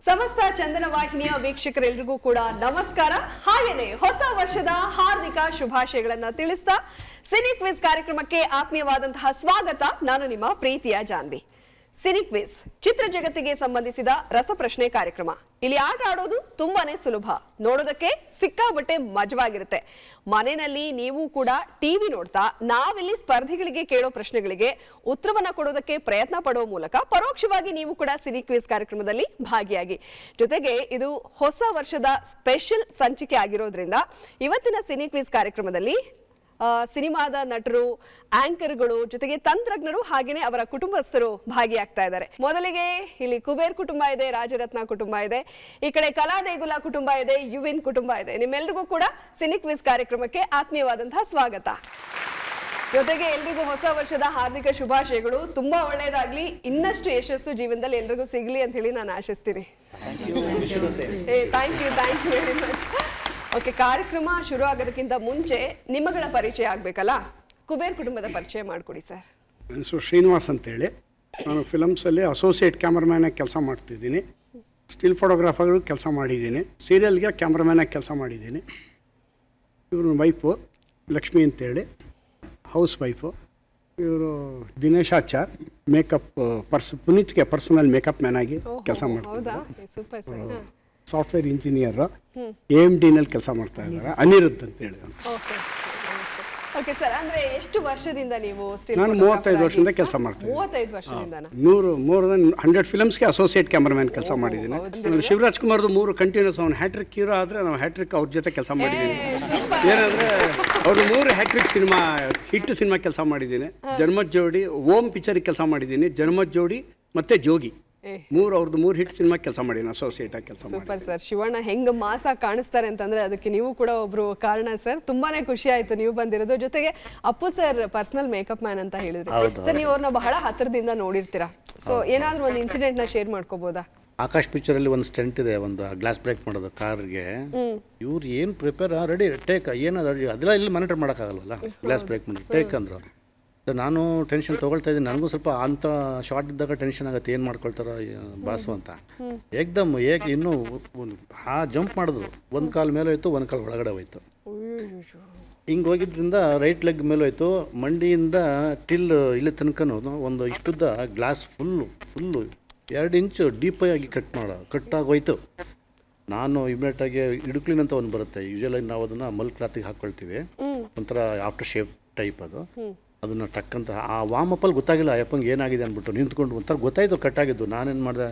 ಸಮಸ್ತ ಚಂದನ ವಾಹಿನಿಯ ವೀಕ್ಷಕರೆಲ್ಲರಿಗೂ ಕೂಡ ನಮಸ್ಕಾರ. ಹಾಗೇನೆ ಹೊಸ ವರ್ಷದ ಹಾರ್ದಿಕ ಶುಭಾಶಯಗಳನ್ನ ತಿಳಿಸ್ತಾ ಸಿನಿ ಕ್ವಿಜ್ ಕಾರ್ಯಕ್ರಮಕ್ಕೆ ಆತ್ಮೀಯವಾದಂತಹ ಸ್ವಾಗತ. ನಾನು ನಿಮ್ಮ ಪ್ರೀತಿಯ ಜಾನ್ವಿ. ಸಿನಿ ಕ್ವಿಜ್ ಚಿತ್ರ ಜಗತ್ತಿಗೆ ಸಂಬಂಧಿಸಿದ ರಸಪ್ರಶ್ನೆ ಕಾರ್ಯಕ್ರಮ. ಇಲ್ಲಿ ಆಟ ಆಡೋದು ತುಂಬಾನೇ ಸುಲಭ, ನೋಡೋದಕ್ಕೆ ಸಿಕ್ಕಾಬಟ್ಟೆ ಮಜವಾಗಿರುತ್ತೆ. ಮನೆಯಲ್ಲಿ ನೀವು ಕೂಡ ಟಿವಿ ನೋಡ್ತಾ ನಾವಿಲ್ಲಿ ಸ್ಪರ್ಧಿಗಳಿಗೆ ಕೇಳೋ ಪ್ರಶ್ನೆಗಳಿಗೆ ಉತ್ತರವನ್ನ ಕೊಡೋದಕ್ಕೆ ಪ್ರಯತ್ನ ಪಡುವ ಮೂಲಕ ಪರೋಕ್ಷವಾಗಿ ನೀವು ಕೂಡ ಸಿನಿ ಕ್ವಿಜ್ ಕಾರ್ಯಕ್ರಮದಲ್ಲಿ ಭಾಗಿಯಾಗಿ. ಜೊತೆಗೆ ಇದು ಹೊಸ ವರ್ಷದ ಸ್ಪೆಷಲ್ ಸಂಚಿಕೆ ಆಗಿರೋದ್ರಿಂದ ಇವತ್ತಿನ ಸಿನಿ ಕ್ವಿಜ್ ಕಾರ್ಯಕ್ರಮದಲ್ಲಿ ಸಿನಿಮಾದ ನಟರು, ಆಂಕರ್ಗಳು, ಜೊತೆಗೆ ತಂತ್ರಜ್ಞರು ಹಾಗೇನೆ ಅವರ ಕುಟುಂಬಸ್ಥರು ಭಾಗಿಯಾಗ್ತಾ ಇದ್ದಾರೆ. ಮೊದಲಿಗೆ ಇಲ್ಲಿ ಕುಬೇರ್ ಕುಟುಂಬ ಇದೆ, ರಾಜರತ್ನ ಕುಟುಂಬ ಇದೆ, ಈ ಕಡೆ ಕಲಾ ದೇಗುಲ ಕುಟುಂಬ ಇದೆ, ಯುವಿನ್ ಕುಟುಂಬ ಇದೆ. ನಿಮ್ಮೆಲ್ರಿಗೂ ಕೂಡ ಸಿನಿ ಕ್ವಿಜ್ ಕಾರ್ಯಕ್ರಮಕ್ಕೆ ಆತ್ಮೀಯವಾದಂತಹ ಸ್ವಾಗತ. ಜೊತೆಗೆ ಎಲ್ರಿಗೂ ಹೊಸ ವರ್ಷದ ಹಾರ್ದಿಕ ಶುಭಾಶಯಗಳು. ತುಂಬಾ ಒಳ್ಳೆಯದಾಗ್ಲಿ, ಇನ್ನಷ್ಟು ಯಶಸ್ಸು ಜೀವನದಲ್ಲಿ ಎಲ್ರಿಗೂ ಸಿಗ್ಲಿ ಅಂತ ಹೇಳಿ ನಾನು ಆಶಿಸ್ತೀನಿ. Thank you very much. Okay, ಕಾರ್ಯಕ್ರಮ ಶುರು ಆಗೋದಕ್ಕಿಂತ ಮುಂಚೆ ನಿಮ್ಮಗಳ ಪರಿಚಯ ಆಗಬೇಕಲ್ಲ. ಕುಬೇರ್ ಕುಟುಂಬದ ಪರಿಚಯ ಮಾಡಿಕೊಡಿ ಸರ್. ನನ್ನ ಹೆಸರು ಶ್ರೀನಿವಾಸ್ ಅಂತೇಳಿ, ನಾನು ಫಿಲಮ್ಸಲ್ಲಿ ಅಸೋಸಿಯೇಟ್ ಕ್ಯಾಮ್ರಾಮ್ಯಾನಾಗಿ ಕೆಲಸ ಮಾಡ್ತಿದ್ದೀನಿ, ಸ್ಟಿಲ್ ಫೋಟೋಗ್ರಾಫರ್ಗಳು ಕೆಲಸ ಮಾಡಿದ್ದೀನಿ, ಸೀರಿಯಲ್ಗೆ ಕ್ಯಾಮ್ರಾಮ್ಯಾನಾಗಿ ಕೆಲಸ ಮಾಡಿದ್ದೀನಿ. ಇವರು ವೈಫು ಲಕ್ಷ್ಮಿ ಅಂತೇಳಿ, ಹೌಸ್ ವೈಫು. ಇವರು ದಿನೇಶಾಚಾರ್, ಮೇಕಪ್ ಪುನೀತ್ಗೆ ಪರ್ಸನಲ್ ಮೇಕಪ್ ಮ್ಯಾನ್ ಆಗಿ ಕೆಲಸ ಮಾಡ್ತಾರೆ. ಸಾಫ್ಟ್ವೇರ್ ಇಂಜಿನಿಯರ್, AMD-ನಲ್ಲಿ ಕೆಲಸ ಮಾಡ್ತಾ ಇದ್ದಾರೆ. ಅನಿರುದ್ಧ್ ಅಂತ ಹೇಳಿ. ಓಕೆ ಸರ್, ಅಂದ್ರೆ ಎಷ್ಟು ವರ್ಷದಿಂದ ನೀವು ನಾನು 35 ವರ್ಷದಿಂದ ಕೆಲಸ ಮಾಡ್ತೀನಿ. 35 ವರ್ಷದಿಂದ ಮೋರ್ ದನ್ 100 ಫಿಲಮ್ಸ್ಗೆ ಅಸೋಸಿಯೇಟ್ ಕ್ಯಾಮ್ರಾಮ್ಯಾನ್ ಕೆಲಸ ಮಾಡಿದ್ದೀನಿ. ಶಿವರಾಜ್ ಕುಮಾರ್ದು 3 ಕಂಟಿನ್ಯೂಸ್, ಅವ್ನು ಹ್ಯಾಟ್ರಿಕ್ ಹೀರೋ ಆದರೆ ನಾವು ಹ್ಯಾಟ್ರಿಕ್ ಅವ್ರ ಜೊತೆ ಕೆಲಸ ಮಾಡಿದ್ದೀನಿ. ಏನಂದರೆ ಅವರು 3 ಹ್ಯಾಟ್ರಿಕ್ ಸಿನಿಮಾ, ಹಿಟ್ ಸಿನಿಮಾ ಕೆಲಸ ಮಾಡಿದ್ದೀನಿ. ಜನ್ಮತ್ ಜೋಡಿ, ಓಂ ಪಿಕ್ಚರಿಗೆ ಕೆಲಸ ಮಾಡಿದ್ದೀನಿ, ಜನ್ಮತ್ ಜೋಡಿ ಮತ್ತು ಜೋಗಿ, ಅವ್ರದ್ದು 3 ಹಿಟ್ ಸಿನಿಮಾ ಕೆಲಸ ಮಾಡಿದ್ದೀನಿ, ಅಸೋಸಿಯೇಟ್ ಆಗಿ ಕೆಲಸ ಮಾಡಿ. Super sir. ಶಿವಣ್ಣ ಹೆಂಗ್ ಮಾಸ ಕಾಣಿಸ್ತಾರೆ ಅಂತಂದ್ರೆ ಅದಕ್ಕೆ ನೀವು ಕೂಡ ಒಬ್ರು ಕಾರಣ ಸರ್. ತುಂಬಾನೇ ಖುಷಿ ಆಯ್ತು ನೀವು ಬಂದಿರೋದು. ಜೊತೆಗೆ Appu sir personal makeup man ಅಂತ ಹೇಳಿದ್ರು ಸರ್. ನೀವು ಅವ್ರನ್ನ ಬಹಳ ಹತ್ತಿರದಿಂದ ನೋಡಿರ್ತೀರಾ. ಸೊ ಏನಾದ್ರೂ ಒಂದು ಇನ್ಸಿಡೆಂಟ್ ನ ಶೇರ್ ಮಾಡ್ಕೋಬಹುದಾ? ಆಕಾಶ್ ಪಿಕ್ಚರ್ ಅಲ್ಲಿ ಒಂದು ಸ್ಟೆಂಟ್ ಇದೆ, ಒಂದು ಗ್ಲಾಸ್ ಬ್ರೇಕ್ ಮಾಡೋದು ಕಾರ್ಗೆ. ಇವ್ರು ಏನು ಪ್ರಿಪೇರ್ ರೆಡಿ ಟೇಕ್ ಏನದ ಅದೆಲ್ಲ ಇಲ್ಲಿ ಮಾನಿಟರ್ ಮಾಡೋಕ್ಕಾಗಲ್ವಲ್ಲ, ಗ್ಲಾಸ್ ಬ್ರೇಕ್ ಮಾಡಿ ಟೇಕ್ ಅಂದ್ರು. ನಾನು ಟೆನ್ಷನ್ ತೊಗೊಳ್ತಾ ಇದ್ದೀನಿ, ನನಗೂ ಸ್ವಲ್ಪ ಅಂಥ ಶಾರ್ಟ್ ಇದ್ದಾಗ ಟೆನ್ಷನ್ ಆಗುತ್ತೆ, ಏನು ಮಾಡ್ಕೊಳ್ತಾರೋ ಬಾಸು ಅಂತ. ಏಕ್ದಮ್ ಇನ್ನೂ ಜಂಪ್ ಮಾಡಿದ್ರು, ಒಂದು ಕಾಲು ಮೇಲೆ ಹೋಯ್ತು, ಒಂದು ಕಾಲು ಒಳಗಡೆ ಹೋಯ್ತು. ಹಿಂಗೆ ಹೋಗಿದ್ರಿಂದ ರೈಟ್ ಲೆಗ್ ಮೇಲೆ ಹೋಯ್ತು, ಮಂಡಿಯಿಂದ ಟಿಲ್ ಇಲ್ಲಿ ತನಕನೂ ಒಂದು ಇಷ್ಟುದ್ದ ಗ್ಲಾಸ್ ಫುಲ್ಲು 2 ಇಂಚು ಡೀಪಾಗಿ ಕಟ್ಟಾಗೋಯ್ತು. ನಾನು ಇಮಿಡಿಯೇಟಾಗಿ ಇಡುಕ್ಲಿನ್ ಅಂತ ಒಂದು ಬರುತ್ತೆ, ಯೂಶಲಾಗಿ ನಾವು ಅದನ್ನು ಮಲ್ ಕ್ಲಾತಿಗೆ ಹಾಕ್ಕೊಳ್ತೀವಿ, ಒಂಥರ ಆಫ್ಟರ್ ಶೇಪ್ ಟೈಪ್ ಅದು. ಅದನ್ನು ಟಕ್ಕಂತ ಆ ವಾಮಪ್ಪಲ್ಲಿ ಗೊತ್ತಾಗಿಲ್ಲ ಅಯ್ಯಪ್ಪಂಗೆ ಏನಾಗಿದೆ ಅಂದ್ಬಿಟ್ಟು ನಿಂತ್ಕೊಂಡು ಒಂಥರ ಗೊತ್ತಾಯಿತು ಕಟ್ಟಾಗಿದ್ದು. ನಾನೇನು ಮಾಡಿದೆ,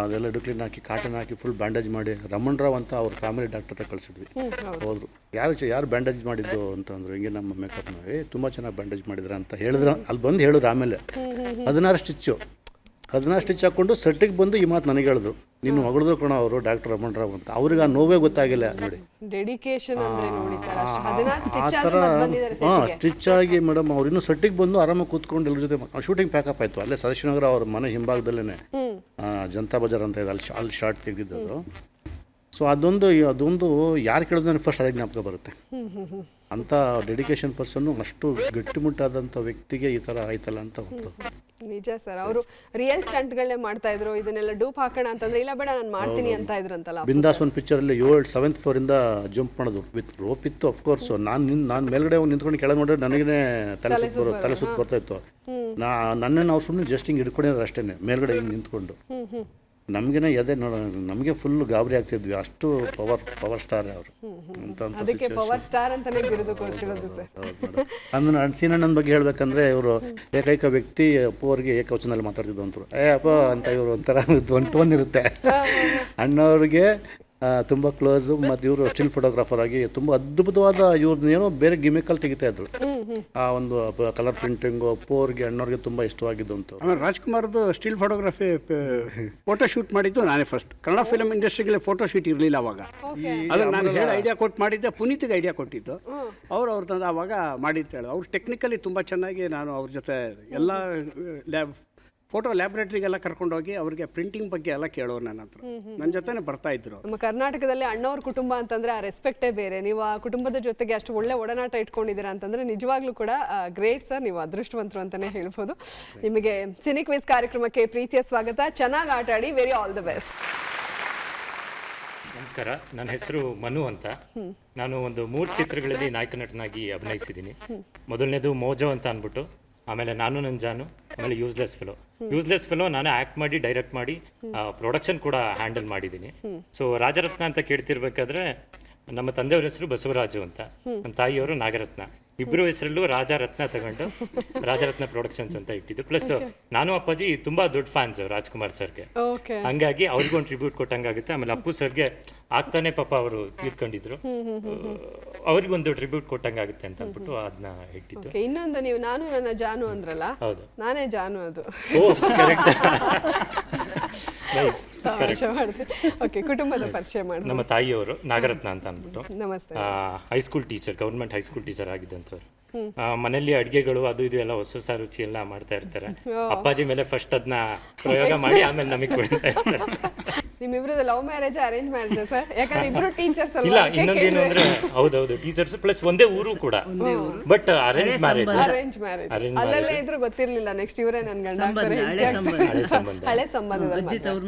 ಅದೆಲ್ಲ ಡುಕ್ಲಿನ್ ಹಾಕಿ ಕಾಟನ್ ಹಾಕಿ ಫುಲ್ ಬ್ಯಾಂಡೇಜ್ ಮಾಡಿ ರಮಣ್ ರಾವ್ ಅಂತ ಅವ್ರ ಫ್ಯಾಮಿಲಿ ಡಾಕ್ಟರ್ ಹತ್ರ ಕಳಿಸಿದ್ವಿ. ಹೋದ್ರು, ಯಾರು ಬ್ಯಾಂಡೇಜ್ ಮಾಡಿದ್ದು ಅಂತಂದ್ರು. ಹಿಂಗೆ ನಮ್ಮ ಮೇಕಪ್ನವೇ ತುಂಬ ಚೆನ್ನಾಗಿ ಬ್ಯಾಂಡೇಜ್ ಮಾಡಿದ್ರೆ ಅಂತ ಹೇಳಿದ್ರು. ಅಲ್ಲಿ ಬಂದು ಹೇಳಿದ್ರು. ಆಮೇಲೆ 16 ಸ್ಟಿಚ್ ಹಾಕ್ಕೊಂಡು ಸೆಟ್ಟಿಗೆ ಬಂದು ಈ ಮಾತು ನನಗೆ ಹೇಳಿದ್ರು, ನೀನು ಹೊಗಳಿದ್ರು ಕಣ ಅವರು ಡಾಕ್ಟರ್ ರಮಣ್ ರಾವ್ ಅಂತ. ಅವ್ರಿಗೆ ಆ ನೋವೇ ಗೊತ್ತಾಗಿಲ್ಲ ನೋಡಿ. ಡೆಡಿಕೇಶನ್ ಅಂದ್ರೆ ನೋಡಿ ಸರ್, ಅಷ್ಟು 16 ಸ್ಟಿಚ್ ಆ ಥರ ಸ್ಟಿಚ್ ಆಗಿ ಮೇಡಮ್ ಅವ್ರು ಇನ್ನೂ ಸೆಟ್ಟಿಗೆ ಬಂದು ಆರಾಮಾಗಿ ಕೂತ್ಕೊಂಡು ಎಲ್ಲರ ಜೊತೆ ಶೂಟಿಂಗ್ ಪ್ಯಾಕಪ್ ಆಯಿತು. ಅಲ್ಲೇ ಸದಾಶಿವನಗರ ಅವ್ರ ಮನೆ ಹಿಂಭಾಗದಲ್ಲೇ ಜನತಾ ಬಜಾರ್ ಅಂತ ಇದೆ, ಅಲ್ಲಿ ಶಾರ್ಟ್ ತೆಗೆದಿದ್ದು. ಸೊ ಅದೊಂದು ಯಾರು ಕೇಳಿದ್ರೆ ನನಗೆ ಫಸ್ಟ್ ಅದೇ ಜ್ಞಾಪಕ ಬರುತ್ತೆ. ಅಂಥ ಡೆಡಿಕೇಶನ್ ಪರ್ಸನ್ನು, ಅಷ್ಟು ಗಟ್ಟಿಮುಟ್ಟಾದಂಥ ವ್ಯಕ್ತಿಗೆ ಈ ಥರ ಆಯ್ತಲ್ಲ ಅಂತ ಗೊತ್ತು. ನಿಜ ಸರ್, ಅವರು ರಿಯಲ್ ಸ್ಟಂಟ್ಗಳನ್ನೇ ಮಾಡ್ತಾ ಇದ್ರು. ಇದನ್ನೆಲ್ಲ ಡೂಪ್ ಹಾಕೋಣ ಅಂತಂದ್ರೆ ಇಲ್ಲ ಬೇಡ ನಾನು ಮಾಡ್ತೀನಿ ಅಂತ ಇದ್ರಂತಲ್ಲ. ಬಿಂದಾಸ್ ಒಂದು ಪಿಕ್ಚರಲ್ಲಿ 7th ಫ್ಲೋರಿಂದ ಜಂಪ್ ಮಾಡೋದು ವಿತ್ ರೋಪ್ ಇತ್ತು. ಅಫ್ಕೋರ್ಸ್ ನಾನು ಮೇಲ್ಗಡೆ ನಿಂತ್ಕೊಂಡು ಕೆಳಗೆ ನೋಡಿದ್ರೆ ನನಗೆ ತಲೆ ಸುತ್ತ ಬರ್ತಾ ಇತ್ತು. ನನ್ನನ್ನು ಅವ್ರು ಸುಮ್ಮನೆ ಜಸ್ಟ್ ಹಿಂಗೆ ಹಿಡ್ಕೊಂಡಿದ್ರು ಅಷ್ಟೇ, ಮೇಲ್ಗಡೆ ಹಿಂಗೆ ನಿಂತ್ಕೊಂಡು. ನಮಗೇನೆ ಎದೆ ನಮಗೆ ಫುಲ್ ಗಾಬರಿ ಆಗ್ತಿದ್ವಿ, ಅಷ್ಟು ಪವರ್ ಸ್ಟಾರ್ ಅವರು. ಅದಕ್ಕೆ ಪವರ್ ಸ್ಟಾರ್ ಅಂತಾನೆ ಬಿರುದು ಕೊಡ್ತಿರೋದು ಸರ್. ಅಂದ್ರೆ ಸೀನಣ್ಣನ ಬಗ್ಗೆ ಹೇಳ್ಬೇಕಂದ್ರೆ ಇವರು ಏಕೈಕ ವ್ಯಕ್ತಿ ಅಪ್ಪು ಅವ್ರಿಗೆ ಏಕವಚನದಲ್ಲಿ ಮಾತಾಡ್ತಿದ್ದು ಅಂತರು. ಅಪ್ಪ ಅಂತ ಇವರು ಒಂಥರ ಟೋನ್ ಇರುತ್ತೆ. ಅಣ್ಣವ್ರಿಗೆ ತುಂಬ ಕ್ಲೋಸು. ಮತ್ತು ಇವರು ಸ್ಟಿಲ್ ಫೋಟೋಗ್ರಾಫರ್ ಆಗಿ ತುಂಬ ಅದ್ಭುತವಾದ ಇವ್ರನ್ನ ಏನೋ ಬೇರೆ ಗಿಮಿಕಲ್ ತೆಗಿತಾ ಇದ್ರು. ಆ ಒಂದು ಕಲರ್ ಪ್ರಿಂಟಿಂಗು ಅಪ್ಪು ಅವ್ರಿಗೆ ಅಣ್ಣವ್ರಿಗೆ ತುಂಬ ಇಷ್ಟವಾಗಿದ್ದು ಅಂತ. ಆಮೇಲೆ ರಾಜ್ಕುಮಾರ್ದು ಸ್ಟಿಲ್ ಫೋಟೋಗ್ರಫಿ ಫೋಟೋ ಶೂಟ್ ಮಾಡಿದ್ದು ನಾನೇ ಫಸ್ಟ್. ಕನ್ನಡ ಫಿಲಮ್ ಇಂಡಸ್ಟ್ರಿಗೆ ಫೋಟೋ ಶೂಟ್ ಇರಲಿಲ್ಲ ಅವಾಗ. ಅದನ್ನು ನಾನು ಹೇಳಿ ಐಡಿಯಾ ಕೊಟ್ಟು ಮಾಡಿದ್ದೆ, ಪುನೀತ್ಗೆ ಐಡಿಯಾ ಕೊಟ್ಟಿದ್ದು ಅವ್ರು ತಂದು ಆವಾಗ ಮಾಡಿದ್ದು ಹೇಳಿ. ಅವ್ರು ಟೆಕ್ನಿಕಲಿ ತುಂಬ ಚೆನ್ನಾಗಿ, ನಾನು ಅವ್ರ ಜೊತೆ ಎಲ್ಲ ಫೋಟೋ ಲ್ಯಾಬ್ರೇಟರಿಗೆಲ್ಲ ಕರ್ಕೊಂಡೋಗಿ ಅವ್ರಿಗೆ ಪ್ರಿಂಟಿಂಗ್ ಬಗ್ಗೆ ಎಲ್ಲ ಕೇಳೋರು ನನ್ನ ಹತ್ರ. ನನ್ನ ಜೊತೆನೆ ಬರ್ತಾ ಇದ್ರು. ನಮ್ಮ ಕರ್ನಾಟಕದಲ್ಲಿ ಅಣ್ಣವ್ರ ಕುಟುಂಬ ಅಂತಂದ್ರೆ ಆ ರೆಸ್ಪೆಕ್ಟೇ ಬೇರೆ. ನೀವು ಆ ಕುಟುಂಬದ ಜೊತೆಗೆ ಅಷ್ಟು ಒಳ್ಳೆ ಒಡನಾಟ ಇಟ್ಕೊಂಡಿದ್ದೀರಾ ಅಂತಂದ್ರೆ ನಿಜವಾಗ್ಲೂ ಕೂಡ ಗ್ರೇಟ್ ಸರ್, ನೀವು ಅದೃಷ್ಟವಂತರು ಅಂತಾನೆ ಹೇಳ್ಬೋದು. ನಿಮಗೆ ಸಿನಿ ಕ್ವಿಜ್ ಕಾರ್ಯಕ್ರಮಕ್ಕೆ ಪ್ರೀತಿಯ ಸ್ವಾಗತ. ಚೆನ್ನಾಗಿ ಆಟ ಆಡಿ, ವೆರಿ ಆಲ್ ದ ಬೆಸ್ಟ್. ನಮಸ್ಕಾರ, ನನ್ನ ಹೆಸರು ಮನು ಅಂತ. ನಾನು ಒಂದು 3 ಚಿತ್ರಗಳಲ್ಲಿ ನಾಯಕ ನಟನಾಗಿ ಅಭಿನಯಿಸಿದ್ದೀನಿ. ಮೊದಲನೇದು ಮೋಜೋ ಅಂತ ಅಂದ್ಬಿಟ್ಟು, ಆಮೇಲೆ ನಾನು ನನ್ನ ಜಾನು, ಆಮೇಲೆ ಯೂಸ್ಲೆಸ್ ಫೆಲೋ ನಾನು ಆ್ಯಕ್ಟ್ ಮಾಡಿ ಡೈರೆಕ್ಟ್ ಮಾಡಿ ಪ್ರೊಡಕ್ಷನ್ ಕೂಡ ಹ್ಯಾಂಡಲ್ ಮಾಡಿದ್ದೀನಿ. ಸೊ ರಾಜರತ್ನ ಅಂತ ಕೇಳ್ತಿರ್ಬೇಕಾದ್ರೆ ನಮ್ಮ ತಂದೆಯವ್ರ ಹೆಸರು ಬಸವರಾಜು ಅಂತ, ನಮ್ಮ ತಾಯಿಯವರು ನಾಗರತ್ನ. ಇಬ್ಬರು ಹೆಸರಲ್ಲೂ ರಾಜರತ್ನ ತಗೊಂಡು ರಾಜರತ್ನ ಪ್ರೊಡಕ್ಷನ್ಸ್ ಅಂತ ಇಟ್ಟಿದ್ದು. ಪ್ಲಸ್ ನಾನು ಅಪ್ಪಾಜಿ ತುಂಬಾ ದೊಡ್ಡ ಫ್ಯಾನ್ಸ್ ರಾಜ್ಕುಮಾರ್ ಸರ್ಗೆ, ಹಂಗಾಗಿ ಅವ್ರಿಗೊಂದು ಟ್ರಿಬ್ಯೂಟ್ ಕೊಟ್ಟಂಗಾಗುತ್ತೆ. ಆಮೇಲೆ ಅಪ್ಪು ಸರ್ಗೆ ಆಗ್ತಾನೆ ಪಾಪ ಅವರು ತೀರ್ಕೊಂಡಿದ್ರು, ಅವ್ರಿಗೊಂದು ಟ್ರಿಬ್ಯೂಟ್ ಕೊಟ್ಟಂಗಾಗುತ್ತೆ ಅಂತ ಅಂದ್ಬಿಟ್ಟು ಅದನ್ನ ಇಟ್ಟಿದ್ದು. ಇನ್ನೊಂದು ನೀವು ನಾನು ನನ್ನ ಜಾನು ಅಂದ್ರಲ್ಲ, ಹೌದು, ನಾನೇ ಜಾನು ಅದು. ಓಕೆ, ಕುಟುಂಬದ ಪರಿಚಯ ಮಾಡಿ. ನಮ್ಮ ತಾಯಿಯವರು ನಾಗರತ್ನ ಅಂತ ಅಂದ್ಬಿಟ್ಟು ನಮಸ್ತೆ. High school teacher, government high school teacher ಆಗಿದ್ದಂಥವ್ರು. ಮನೆಯಲ್ಲಿ ಅಡುಗೆಗಳು ಅದು ಇದು ಎಲ್ಲ ಹೊಸ ರುಚಿ ಎಲ್ಲ ಮಾಡ್ತಾ ಇರ್ತಾರೆ. ಅಪ್ಪಾಜಿ ಮೇಲೆ ಫಸ್ಟ್ ಅದನ್ನ ಪ್ರಯೋಗ ಮಾಡಿ ಆಮೇಲೆ ನಮಗೆ ಕೊಡ್ತಾ ಇರ್ತಾರೆ. ನಿಮ್ಮಿಬ್ರದ್ದು love marriage arrange marriage sir? ಯಾಕಂದ್ರೆ ಇಬ್ರು ಟೀಚರ್ಸ್ ಅಲ್ಲ. ಇಲ್ಲ, ಇನ್ನೊಂದೇನು ಅಂದ್ರೆ ಹೌದೌದು ಟೀಚರ್ಸ್ ಪ್ಲಸ್ ಒಂದೇ ಊರು ಕೂಡ, ಬಟ್ ಅರೇಂಜ್ ಮ್ಯಾರೇಜ್. ಅಲ್ಲಲ್ಲೇ ಇದ್ರು ಗೊತ್ತಿರ್ಲಿಲ್ಲ. ನೆಕ್ಸ್ಟ್ ಇವರೇ ನನ್ ಗಂಡ ಹಳೆ ಸಂಬಂಧ.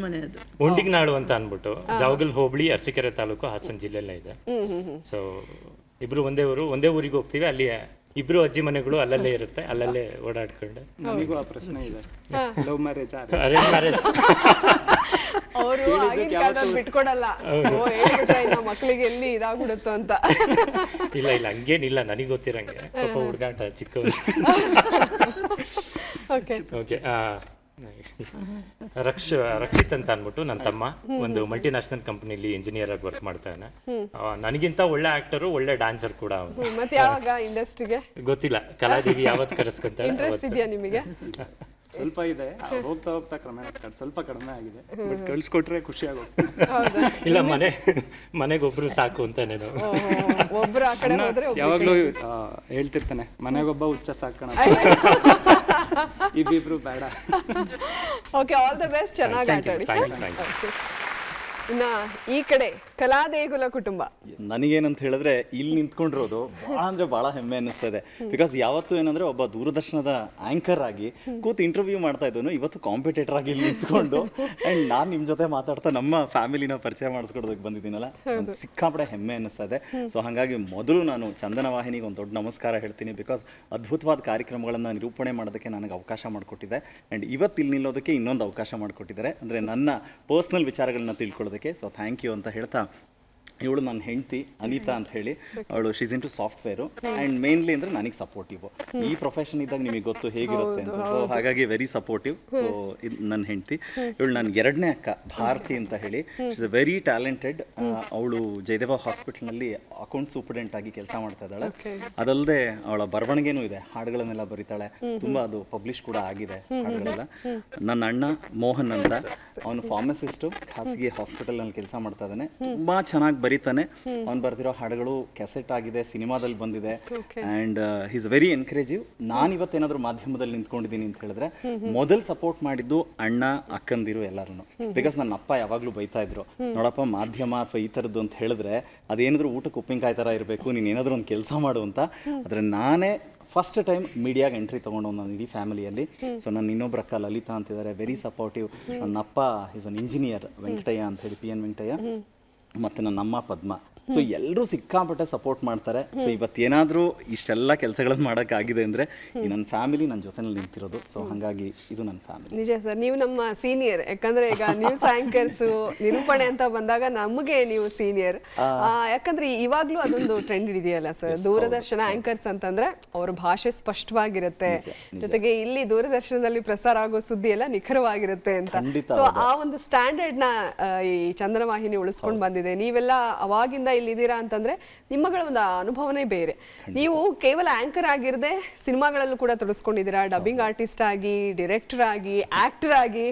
ಒಂಡಿಗ್ನಾಳು ಅಂತ ಅನ್ಬಿಟ್ಟು ಜಾವಗಲ್ ಹೋಬಳಿ, ಅರಸೀಕೆರೆ ತಾಲೂಕು, ಹಾಸನ ಜಿಲ್ಲೆಲ್ಲ ಇದೆ. ಸೊ ಇಬ್ರು ಒಂದೇ ಊರು, ಒಂದೇ ಊರಿಗೆ ಹೋಗ್ತೀವಿ. ಅಲ್ಲಿ ಇಬ್ರು ಅಜ್ಜಿ ಮನೆಗಳು ಅಲ್ಲಲ್ಲೇ ಇರುತ್ತೆ, ಅಲ್ಲಲ್ಲೇ ಓಡಾಡ್ಕೊಂಡು. ನಮಗೂ ಆ ಪ್ರಶ್ನೆ ಇದೆ, ಲವ್ ಮ್ಯಾರೇಜ್ ಅರೇಂಜ್ ಮ್ಯಾರೇಜ್ ಅವರು ಆಗಿನ ಕಾಲದಲ್ಲಿ ಬಿಟ್ಕೊಡಲ್ಲ, ಹೇಳ್ಬಿಟ್ರೆ ಇನ್ನ ಮಕ್ಳಿಗೆ ಎಲ್ಲಿ ಇದಾಗ್ಬಿಡುತ್ತೋ ಅಂತ. ಇಲ್ಲ ಇಲ್ಲ, ಹಂಗೇನಿಲ್ಲ, ನನಗೆ ಗೊತ್ತಿರಂಗೆ ಪಾಪ ಹುಡುಗಾಟ ಚಿಕ್ಕವರು. ಓಕೆ, ರಕ್ಷಿತ್ ಅಂತ ಅಂದ್ಬಿಟ್ಟು ನನ್ನ ತಮ್ಮ ಒಂದು ಮಲ್ಟಿನ್ಯಾಷನಲ್ ಕಂಪನಿಲಿ ಇಂಜಿನಿಯರ್ ಆಗಿ ವರ್ಕ್ ಮಾಡ್ತಾನೆ. ನನಗಿಂತ ಒಳ್ಳೆ ಆಕ್ಟರು, ಒಳ್ಳೆ ಡ್ಯಾನ್ಸರ್ ಕೂಡ ಅವನು. ಮತ್ತೆ ಯಾವಾಗ ಇಂಡಸ್ಟ್ರಿಗೆ ಗೊತ್ತಿಲ್ಲ, ಕಲಾದೇವಿ ಯಾವತ್ತು ಕರೆಸ್ಕೊಂತಾರೆ. ಇಂಟ್ರೆಸ್ಟ್ ಇದೆಯಾ ನಿಮಗೆ? ಸ್ವಲ್ಪ ಇದೆ, ಹೋಗ್ತಾ ಹೋಗ್ತಾ ಕ್ರಮೇಣ ಸ್ವಲ್ಪ ಕಡಿಮೆ ಆಗಿದೆ, ಬಟ್ ಕಳ್ಸಿಕೊಟ್ರೆ ಖುಷಿ ಆಗುತ್ತೆ. ಇಲ್ಲ, ಮನೆಗೆ ಒಬ್ರು ಸಾಕು ಅಂತ ನಾನು ಒಬ್ರು ಆ ಕಡೆ ಹೋದ್ರೆ ಯಾವಾಗ್ಲೂ ಹೇಳ್ತಿರ್ತಾನೆ, ಮನೆಗೊಬ್ಬ ಹುಚ್ಚ ಸಾಕಣ, ಇಬ್ಬಿಬ್ರು ಬೇಡ. ಓಕೆ, ಆಲ್ ದ ಬೆಸ್ಟ್, ಚೆನ್ನಾಗಿ ಆಟಾಡಿ. ಇನ್ನ ಈ ಕಡೆ ಕಲಾದೇಗುಲ ಕುಟುಂಬ. ನನಗೇನಂತ ಹೇಳಿದ್ರೆ ಇಲ್ಲಿ ನಿಂತ್ಕೊಂಡಿರೋದು ಭಾಳ ಹೆಮ್ಮೆ ಅನ್ನಿಸ್ತದೆ. ಬಿಕಾಸ್ ಯಾವತ್ತು ಏನಂದ್ರೆ ಒಬ್ಬ ದೂರದರ್ಶನದ ಆಂಕರ್ ಆಗಿ ಕೂತು ಇಂಟರ್ವ್ಯೂ ಮಾಡ್ತಾ ಇದ್ದನು, ಇವತ್ತು ಕಾಂಪಿಟೇಟರ್ ಆಗಿ ಇಲ್ಲಿ ನಿಂತ್ಕೊಂಡು ಆ್ಯಂಡ್ ನಾನು ನಿಮ್ಮ ಜೊತೆ ಮಾತಾಡ್ತಾ ನಮ್ಮ ಫ್ಯಾಮಿಲಿನ ಪರಿಚಯ ಮಾಡಿಸ್ಕೊಡೋದಕ್ಕೆ ಬಂದಿದ್ದೀನಲ್ಲ, ಸಿಕ್ಕಾಪಡೆ ಹೆಮ್ಮೆ ಅನ್ನಿಸ್ತದೆ. ಸೊ ಹಾಗಾಗಿ ಮೊದಲು ನಾನು ಚಂದನ ವಾಹಿನಿಗೆ ಒಂದು ದೊಡ್ಡ ನಮಸ್ಕಾರ ಹೇಳ್ತೀನಿ. ಬಿಕಾಸ್ ಅದ್ಭುತವಾದ ಕಾರ್ಯಕ್ರಮಗಳನ್ನು ನಿರೂಪಣೆ ಮಾಡೋದಕ್ಕೆ ನನಗೆ ಅವಕಾಶ ಮಾಡಿಕೊಟ್ಟಿದೆ. ಆ್ಯಂಡ್ ಇವತ್ತು ಇಲ್ಲಿ ನಿಲ್ಲೋದಕ್ಕೆ ಇನ್ನೊಂದು ಅವಕಾಶ ಮಾಡಿಕೊಟ್ಟಿದ್ದಾರೆ, ಅಂದರೆ ನನ್ನ ಪರ್ಸ್ನಲ್ ವಿಚಾರಗಳನ್ನ ತಿಳ್ಕೊಳ್ಳೋದಕ್ಕೆ. ಸೊ ಥ್ಯಾಂಕ್ ಯು ಅಂತ ಹೇಳ್ತಾ, ಇವಳು ನನ್ನ ಹೆಂಡತಿ ಅನಿತಾ ಅಂತ ಹೇಳಿ, ಅವಳು she's into software and mainly ಅಂದರೆ ನನಗೆ ಸಪೋರ್ಟಿವ್. ಈ ಪ್ರೊಫೆಷನ್ ಇದ್ದಾಗ ನಿಮಗೆ ಗೊತ್ತು ಹೇಗಿರುತ್ತೆ ಅಂತ. ಸೊ ಹಾಗಾಗಿ ವೆರಿ ಸಪೋರ್ಟಿವ್. ಸೊ ಇದು ನನ್ನ ಹೆಂಡತಿ. ಇವಳು ನನ್ನ ಎರಡನೇ ಅಕ್ಕ ಭಾರತಿ ಅಂತ ಹೇಳಿ, ಶೀಸ್ ಅ ವೆರಿ ಟ್ಯಾಲೆಂಟೆಡ್. ಅವಳು ಜಯದೇವ ಹಾಸ್ಪಿಟಲ್ನಲ್ಲಿ ಅಕೌಂಟ್ ಸೂಪರ್ಡೆಂಟ್ ಆಗಿ ಕೆಲಸ ಮಾಡ್ತಾ ಇದ್ದಾಳೆ. ಅದಲ್ಲದೆ ಅವಳ ಬರವಣಿಗೆನೂ ಇದೆ, ಹಾಡುಗಳನ್ನೆಲ್ಲ ಬರೀತಾಳೆ, ತುಂಬ ಅದು ಪಬ್ಲಿಷ್ ಕೂಡ ಆಗಿದೆ ಹಾಡುಗಳೆಲ್ಲ. ನನ್ನ ಅಣ್ಣ ಮೋಹನ್ ಅಂತ, ಅವನು ಫಾರ್ಮಸಿಸ್ಟು, ಖಾಸಗಿ ಹಾಸ್ಪಿಟಲ್ನಲ್ಲಿ ಕೆಲಸ ಮಾಡ್ತಾ ಇದ್ದಾನೆ, ತುಂಬ ಚೆನ್ನಾಗಿ ಬರೀತಾನೆ. ಅವ್ನು ಬರ್ತಿರೋ ಹಾಡುಗಳು ಕ್ಯಾಸೆಟ್ ಆಗಿದೆ, ಸಿನಿಮಾದಲ್ಲಿ ಬಂದಿದೆ ಆ್ಯಂಡ್ ಹೀಸ್ ವೆರಿ ಎನ್ಕರೇಜಿವ್. ನಾನು ಇವತ್ತೇನಾದರೂ ಮಾಧ್ಯಮದಲ್ಲಿ ನಿಂತ್ಕೊಂಡಿದ್ದೀನಿ ಅಂತ ಹೇಳಿದ್ರೆ ಮೊದಲು ಸಪೋರ್ಟ್ ಮಾಡಿದ್ದು ಅಣ್ಣ, ಅಕ್ಕಂದಿರು ಎಲ್ಲರೂ. ಬಿಕಾಸ್ ನನ್ನ ಅಪ್ಪ ಯಾವಾಗಲೂ ಬೈತಾ ಇದ್ರು, ನೋಡಪ್ಪ ಮಾಧ್ಯಮ ಅಥವಾ ಈ ಥರದ್ದು ಅಂತ ಹೇಳಿದ್ರೆ ಅದೇನಾದರೂ ಊಟಕ್ಕೆ ಉಪ್ಪಿನಕಾಯಿ ಥರ ಇರಬೇಕು, ನೀನು ಏನಾದರೂ ಒಂದು ಕೆಲಸ ಮಾಡು ಅಂತ. ಆದರೆ ನಾನೇ ಫಸ್ಟ್ ಟೈಮ್ ಮೀಡಿಯಾಗೆ ಎಂಟ್ರಿ ತೊಗೊಂಡು ನಾನು ಇಡೀ ಫ್ಯಾಮಿಲಿಯಲ್ಲಿ. ಸೊ ನನ್ನ ಇನ್ನೊಬ್ಬರ ಅಕ್ಕ ಲಲಿತಾ ಅಂತಿದ್ದಾರೆ, ವೆರಿ ಸಪೋರ್ಟಿವ್. ನನ್ನ ಅಪ್ಪ ಈಸ್ ಅನ್ ಇಂಜಿನಿಯರ್, ವೆಂಕಟಯ್ಯ ಅಂತ ಹೇಳಿ, PN ವೆಂಕಟಯ್ಯ. ಮತ್ತು ನನ್ನ ಅಮ್ಮ ಪದ್ಮ. ಸೊ ಎಲ್ಲರೂ ಸಿಕ್ಕಾಪಟ್ಟೆ ಸಪೋರ್ಟ್ ಮಾಡ್ತಾರೆ. ಸೊ ಇವತ್ತೇನಾದರೂ ಇಷ್ಟೆಲ್ಲ ಕೆಲಸಗಳನ್ನು ಮಾಡೋಕ್ಕಾಗಿದೆ ಅಂದರೆ ಈ ನನ್ನ ಫ್ಯಾಮಿಲಿ ನನ್ನ ಜೊತೆನಲ್ಲಿ ನಿಂತಿರೋದು. ಸೊ ಹಾಗಾಗಿ ಇದು ನನ್ನ ಫ್ಯಾಮಿಲಿ. ನಿಜ ಸರ್, ನೀವು ನಮ್ಮ ಸೀನಿಯರ್. ಯಾಕಂದ್ರೆ ಈಗ ನ್ಯೂಸ್ ಆಂಕರ್ಸು ನಿರೂಪಣೆ ಅಂತ ಬಂದಾಗ ನಮಗೆ ನೀವು ಸೀನಿಯರ್. ಯಾಕಂದ್ರೆ ಇವಾಗ್ಲೂ ಅದೊಂದು ಟ್ರೆಂಡ್ ಇದೆಯಲ್ಲ ಸರ್, ದೂರದರ್ಶನ ಆಂಕರ್ಸ್ ಅಂತಂದ್ರೆ ಅವ್ರ ಭಾಷೆ ಸ್ಪಷ್ಟವಾಗಿರುತ್ತೆ, ಜೊತೆಗೆ ಇಲ್ಲಿ ದೂರದರ್ಶನದಲ್ಲಿ ಪ್ರಸಾರ ಆಗೋ ಸುದ್ದಿ ಎಲ್ಲ ನಿಖರವಾಗಿರುತ್ತೆ ಅಂತ. ಸೊ ಆ ಒಂದು ಸ್ಟ್ಯಾಂಡರ್ಡ್ ನ ಈ ಚಂದನ ವಾಹಿನಿ ಉಳಿಸ್ಕೊಂಡು ಬಂದಿದೆ. ನೀವೆಲ್ಲ ಅವಾಗಿಂದ ಇಲ್ಲಿದ್ದೀರಾ ಅಂತಂದ್ರೆ ನಿಮ್ಮಗಳ ಒಂದು ಅನುಭವನೇ ಬೇರೆ. ನೀವು ಕೇವಲ ಆಂಕರ್ ಆಗಿರದೆ ಸಿನಿಮಾಗಳಲ್ಲೂ ಕೂಡ ತೊಡಸ್ಕೊಂಡಿದ್ದೀರಾ, ಡಬ್ಬಿಂಗ್ ಆರ್ಟಿಸ್ಟ್ ಆಗಿ, ಡೈರೆಕ್ಟರ್ ಆಗಿ, ಆಕ್ಟರ್ ಆಗಿ.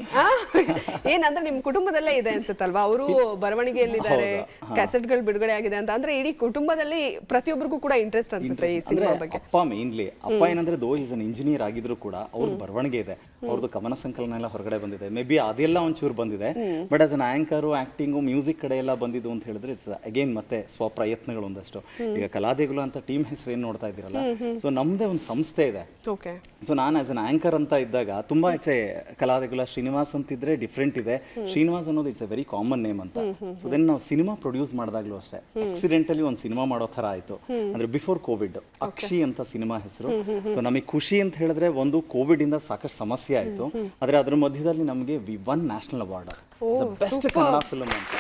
ಏನಂದ್ರೆ ನಿಮ್ ಕುಟುಂಬದಲ್ಲೇ ಇದೆ ಅನ್ಸುತ್ತಲ್ವಾ, ಅವರು ಬರವಣಿಗೆಯಲ್ಲಿದ್ದಾರೆ, ಕ್ಯಾಸೆಟ್ಗಳು ಬಿಡುಗಡೆ ಆಗಿದೆ ಅಂತ. ಅಂದ್ರೆ ಇಡೀ ಕುಟುಂಬದಲ್ಲಿ ಪ್ರತಿಯೊಬ್ಬರಿಗೂ ಕೂಡ ಇಂಟ್ರೆಸ್ಟ್ ಅನ್ಸುತ್ತೆ ಈ ಸಿನಿಮಾ ಬಗ್ಗೆ. ಅಪ್ಪ ಮೇನ್ಲಿ, ಅಪ್ಪ ಏನಂದ್ರೆ ದೋ ಈಸ್ ಅನ್ ಇಂಜಿನಿಯರ್ ಆಗಿದ್ರು ಕೂಡ ಅವ್ರದ್ದು ಬರವಣಿಗೆ ಇದೆ. ಅವ್ರದ್ದು ಕವನ ಸಂಕಲನ ಎಲ್ಲ ಹೊರಗಡೆ ಬಂದಿದೆ. ಮೇ ಬಿ ಅದೆಲ್ಲ ಒಂಚೂರು ಬಂದಿದೆ, but as an anchor, acting, music ಕಡೆ ಎಲ್ಲ ಬಂದಿದ್ದು ಅಂತ ಹೇಳಿದ್ರೆ ಇಟ್ಸ್ ಅಗೇನ್ ಮತ್ತೆ ಸ್ವಪ್ರಯತ್ನಗಳು ಒಂದಷ್ಟು. ಈಗ ಕಲಾದೇಗುಲ ಅಂತ ಟೀಮ್ ಹೆಸರು ಏನು ನೋಡ್ತಾ ಇದ್ದೀರಲ್ಲ, ಸೊ ನಮ್ಮದೇ ಒಂದು ಸಂಸ್ಥೆ ಇದೆ. ಓಕೆ. ಸೊ ನಾನು ಆಸ್ ಅನ್ ಆಂಕರ್ ಅಂತ ಇದ್ದಾಗ ತುಂಬಾ ಇಟ್ಸ್ ಎ ಕಲಾದೇಗುಲ ಶ್ರೀನಿವಾಸ್ ಅಂತಿದ್ರೆ ಡಿಫ್ರೆಂಟ್ ಇದೆ. ಶ್ರೀನಿವಾಸ್ ಅನ್ನೋದು it's A very common name ಅಂತ. ಸೊ ದೆನ್ ನಾವು ಸಿನಿಮಾ ಪ್ರೊಡ್ಯೂಸ್ ಮಾಡಿದಾಗ್ಲೂ ಅಷ್ಟೇ ಆಕ್ಸಿಡೆಂಟಲಿ ಒಂದು ಸಿನಿಮಾ ಮಾಡೋ ಥರ ಆಯಿತು. ಅಂದರೆ ಬಿಫೋರ್ ಕೋವಿಡ್ ಅಕ್ಷಿ ಅಂತ ಸಿನಿಮಾ ಹೆಸರು. ಸೊ ನಮಗೆ ಖುಷಿ ಅಂತ ಹೇಳಿದ್ರೆ ಒಂದು ಕೋವಿಡ್ ಇಂದ ಸಾಕಷ್ಟು ಸಮಸ್ಯೆ ಆಯಿತು, ಆದರೆ ಅದ್ರ ಮಧ್ಯದಲ್ಲಿ ನಮಗೆ we won national award best Kannada film ಅಂತ.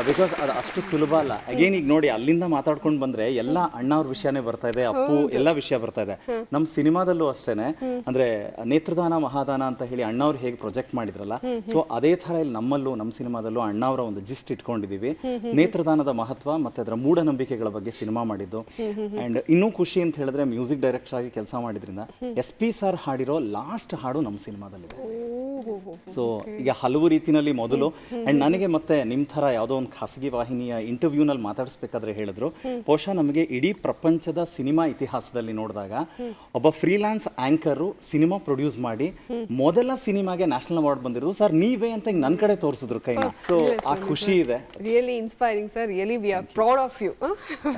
ಬಿಕಾಸ್ ಅದು ಅಷ್ಟು ಸುಲಭ ಅಲ್ಲ. ಅಗೇನ್ ಈಗ ನೋಡಿ, ಅಲ್ಲಿಂದ ಮಾತಾಡ್ಕೊಂಡು ಬಂದ್ರೆ ಎಲ್ಲ ಅಣ್ಣವ್ರ ವಿಷಯನೇ ಬರ್ತಾ ಇದೆ, ಅಪ್ಪು ಎಲ್ಲ ವಿಷಯ ಬರ್ತಾ ಇದೆ. ನಮ್ಮ ಸಿನಿಮಾದಲ್ಲೂ ಅಷ್ಟೇನೆ, ಅಂದ್ರೆ ನೇತ್ರದಾನ ಮಹಾದಾನ ಅಂತ ಹೇಳಿ ಅಣ್ಣವ್ರು ಹೇಗೆ ಪ್ರೊಜೆಕ್ಟ್ ಮಾಡಿದ್ರಲ್ಲ, ಸೊ ಅದೇ ತರ ಇಲ್ಲಿ ನಮ್ಮಲ್ಲೂ ನಮ್ಮ ಸಿನಿಮಾದಲ್ಲೂ ಅಣ್ಣವರ ಒಂದು ಜಿಸ್ಟ್ ಇಟ್ಕೊಂಡಿದೀವಿ. ನೇತ್ರದಾನದ ಮಹತ್ವ ಮತ್ತೆ ಅದರ ಮೂಢನಂಬಿಕೆಗಳ ಬಗ್ಗೆ ಸಿನಿಮಾ ಮಾಡಿದ್ದು. ಅಂಡ್ ಇನ್ನೂ ಖುಷಿ ಅಂತ ಹೇಳಿದ್ರೆ ಮ್ಯೂಸಿಕ್ ಡೈರೆಕ್ಟರ್ ಆಗಿ ಕೆಲಸ ಮಾಡಿದ್ರಿಂದ SP ಸರ್ ಹಾಡಿರೋ ಲಾಸ್ಟ್ ಹಾಡು ನಮ್ಮ ಸಿನಿಮಾದಲ್ಲಿದೆ. ಸೊ ಈಗ ಹಲವು ರೀತಿನಲ್ಲಿ ಮೊದಲು ಅಂಡ್ ನನಗೆ ಮತ್ತೆ ನಿಮ್ಮ ಥರ ಯಾವುದೋ ಒಂದು ಖಾಸಗಿ ವಾಹಿನಿಯ ಇಂಟರ್ವ್ಯೂನಲ್ಲಿ ಮಾತಾಡಿಸ್ಬೇಕಾದ್ರೆ ಹೇಳಿದ್ರು, ಬಹುಶಃ ನಮಗೆ ಇಡೀ ಪ್ರಪಂಚದ ಸಿನಿಮಾ ಇತಿಹಾಸದಲ್ಲಿ ನೋಡಿದಾಗ ಒಬ್ಬ ಫ್ರೀಲಾನ್ಸ್ ಆಂಕರು ಸಿನಿಮಾ ಪ್ರೊಡ್ಯೂಸ್ ಮಾಡಿ ಮೊದಲ ಸಿನಿಮಾಗೆ ನ್ಯಾಷನಲ್ ಅವಾರ್ಡ್ ಬಂದಿರೋದು ಸರ್ ನೀವೇ ಅಂತ ನನ್ನ ಕಡೆ ತೋರಿಸಿದ್ರು ಕೈನ. ಸೊ ಆ ಖುಷಿ ಇದೆ. Really inspiring sir, really we are proud of you.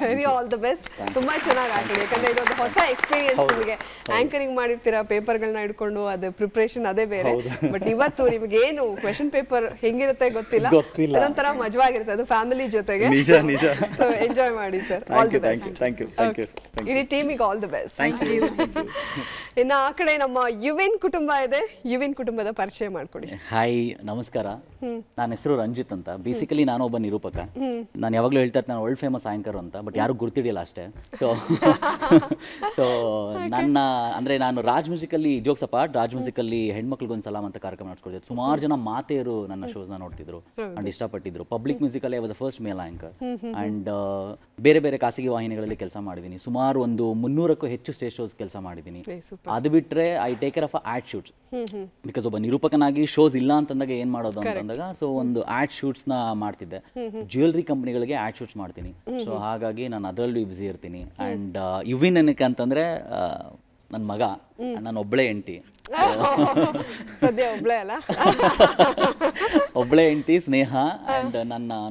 Very all the best. ತುಂಬಾ ಚೆನ್ನಾಗಿ ಆಗಿದೆ, ಯಾಕಂದ್ರೆ ಇದೊಂದು ಹೊಸ ಎಕ್ಸ್ಪೀರಿಯನ್ಸ್ ನಿಮಗೆ. ಆಂಕರಿಂಗ್ ಮಾಡಿರ್ತೀರಾ, ಪೇಪರ್ಗಳನ್ನ ಹಿಡ್ಕೊಂಡು, ಅದು ಪ್ರಿಪರೇಷನ್ ಅದೇ ಬೇರೆ. ಬಟ್ ಇವತ್ತು ನಿಮಗೆ ಏನು ಕ್ವೆಶ್ಚನ್ ಪೇಪರ್ ಹೆಂಗಿರುತ್ತೆ ಗೊತ್ತಿಲ್ಲ, ಅದೊಂಥರ ಮಜವಾಗಿರುತ್ತೆ, ಅದು ಫ್ಯಾಮಿಲಿ ಜೊತೆಗೆ. ನಿಜ ನಿಜ. ಸೊ ಎಂಜಾಯ್ ಮಾಡಿ sir. All the best. Thank you. ಇಡೀ ಟೀಮಿಗೆ ಆಲ್ ದಿ ಬೆಸ್ಟ್. ಇನ್ನು ಆ ಕಡೆ ನಮ್ಮ ಯುವಿನ್ ಕುಟುಂಬ ಇದೆ, ಯುವಿನ್ ಕುಟುಂಬದ ಪರಿಚಯ ಮಾಡ್ಕೊಡಿ. ಹಾಯ್, ನಮಸ್ಕಾರ. ನನ್ನ ಹೆಸರು ರಂಜಿತ್ ಅಂತ. ಬೇಸಿಕಲಿ ನಾನು ಒಬ್ಬ ನಿರೂಪಕ. ನಾನು ಯಾವಾಗಲೂ ಹೇಳ್ತಾ ಇರ್ತೀನಿ ನಾನು ವರ್ಲ್ಡ್ ಫೇಮಸ್ ಆಂಕರ್ ಅಂತ, ಬಟ್ ಯಾರು ಗುರ್ತಿಡಿಯಲ್ಲ ಅಷ್ಟೇ. ಸೊ ನನ್ನ ಅಂದರೆ ನಾನು ರಾಜ್ ಮ್ಯೂಸಿಕಲ್ಲಿ ಜೋಕ್ಸ್ ಅಪಾರ್ಟ್, ರಾಜ್ ಮ್ಯೂಸಿಕಲ್ಲಿ ಹೆಣ್ಮಕ್ಳಿಗೊಂದು ಸಲಾಮ್ ಅಂತ ಕಾರ್ಯಕ್ರಮ ನಡೆಸ್ಕೊಳ್ತಿದ್ದೆ. ಸುಮಾರು ಜನ ಮಾತೆಯರು ನನ್ನ ಶೋಸ್ನ ನೋಡ್ತಿದ್ರು ಅಂಡ್ ಇಷ್ಟಪಟ್ಟಿದ್ರು. Public musically I was the first male anchor. And ಬೇರೆ ಬೇರೆ ಖಾಸಗಿ ವಾಹಿನಿಗಳಲ್ಲಿ ಕೆಲಸ ಮಾಡಿದ್ದೀನಿ. ಸುಮಾರು ಒಂದು 300ಕ್ಕೂ ಹೆಚ್ಚು ಸ್ಟೇಜ್ ಶೋಸ್ ಕೆಲಸ ಮಾಡಿದ್ದೀನಿ. ಅದು ಬಿಟ್ಟರೆ I take care of ad shoots. Because ಒಬ್ಬ ನಿರೂಪಕನಾಗಿ ಶೋಸ್ ಇಲ್ಲ ಅಂತಂದಾಗ ಏನ್ ಮಾಡೋದು ಅಂತಂದಾಗ, ಸೊ ಒಂದು ಆಡ್ ಶೂಟ್ಸ್ ನ ಮಾಡ್ತಿದ್ದೆ. ಜ್ಯುವೆಲ್ರಿ ಕಂಪನಿಗಳಿಗೆ ಆಡ್ ಶೂಟ್ಸ್ ಮಾಡ್ತೀನಿ. ಸೊ ಹಾಗಾಗಿ ನಾನು ಅದರಲ್ಲೂ ಬ್ಯುಸಿ ಇರ್ತೀನಿ. ಅಂಡ್ ಯುವಿನ್ ಏನಕ್ಕೆ ಅಂತಂದ್ರೆ ನನ್ನ ಮಗ, ನಾನು ಒಬ್ಬಳೇ ಹೆಂಡತಿ. ಸದ್ಯ ಒಬ್ಳೆ ಅಲ್ಲ, ಒಬ್ಬಳೇ ಹೆಂಡತಿ ಸ್ನೇಹ. ಅಂಡ್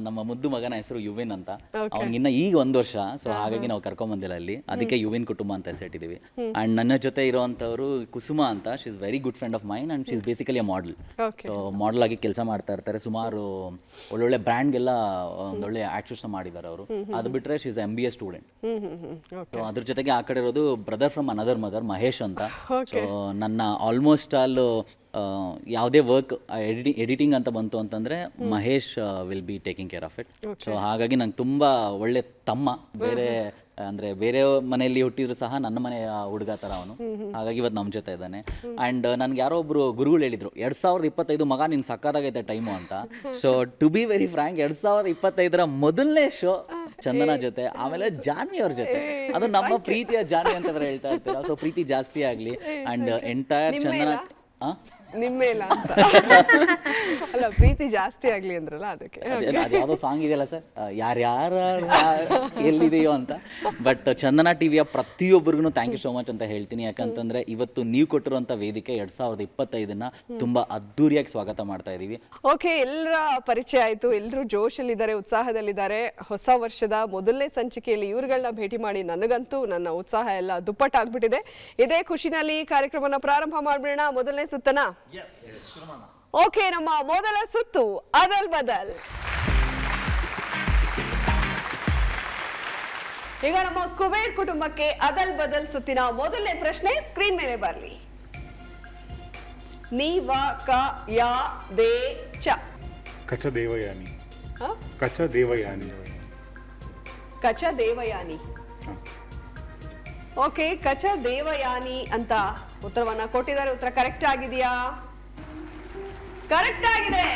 ನಮ್ಮ ಮುದ್ದು ಮಗನ ಹೆಸರು ಯುವಿನ್ ಅಂತ. ಅವನಿಗಿನ್ನ ಈಗ 1 ವರ್ಷ. ಸೊ ಹಾಗಾಗಿ ನಾವು ಕರ್ಕೊಂಡ್ ಬಂದಿಲ್ಲ ಅಲ್ಲಿ, ಅದಕ್ಕೆ ಯುವಿನ್ ಕುಟುಂಬ ಅಂತ ಹೆಸರಿಟ್ಟಿದ್ದೀವಿ. ಅಂಡ್ ನನ್ನ ಜೊತೆ ಇರುವಂತವ್ರು ಕುಸುಮ ಅಂತ. She is very good friend of main and she is basically a model. So model ಆಗಿ ಕೆಲಸ ಮಾಡ್ತಾ ಇರ್ತಾರೆ. ಸುಮಾರು ಒಳ್ಳೊಳ್ಳೆ ಬ್ರ್ಯಾಂಡ್ಗೆಲ್ಲ ಒಂದೊಳ್ಳೆ ಆಕ್ಟರ್ಸ್ ಮಾಡಿದ್ದಾರೆ ಅವರು. ಅದು ಬಿಟ್ರೆ she is MBA student. So ಅದ್ರ ಜೊತೆಗೆ ಆ ಕಡೆ ಇರೋದು brother from another mother, Mahesh ಅಂತ. ಸೊ ನನ್ನ ಆಲ್ಮೋಸ್ಟ್ ಆಲ್ ಯಾವುದೇ ವರ್ಕ್ ಎಡಿಟಿಂಗ್ ಅಂತ ಬಂತು ಅಂತಂದ್ರೆ Mahesh will be taking care of it. So ಹಾಗಾಗಿ ನಂಗೆ ತುಂಬಾ ಒಳ್ಳೆ ತಮ್ಮ. ಬೇರೆ ಮನೆಯಲ್ಲಿ ಹುಟ್ಟಿದ್ರು ಸಹ ನನ್ನ ಮನೆಯ ಹುಡುಗ ತರ ಅವನು. ಹಾಗಾಗಿ ಇವತ್ತು ನಮ್ಮ ಜೊತೆ ಇದ್ದಾನೆ. ಅಂಡ್ ನನ್ಗೆ ಯಾರೋ ಒಬ್ರು ಗುರುಗಳು ಹೇಳಿದ್ರು 2025 ಮಗ ನಿನ್ ಸಕ್ಕದಾಗೈತೆ ಟೈಮು ಅಂತ. So to be very frank, 2025 ಮೊದಲನೇ ಶೋ ಚಂದನ ಜೊತೆ, ಆಮೇಲೆ ಜಾನ್ವಿ ಅವ್ರ ಜೊತೆ. ಅದು ನಮ್ಮ ಪ್ರೀತಿಯ ಜಾನ್ವಿ ಅಂತ ಹೇಳ್ತಾ ಇರ್ತೀರ. ಸೊ ಪ್ರೀತಿ ಜಾಸ್ತಿ ಆಗ್ಲಿ. ಅಂಡ್ ಎಂಟೈರ್ ಚಂದನ ನಿಮ್ಮೇಲ ಅಂತ ಅಲ್ಲ, ಪ್ರೀತಿ ಜಾಸ್ತಿ ಆಗ್ಲಿ ಅಂದ್ರಲ್ಲ ಅದಕ್ಕೆ. ಅದು ಯಾವುದೋ ಸಾಂಗ್ ಇದೆಯಲ್ಲ ಸರ್, ಯಾರ್ಯಾರ ಎಲ್ಲಿದೆಯೋ ಅಂತ. ಬಟ್ ಚಂದನ ಟಿವಿಯ ಪ್ರತಿಯೊಬ್ಬರಿಗೂ ಥ್ಯಾಂಕ್ ಯು ಸೋ ಮಚ್ ಅಂತ ಹೇಳ್ತೀನಿ. ಯಾಕಂತಂದ್ರೆ ಇವತ್ತು ನೀವು ಕೊಟ್ಟಿರುವಂತ ವೇದಿಕೆ 2025ನ ತುಂಬಾ ಅದ್ದೂರಿಯಾಗಿ ಸ್ವಾಗತ ಮಾಡ್ತಾ ಇದೀವಿ. ಓಕೆ, ಎಲ್ಲರ ಪರಿಚಯ ಆಯ್ತು, ಎಲ್ಲರೂ ಜೋಶಲ್ಲಿದ್ದಾರೆ, ಉತ್ಸಾಹದಲ್ಲಿದ್ದಾರೆ. ಹೊಸ ವರ್ಷದ ಮೊದಲನೇ ಸಂಚಿಕೆಯಲ್ಲಿ ಇವ್ರುಗಳನ್ನ ಭೇಟಿ ಮಾಡಿ ನನಗಂತೂ ನನ್ನ ಉತ್ಸಾಹ ಎಲ್ಲ ದುಪ್ಪಟ್ಟಾಗ್ಬಿಟ್ಟಿದೆ. ಇದೇ ಖುಷಿನಲ್ಲಿ ಕಾರ್ಯಕ್ರಮನ ಪ್ರಾರಂಭ ಮಾಡ್ಬಿಡೋಣ. ಮೊದಲನೇ ಸುತ್ತನ ಓಕೆ, ನಮ್ಮ ಮೊದಲ ಸುತ್ತು ಅದಲ್ ಬದಲ್. ಈಗ ನಮ್ಮ ಕುಬೇರ್ ಕುಟುಂಬಕ್ಕೆ ಅದಲ್ ಬದಲ್ ಸುತ್ತಿನ ಮೊದಲನೇ ಪ್ರಶ್ನೆ ಸ್ಕ್ರೀನ್ ಮೇಲೆ ಬರಲಿ. ನೀವ ಕ ಯಾ ದೇ ಚ. ಕಚ ದೇವಯಾನಿ. ಕಚ ದೇವಯಾನಿ. ಕಚ ದೇವಯಾನಿ. ಓಕೆ, ಕಚ ದೇವಯಾನಿ ಅಂತ ಉತ್ತರವನ್ನ ಕೊಟ್ಟಿದ್ದಾರೆ. ಉತ್ತರ ಕರೆಕ್ಟ್ ಆಗಿದೆಯಾ? ಕರೆಕ್ಟ್ ಆಗಿದೆ.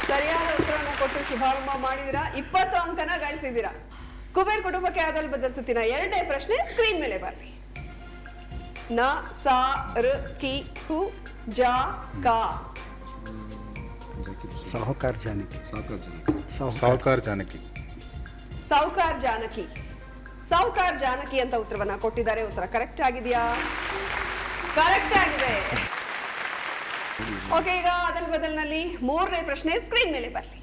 ಸರಿಯಾದ ಉತ್ತರವನ್ನ ಕೊಟ್ಟು ಶುಭಾರಂಭ ಮಾಡಿದಿರಾ. 20 ಅಂಕನ ಗಳಿಸಿದ್ದೀರಾ. ಕುಬೇರ್ ಕುಟುಂಬಕ್ಕೆ ಅದಲ್ ಬದಲ್ ಸುತ್ತಿನ ಎರಡನೇ ಪ್ರಶ್ನೆ ಸ್ಕ್ರೀನ್ ಮೇಲೆ ಬರಲಿ. ನ ಸಾ ರ ಕಿ ಹು ಜಾ ಕಾ. ಸಾಹುಕಾರ್ ಜಾನಕಿ. ಸಾಹುಕಾರ್ ಜಾನಕಿ. ಸಾಹುಕಾರ್ ಜಾನಕಿ. ಸಾಹುಕಾರ್ ಜಾನಕಿ ಅಂತ ಉತ್ತರವನ್ನ ಕೊಟ್ಟಿದ್ದಾರೆ. ಉತ್ತರ ಕರೆಕ್ಟ್ ಆಗಿದೆಯಾ? ಕರೆಕ್ಟ್ ಆಗಿದೆ. ಓಕೆ, ಈಗ ಅದಲ್ ಬದಲ್ನಲ್ಲಿ ಮೂರನೇ ಪ್ರಶ್ನೆ ಸ್ಕ್ರೀನ್ ಮೇಲೆ ಬರಲಿ.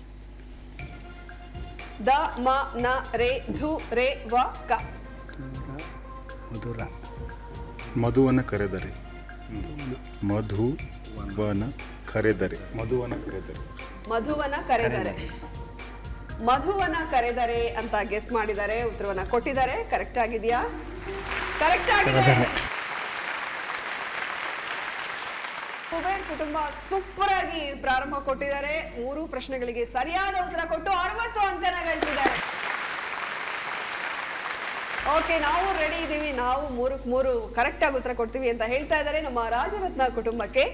ದ ಮ ನ ರೇ ಧು ರೇ ವ ಕ. ಮಧುರ. ಮಧುವನ ಕರೆದರೆ. ಮಧುವನ ಕರೆದರೆ. ಮಧುವನ ಕರೆದರೆ. ಮಧುವನ ಕರೆದರೆ. ಮಧುವನ ಕರೆದರೆ ಅಂತ ಗೆಸ್ ಮಾಡಿದ್ದಾರೆ. ಉತ್ತರವನ್ನ ಕೊಟ್ಟಿದ್ದಾರೆ. ಕರೆಕ್ಟ್ ಆಗಿದೆಯಾ? ಕರೆಕ್ಟ್ ಆಗಿದೆ. ಕುಬೇರ್ ಕುಟುಂಬ ಸೂಪರ್ ಆಗಿ ಪ್ರಾರಂಭ ಕೊಟ್ಟಿದ್ದಾರೆ. 3 ಪ್ರಶ್ನೆಗಳಿಗೆ ಸರಿಯಾದ ಉತ್ತರ ಕೊಟ್ಟು 60 ಅಂಕನ ಗಳಿಸಿದ್ದಾರೆ. ಓಕೆ, ನಾವು ರೆಡಿ ಇದ್ದೀವಿ. ನಾವು 3 ಕರೆಕ್ಟ್ ಆಗಿ ಉತ್ತರ ಕೊಡ್ತೀವಿ ಅಂತ ಹೇಳ್ತಾ ಇದ್ದಾರೆ ನಮ್ಮ ರಾಜರತ್ನ ಕುಟುಂಬಕ್ಕೆ.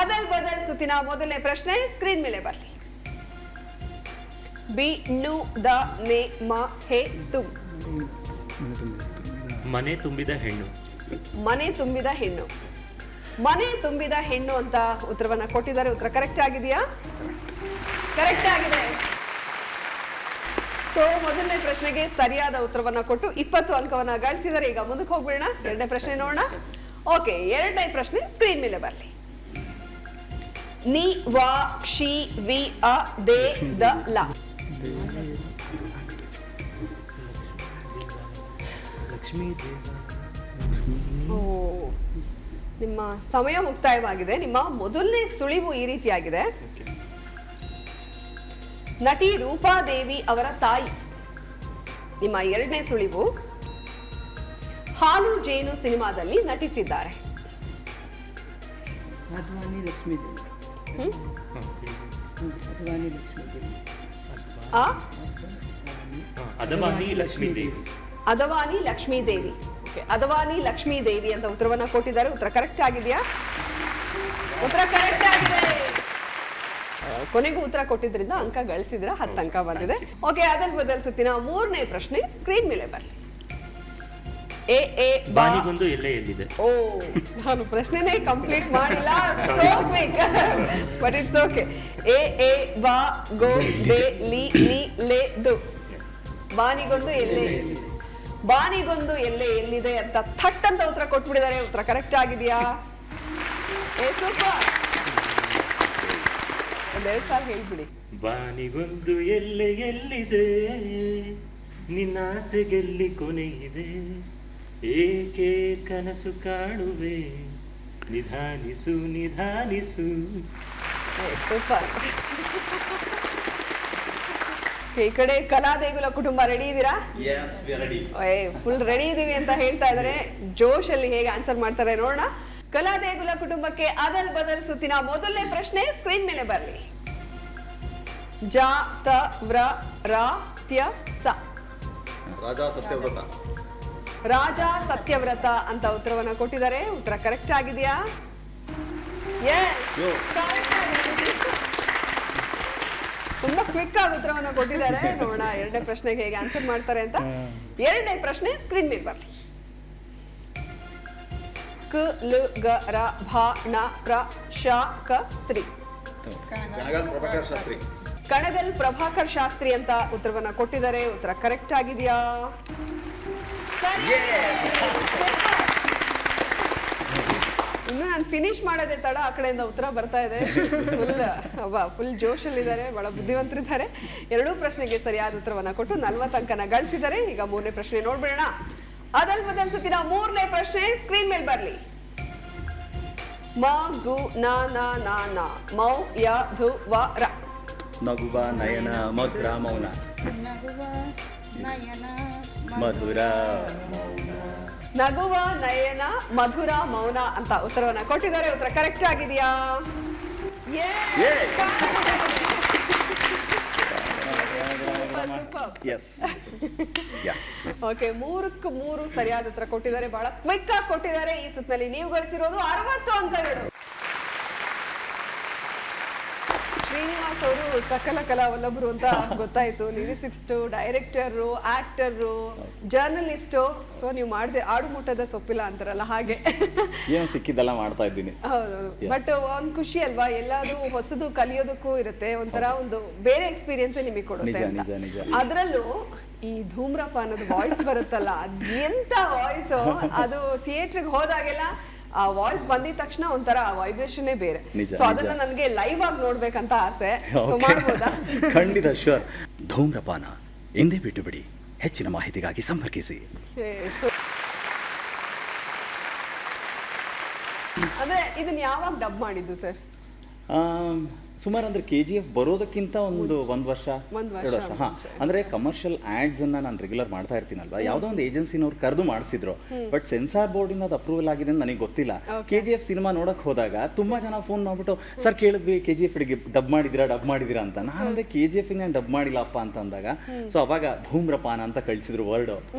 ಅದಲ್ ಬದಲ್ ಸುತ್ತಿನ ಮೊದಲನೇ ಪ್ರಶ್ನೆ ಸ್ಕ್ರೀನ್ ಮೇಲೆ ಬರಲಿ. ಬಿ ನು ದ ನೆ ಮ ಹೆ ತುಮ್. ಮನೆ ತುಂಬಿದ ಹೆಣ್ಣು. ಮನೆ ತುಂಬಿದ ಹೆಣ್ಣು. ಮನೆ ತುಂಬಿದ ಹೆಣ್ಣು ಅಂತ ಉತ್ತರವನ್ನ ಕೊಟ್ಟಿದ್ದಾರೆ. ಉತ್ತರ ಕರೆಕ್ಟ್ ಆಗಿದೆಯಾ? ಕರೆಕ್ಟ್ ಆಗಿದೆ. ಸೊ ಮೊದಲನೇ ಪ್ರಶ್ನೆಗೆ ಸರಿಯಾದ ಉತ್ತರವನ್ನ ಕೊಟ್ಟು 20 ಅಂಕವನ್ನ ಗಳಿಸಿದರೆ. ಈಗ ಮುಂದಕ್ಕೆ ಹೋಗ್ಬಿಡೋಣ. ಎರಡನೇ ಪ್ರಶ್ನೆ ನೋಡೋಣ. ಓಕೆ, ಎರಡನೇ ಪ್ರಶ್ನೆ ಸ್ಕ್ರೀನ್ ಮೇಲೆ ಬರಲಿ. ನಿ ವ ಕ್ಷಿ ವಿ ಅ ದೇ ದ ಲ. ನಿಮ್ಮ ಸಮಯ ಮುಕ್ತಾಯವಾಗಿದೆ. ನಿಮ್ಮ ಮೊದಲನೇ ಸುಳಿವು ಈ ರೀತಿಯಾಗಿದೆ. ನಟಿ ರೂಪಾದೇವಿ ಅವರ ತಾಯಿ. ನಿಮ್ಮ ಎರಡನೇ ಸುಳಿವು ಹಾಲು ಜೇನು ಸಿನಿಮಾದಲ್ಲಿ ನಟಿಸಿದ್ದಾರೆ. ಆ? ಅದವಾನಿ ಲಕ್ಷ್ಮೀದೇವಿ. ಅದವಾನಿ ಲಕ್ಷ್ಮೀದೇವಿ. ಓಕೆ, ಅದವಾನಿ ಲಕ್ಷ್ಮೀದೇವಿ ಅಂತ ಉತ್ತರವನ್ನ ಕೊಟ್ಟಿದ್ದಾರೆ. ಉತ್ತರ ಕರೆಕ್ಟ್ ಆಗಿದೆಯಾ? ಉತ್ತರ ಕರೆಕ್ಟ್ ಆಗಿದೆ. ಕೊನೆಗೂ ಉತ್ತರ ಕೊಟ್ಟಿದ್ರಿಂದ ಅಂಕ ಗಳಿಸಿದ್ರ. 10 ಅಂಕ ಬಂದಿದೆ. ಓಕೆ, ಅದಲ್ ಬದಲ್ ಸುತ್ತಿನ ಮೂರನೇ ಪ್ರಶ್ನೆ ಸ್ಕ್ರೀನ್ ಮೇಲೆ ಬರಲಿ. ಎ ಎ ಬಾನಿಗೊಂದು ಎಲ್ಲೆ ಎಲ್ಲಿದೆ. ಓ, ನಾನು ಪ್ರಶ್ನೆನೇ ಕಂಪ್ಲೀಟ್ ಮಾಡಿಲ್ಲ. So quick, but it's okay. A A ಬಾ ಗೋ ದೆ ಲಿ ನಿ ಲೆ ದು. ಬಾನಿಗೊಂದು ಎಲ್ಲೆ. ಬಾನಿಗೊಂದು ಎಲ್ಲೆ ಎಲ್ಲಿದೆ ಅಂತ ಥಟ್ ಅಂತ ಉತ್ತರ ಕೊಟ್ಬಿಟ್ಟಿದ್ದಾರೆ. ಉತ್ತರ ಕರೆಕ್ಟ್ ಆಗಿದೆಯಾ? ಸೂಪರ್. ಒಂದೆರಡು ಸಾಲ ಹೇಳ್ಬಿಡಿ. ಬಾನಿಗೊಂದು ಎಲ್ಲೆ ಎಲ್ಲಿದೆ, ನಿನ್ನ ಆಸೆಗೆಲ್ಲಿ ಕೊನೆಯಿದೆ, ಏಕೆ ಕನಸು ಕಾಣುವೆ, ನಿಧಾನಿಸು ನಿಧಾನಿಸು. ಸೂಪರ್. ಈ ಕಡೆ ಕಲಾದೇಗುಲ ಕುಟುಂಬ ರೆಡಿ ಇದ್ದೀರಾ? ಫುಲ್ ರೆಡಿ ಇದೀವಿ ಅಂತ ಹೇಳ್ತಾ ಇದಾರೆ. ಜೋಶ್ ಅಲ್ಲಿ ಹೇಗೆ ಆನ್ಸರ್ ಮಾಡ್ತಾರೆ ನೋಡೋಣ. ಕಲಾದೇಗುಲ ಕುಟುಂಬಕ್ಕೆ ಅದಲ್ ಬದಲ್ ಸುತ್ತಿನ ಮೊದಲನೇ ಪ್ರಶ್ನೆ ಸ್ಕ್ರೀನ್ ಮೇಲೆ ಬರಲಿ. ಜ ತ ವ್ರ ರ ತ್ಯ ಸ. ರಾಜಾ ಸತ್ಯವ್ರತ. ರಾಜ ಸತ್ಯವ್ರತ ಅಂತ ಉತ್ತರವನ್ನ ಕೊಟ್ಟಿದ್ದಾರೆ. ಉತ್ತರ ಕರೆಕ್ಟ್ ಆಗಿದೆಯಾ? ತುಂಬಾ ಕ್ವಿಕ್ ಆಗಿ ಉತ್ತರವನ್ನ ಕೊಟ್ಟಿದ್ದಾರೆ. ನೋಡೋಣ ಎರಡನೇ ಪ್ರಶ್ನೆಗೆ ಹೇಗೆ ಆನ್ಸರ್ ಮಾಡ್ತಾರೆ ಅಂತ. ಎರಡನೇ ಪ್ರಶ್ನೆ ಸ್ಕ್ರೀನ್ ಮೇಲೆ ಬರಲಿ. ಕ ಲ ಗ ರ ಭ ಣ ಪ್ರ ಶ ಕ ಸ್ತ್ರೀ. ಕಣಗಲ್ ಪ್ರಭಾಕರ್ ಶಾಸ್ತ್ರಿ ಅಂತ ಉತ್ತರವನ್ನ ಕೊಟ್ಟಿದ್ದಾರೆ. ಉತ್ತರ ಕರೆಕ್ಟ್ ಆಗಿದೆಯಾ? ಇನ್ನು ನಾನು ಫಿನಿಶ್ ಮಾಡೋದೇ ತಡ, ಆ ಕಡೆಯಿಂದ ಉತ್ತರ ಬರ್ತಾ ಇದೆ. ಫುಲ್ ಜೋಶಲ್ಲಿದ್ದಾರೆ, ಬಹಳ ಬುದ್ಧಿವಂತರಿದ್ದಾರೆ. ಎರಡೂ ಪ್ರಶ್ನೆಗೆ ಸರಿಯಾದ ಉತ್ತರವನ್ನ ಕೊಟ್ಟು 40 ಅಂಕನ ಗಳಿಸಿದ್ದಾರೆ. ಈಗ ಮೂರನೇ ಪ್ರಶ್ನೆ ನೋಡ್ಬಿಡೋಣ. ಅದಲ್ ಬದಲ್ ಸುತ್ತಿನ ಮೂರನೇ ಪ್ರಶ್ನೆ ಸ್ಕ್ರೀನ್ ಮೇಲೆ ಬರಲಿ. ಮ ಗು ನ ನ ನ ನ ಮೌ ಯ ಧು ವ ರ. ನಗುವ ನಯನ ಮಧುರ ಮೌನ. ಮಧುರ ನಗುವ ನಯನ ಮಧುರ ಮೌನ ಅಂತ ಉತ್ತರವನ್ನ ಕೊಟ್ಟಿದ್ದಾರೆ. ಉತ್ತರ ಕರೆಕ್ಟ್ ಆಗಿದೆಯಾ? ಓಕೆ, 3ಕ್ಕೆ 3 ಸರಿಯಾದ ಉತ್ತರ ಕೊಟ್ಟಿದ್ದಾರೆ. ಬಹಳ ಕ್ವಿಕ್ ಆಗಿ ಕೊಟ್ಟಿದ್ದಾರೆ. ಈ ಸುತ್ತಿನಲ್ಲಿ ನೀವು ಗಳಿಸಿರೋದು 60 ಅಂಕಗಳು. ಶ್ರೀನಿವಾಸ್ ಅವರು ಸಕಲ ಕಲಾವಲ್ಲಭರು ಅಂತ ಗೊತ್ತಾಯ್ತು. Lyricist, director, actor, journalist. So ನೀವು ಮಾಡದೆ ಆಡು ಮುಟ್ಟದ ಸೊಪ್ಪಿಲ್ಲ ಅಂತಾರಲ್ಲ ಹಾಗೆ ಏನು ಸಿಕ್ಕಿದ್ದೆಲ್ಲ ಮಾಡ್ತಾ ಇದ್ದೀನಿ. ಹೌದು, ಬಟ್ ಒಂದ್ ಖುಷಿ ಅಲ್ವಾ, ಎಲ್ಲಾದ್ರೂ ಹೊಸದು ಕಲಿಯೋದಕ್ಕೂ ಇರುತ್ತೆ. ಒಂಥರ ಒಂದು ಬೇರೆ ಎಕ್ಸ್ಪೀರಿಯನ್ಸ್ ನಿಮಗೆ ಕೊಡುತ್ತೆ ಅಂತ. ಅದ್ರಲ್ಲೂ ಈ ಧೂಮ್ರಪಾನದ ವಾಯ್ಸ್ ಬರುತ್ತಲ್ಲ, ಎಂತ ವಾಯ್ಸು ಅದು. ಥಿಯೇಟರ್ಗೆ ಹೋದಾಗೆಲ್ಲ ಆ ವಾಯ್ಸ್ ಬಂದಿದ ತಕ್ಷಣ ಒಂಥರ ವೈಬ್ರೇಷನ್ನೇ ಬೇರೆ. ನಿಜ, ಸೊ ಅದನ್ನ ನನಗೆ ಲೈವ್ ಆಗಿ ನೋಡ್ಬೇಕಂತ ಆಸೆ. So Okay. ಮಾಡ್ಬೋದಾ? ಖಂಡಿತ, ಶೂರ್. ಧೂಮ್ರಪಾನ ಎಂದೇ ಬಿಟ್ಟು ಬಿಡಿ. ಹೆಚ್ಚಿನ ಮಾಹಿತಿಗಾಗಿ ಸಂಪರ್ಕಿಸಿ. ಅಂದ್ರೆ ಇದನ್ನ ಯಾವಾಗ ಡಬ್ ಮಾಡಿದ್ದು ಸರ್? ಸುಮಾರು ಅಂದ್ರೆ KGF ಬರೋದಕ್ಕಿಂತ ಒಂದು ವರ್ಷ ಒಂದ್ ವರ್ಷ 2 ವರ್ಷ. ಹಾ, ಅಂದ್ರೆ ಕಮರ್ಷಿಯಲ್ ಆಡ್ಸ್ ಅನ್ನ ನಾನು ರೆಗ್ಯುಲರ್ ಮಾಡ್ತಾ ಇರ್ತೀನಲ್ವಾ, ಯಾವ್ದೋ ಒಂದು ಏಜೆನ್ಸಿನವ್ರು ಕರೆದು ಮಾಡಿಸಿದ್ರು. ಬಟ್ ಸೆನ್ಸಾರ್ ಬೋರ್ಡ್ ಇಂದ ಅದು ಅಪ್ರೂವಲ್ ಆಗಿದೆ ಅಂತ ನನಗೆ ಗೊತ್ತಿಲ್ಲ. KGF ಸಿನಿಮಾ ನೋಡಕ್ ಹೋದಾಗ ತುಂಬಾ ಜನ ಫೋನ್ ಮಾಡ್ಬಿಟ್ಟು, ಸರ್ ಕೇಳಿದ್ವಿ KGF ಡಬ್ ಮಾಡಿದಿರಾ ಅಂತ. ನಾನು ಅದೇ KGF ನಾನು ಡಬ್ ಮಾಡಿಲ್ಲಪ್ಪ ಅಂತ ಅಂದಾಗ, ಸೊ ಅವಾಗ ಧೂಮ್ರಪಾನ ಅಂತ ಕಳಿಸಿದ್ರು word.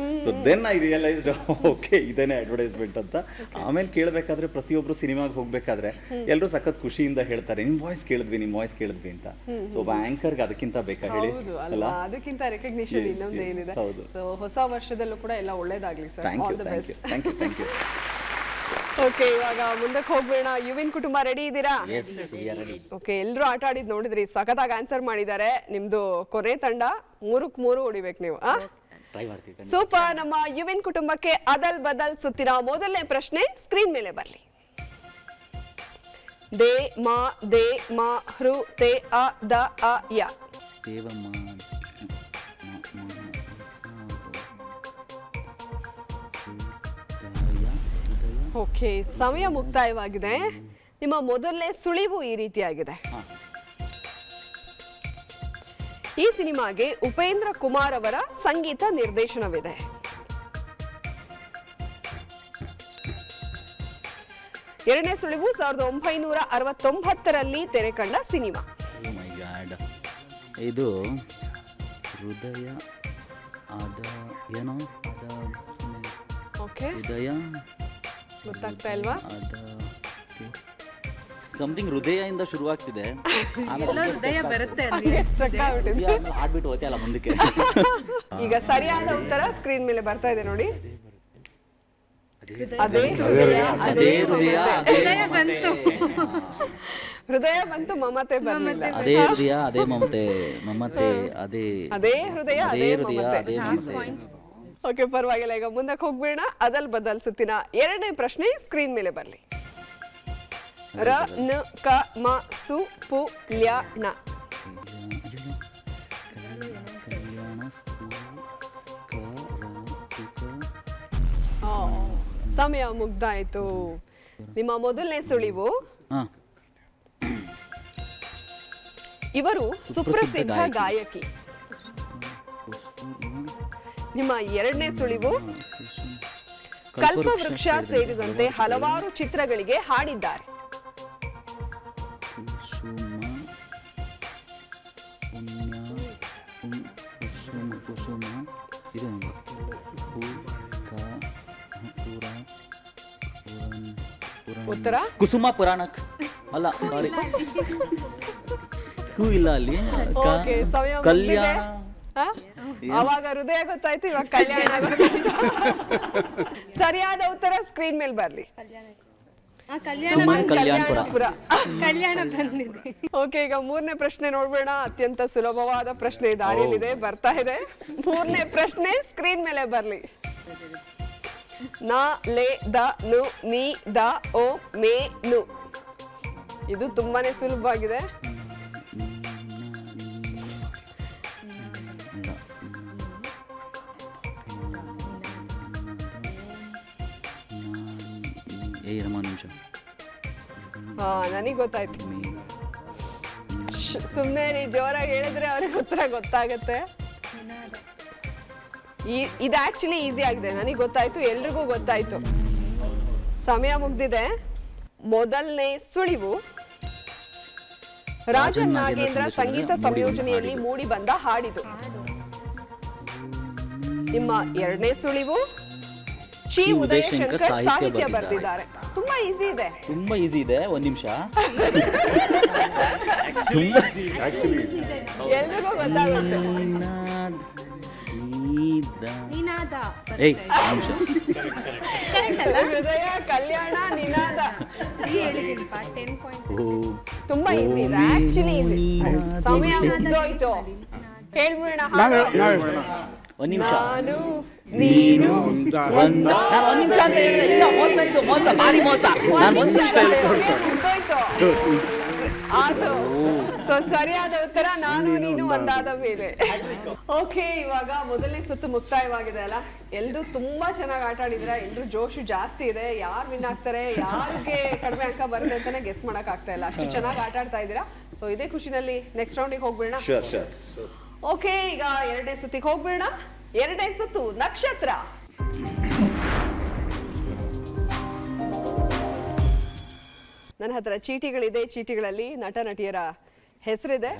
So then I realised, okay ಇದೇನೆ ಅಡ್ವರ್ಟೈಸ್ಮೆಂಟ್ ಅಂತ. ಆಮೇಲೆ ಕೇಳಬೇಕಾದ್ರೆ ಪ್ರತಿಯೊಬ್ರು ಸಿನಿಮಾಗೆ ಹೋಗ್ಬೇಕಾದ್ರೆ ಎಲ್ಲರೂ ಸಖತ್ ಖುಷಿಯಿಂದ ಹೇಳ್ತಾರೆ, ನಿಮ್ ವಾಯ್ಸ್ ಕೇಳಿದ್ವಿ ಅಂತ. ಸೊ ಒಬ್ಬ ಆಂಕರ್ಗೆ ಅದಕ್ಕಿಂತ ಬೇಕಾ ಹೇಳಿ? ಹೌದು ಅಲ್ವಾ, ಅದಕ್ಕಿಂತ ರೆಕಗ್ನಿಷನ್ ಇನ್ನೊಂದು ಏನಿದೆ. ಹೌದು. ಸೊ ಹೊಸ ವರ್ಷದಲ್ಲೂ ಕೂಡ ಎಲ್ಲ ಒಳ್ಳೇದಾಗ್ಲಿ sir. Thank all you, the thank you, best. Thank you. Okay, ಇವಾಗ ಮುಂದಕ್ಕೆ ಹೋಗ್ಬೇಡ. ಯುವಿನ್ ಕುಟುಂಬ ರೆಡಿ ಇದ್ದೀರಾ? ಓಕೆ, ಎಲ್ಲರೂ ಆಟ ಆಡಿದ್ ನೋಡಿದ್ರಿ, ಸಖತ್ತಾಗಿ ಆನ್ಸರ್ ಮಾಡಿದ್ದಾರೆ. ನಿಮ್ದು ಕೊನೆ ತಂಡ 3-3 ಹೊಡಿಬೇಕು ನೀವು. ಸೂಪರ್. ನಮ್ಮ ಯುವಿನ್ ಕುಟುಂಬಕ್ಕೆ ಅದಲ್ ಬದಲ್ ಸುತ್ತಿನ ಮೊದಲನೇ ಪ್ರಶ್ನೆ ಸ್ಕ್ರೀನ್ ಮೇಲೆ ಬರ್ಲಿ. ದೇ ಮಾ ದೇ ಮಾ ಹೃ ತೇ ಅ ದ ಅ ಯ. ಓಕೆ, ಸಮಯ ಮುಕ್ತಾಯವಾಗಿದೆ. ನಿಮ್ಮ ಮೊದಲನೇ ಸುಳಿವು ಈ ರೀತಿಯಾಗಿದೆ. ಈ ಸಿನಿಮಾಗೆ ಉಪೇಂದ್ರ ಕುಮಾರ್ ಅವರ ಸಂಗೀತ ನಿರ್ದೇಶನವಿದೆ. ಎರಡನೇ ಸುಳಿವು 1969ರಲ್ಲಿ ತೆರೆ ಕಂಡ ಸಿನಿಮಾ. ಇದು ಹೃದಯ ಅದ ಏನೋ ಓಕೆ, ಹೃದಯ ಗೊತ್ತಾಗ್ತಾ ಇಲ್ವಾ? ಸಮಥಿಂಗ್ ಹೃದಯದಿಂದ ಶುರುವಾಗ್ತಿದೆ, ಸ್ಟ್ರಕ್ ಆಗ್ಬಿಟ್ಟಿದೆ. ಹಾಡ್ಬಿಟ್ಟು ಹೋಗ್ತಾ ಇಲ್ಲ ಮುಂದಕ್ಕೆ. ಈಗ ಸರಿಯಾದ ಉತ್ತರ ಸ್ಕ್ರೀನ್ ಮೇಲೆ ಬರ್ತಾ ಇದೆ ನೋಡಿ. ಅದೇ ಹೃದಯ, ಅದೇ ಮಮತೆ. ಹೃದಯ ಬಂತು, ಮಮತೆ ಬರಲಿಲ್ಲ. ಅದೇ ಹೃದಯ ಅದೇ ಮಮತೆ, ಮಮತೆ ಅದೇ ಹೃದಯ, ಅದೇ ಅದೇ ಹೃದಯ ಮಮತೆ. ಅದೇ ಮಮತೆ. ಓಕೆ, ಪರವಾಗಿಲ್ಲ. ಈಗ ಮುಂದಕ್ಕೆ ಹೋಗ್ಬೇಡ. ಅದಲ್ ಬದಲ್ ಸುತ್ತಿನ ಎರಡನೇ ಪ್ರಶ್ನೆ ಸ್ಕ್ರೀನ್ ಮೇಲೆ ಬರ್ಲಿ. ರ ನ ಕ ಮ ಸು ಪು ಲ್ಯ ಣ. ಸಮಯ ಮುಗ್ದಾಯ್ತು. ನಿಮ್ಮ ಮೊದಲನೇ ಸುಳಿವು, ಇವರು ಸುಪ್ರಸಿದ್ಧ ಗಾಯಕಿ. ನಿಮ್ಮ ಎರಡನೇ ಸುಳಿವು, ಕಲ್ಪವೃಕ್ಷ ಸೇರಿದಂತೆ ಹಲವಾರು ಚಿತ್ರಗಳಿಗೆ ಹಾಡಿದ್ದಾರೆ. ಉತ್ತರ ಕುಸುಮ ಪುರಾಣಕ್ ಅಲ್ಲ, ಸಾರಿ, ಹೂ ಇಲ್ಲ ಅಲ್ಲಿ. ಓಕೆ, ಸಮಯ ಕಲ್ಯಾಣ. ಅವಾಗ ಹೃದಯ ಗೊತ್ತಾಯ್ತು, ಇವಾಗ ಕಲ್ಯಾಣ ಗೊತ್ತಾಯ್ತು. ಸರಿಯಾದ ಉತ್ತರ ಸ್ಕ್ರೀನ್ ಮೇಲೆ ಬರ್ಲಿ. ಸುಮನ್ ಕಲ್ಯಾಣಪುರ. ಓಕೆ, ಈಗ ಮೂರನೇ ಪ್ರಶ್ನೆ ನೋಡ್ಬೇಡ. ಅತ್ಯಂತ ಸುಲಭವಾದ ಪ್ರಶ್ನೆ ದಾರಿಯಲ್ಲಿದೆ, ಬರ್ತಾ ಇದೆ. ಮೂರನೇ ಪ್ರಶ್ನೆ ಸ್ಕ್ರೀನ್ ಮೇಲೆ ಬರ್ಲಿ. ನ ಲೇ ದ ನು ನೀ ದ ಓ ಮೇ ನು. ಇದು ತುಂಬಾನೇ ಸುಲಭವಾಗಿದೆ. ನನಗೆ ಗೊತ್ತಾಯ್ತು. ಸುಮ್ಮನೆ ನೀ ಜೋರಾಗಿ ಹೇಳಿದ್ರೆ ಅವ್ರಿಗೆ ಉತ್ತರ ಗೊತ್ತಾಗತ್ತೆ. ಇದು ಆಕ್ಚುಲಿ ಈಸಿ ಆಗಿದೆ. ನನಗೆ ಗೊತ್ತಾಯ್ತು, ಎಲ್ರಿಗೂ ಗೊತ್ತಾಯ್ತು. ಸಮಯ ಮುಗ್ದಿದೆ. ಮೊದಲನೇ ಸುಳಿವು, ರಾಜನ್ ನಾಗೇಂದ್ರ ಸಂಗೀತ ಸಂಯೋಜನೆಯಲ್ಲಿ ಮೂಡಿ ಬಂದ ಹಾಡಿದು. ನಿಮ್ಮ ಎರಡನೇ ಸುಳಿವು, ಚಿ ಉದಯಶಂಕರ್ ಸಾಹಿತ್ಯ ಬರೆದಿದ್ದಾರೆ. ತುಂಬಾ ಈಸಿ ಇದೆ. ತುಂಬಾ ಈಸಿ ಇದೆ. ಒಂದ್ ನಿಮಿಷ, ಎಲ್ರಿಗೂ ಗೊತ್ತಾಗುತ್ತೆ. ಹೃದಯ, ಕಲ್ಯಾಣ, ನಿನಾದ. ತುಂಬಾ ಈಸಿ ಇದೆ, ಆಕ್ಚುಲಿ ಈಸಿ. ಸಮಯ ಮುಗ್ದೋಯ್ತು. ಹೇಳ್ಬಿಡೋಣ. ಒಂದ್ ನಿಮಿಷ, ನಾನು ನೀನು ನಾನು ಒಂದ್ ನಿಮಿಷ ಅಂತ ಹೇಳಿದೆ. ಇಲ್ಲ, ಮೋಸ ಇದು, ಮೋಸ, ಭಾರಿ ಮೋಸ. ನಾನು ಒಂದ್ ನಿಮಿಷ ಆತು. ಸೊ ಸರಿಯಾದ ಉತ್ತರ ನಾನು ನೀನು ಒಂದಾದ ಮೇಲೆ. ಓಕೆ, ಇವಾಗ ಮೊದಲನೇ ಸುತ್ತು ಮುಕ್ತಾಯವಾಗಿದೆ ಅಲ್ಲ. ಎಲ್ರು ತುಂಬಾ ಚೆನ್ನಾಗಿ ಆಟ ಆಡಿದ್ರ. ಎಲ್ರು ಜೋಶು ಜಾಸ್ತಿ ಇದೆ. ಯಾರು ವಿನ್ ಆಗ್ತಾರೆ, ಯಾರಿಗೆ ಕಡಿಮೆ ಅಂಕ ಬರುತ್ತೆ ಅಂತಾನೆ ಗೆಸ್ ಮಾಡಕ್ ಆಗ್ತಾ ಇಲ್ಲ. ಅಷ್ಟು ಚೆನ್ನಾಗಿ ಆಟ ಆಡ್ತಾ ಇದ್ದೀರಾ. ಸೊ ಇದೇ ಖುಷಿನಲ್ಲಿ ನೆಕ್ಸ್ಟ್ ರೌಂಡಿಗೆ ಹೋಗ್ಬಿಡೋಣ. ಓಕೆ, ಈಗ ಎರಡನೇ ಸುತ್ತಿಗೆ ಹೋಗ್ಬಿಡೋಣ. ಎರಡನೇ ಸುತ್ತು ನಕ್ಷತ್ರ. ನನ್ನ ಹತ್ರ ಚೀಟಿಗಳಿದೆ. ಚೀಟಿಗಳಲ್ಲಿ ನಟ ನಟಿಯರ ಹೆಸರಿದೆ.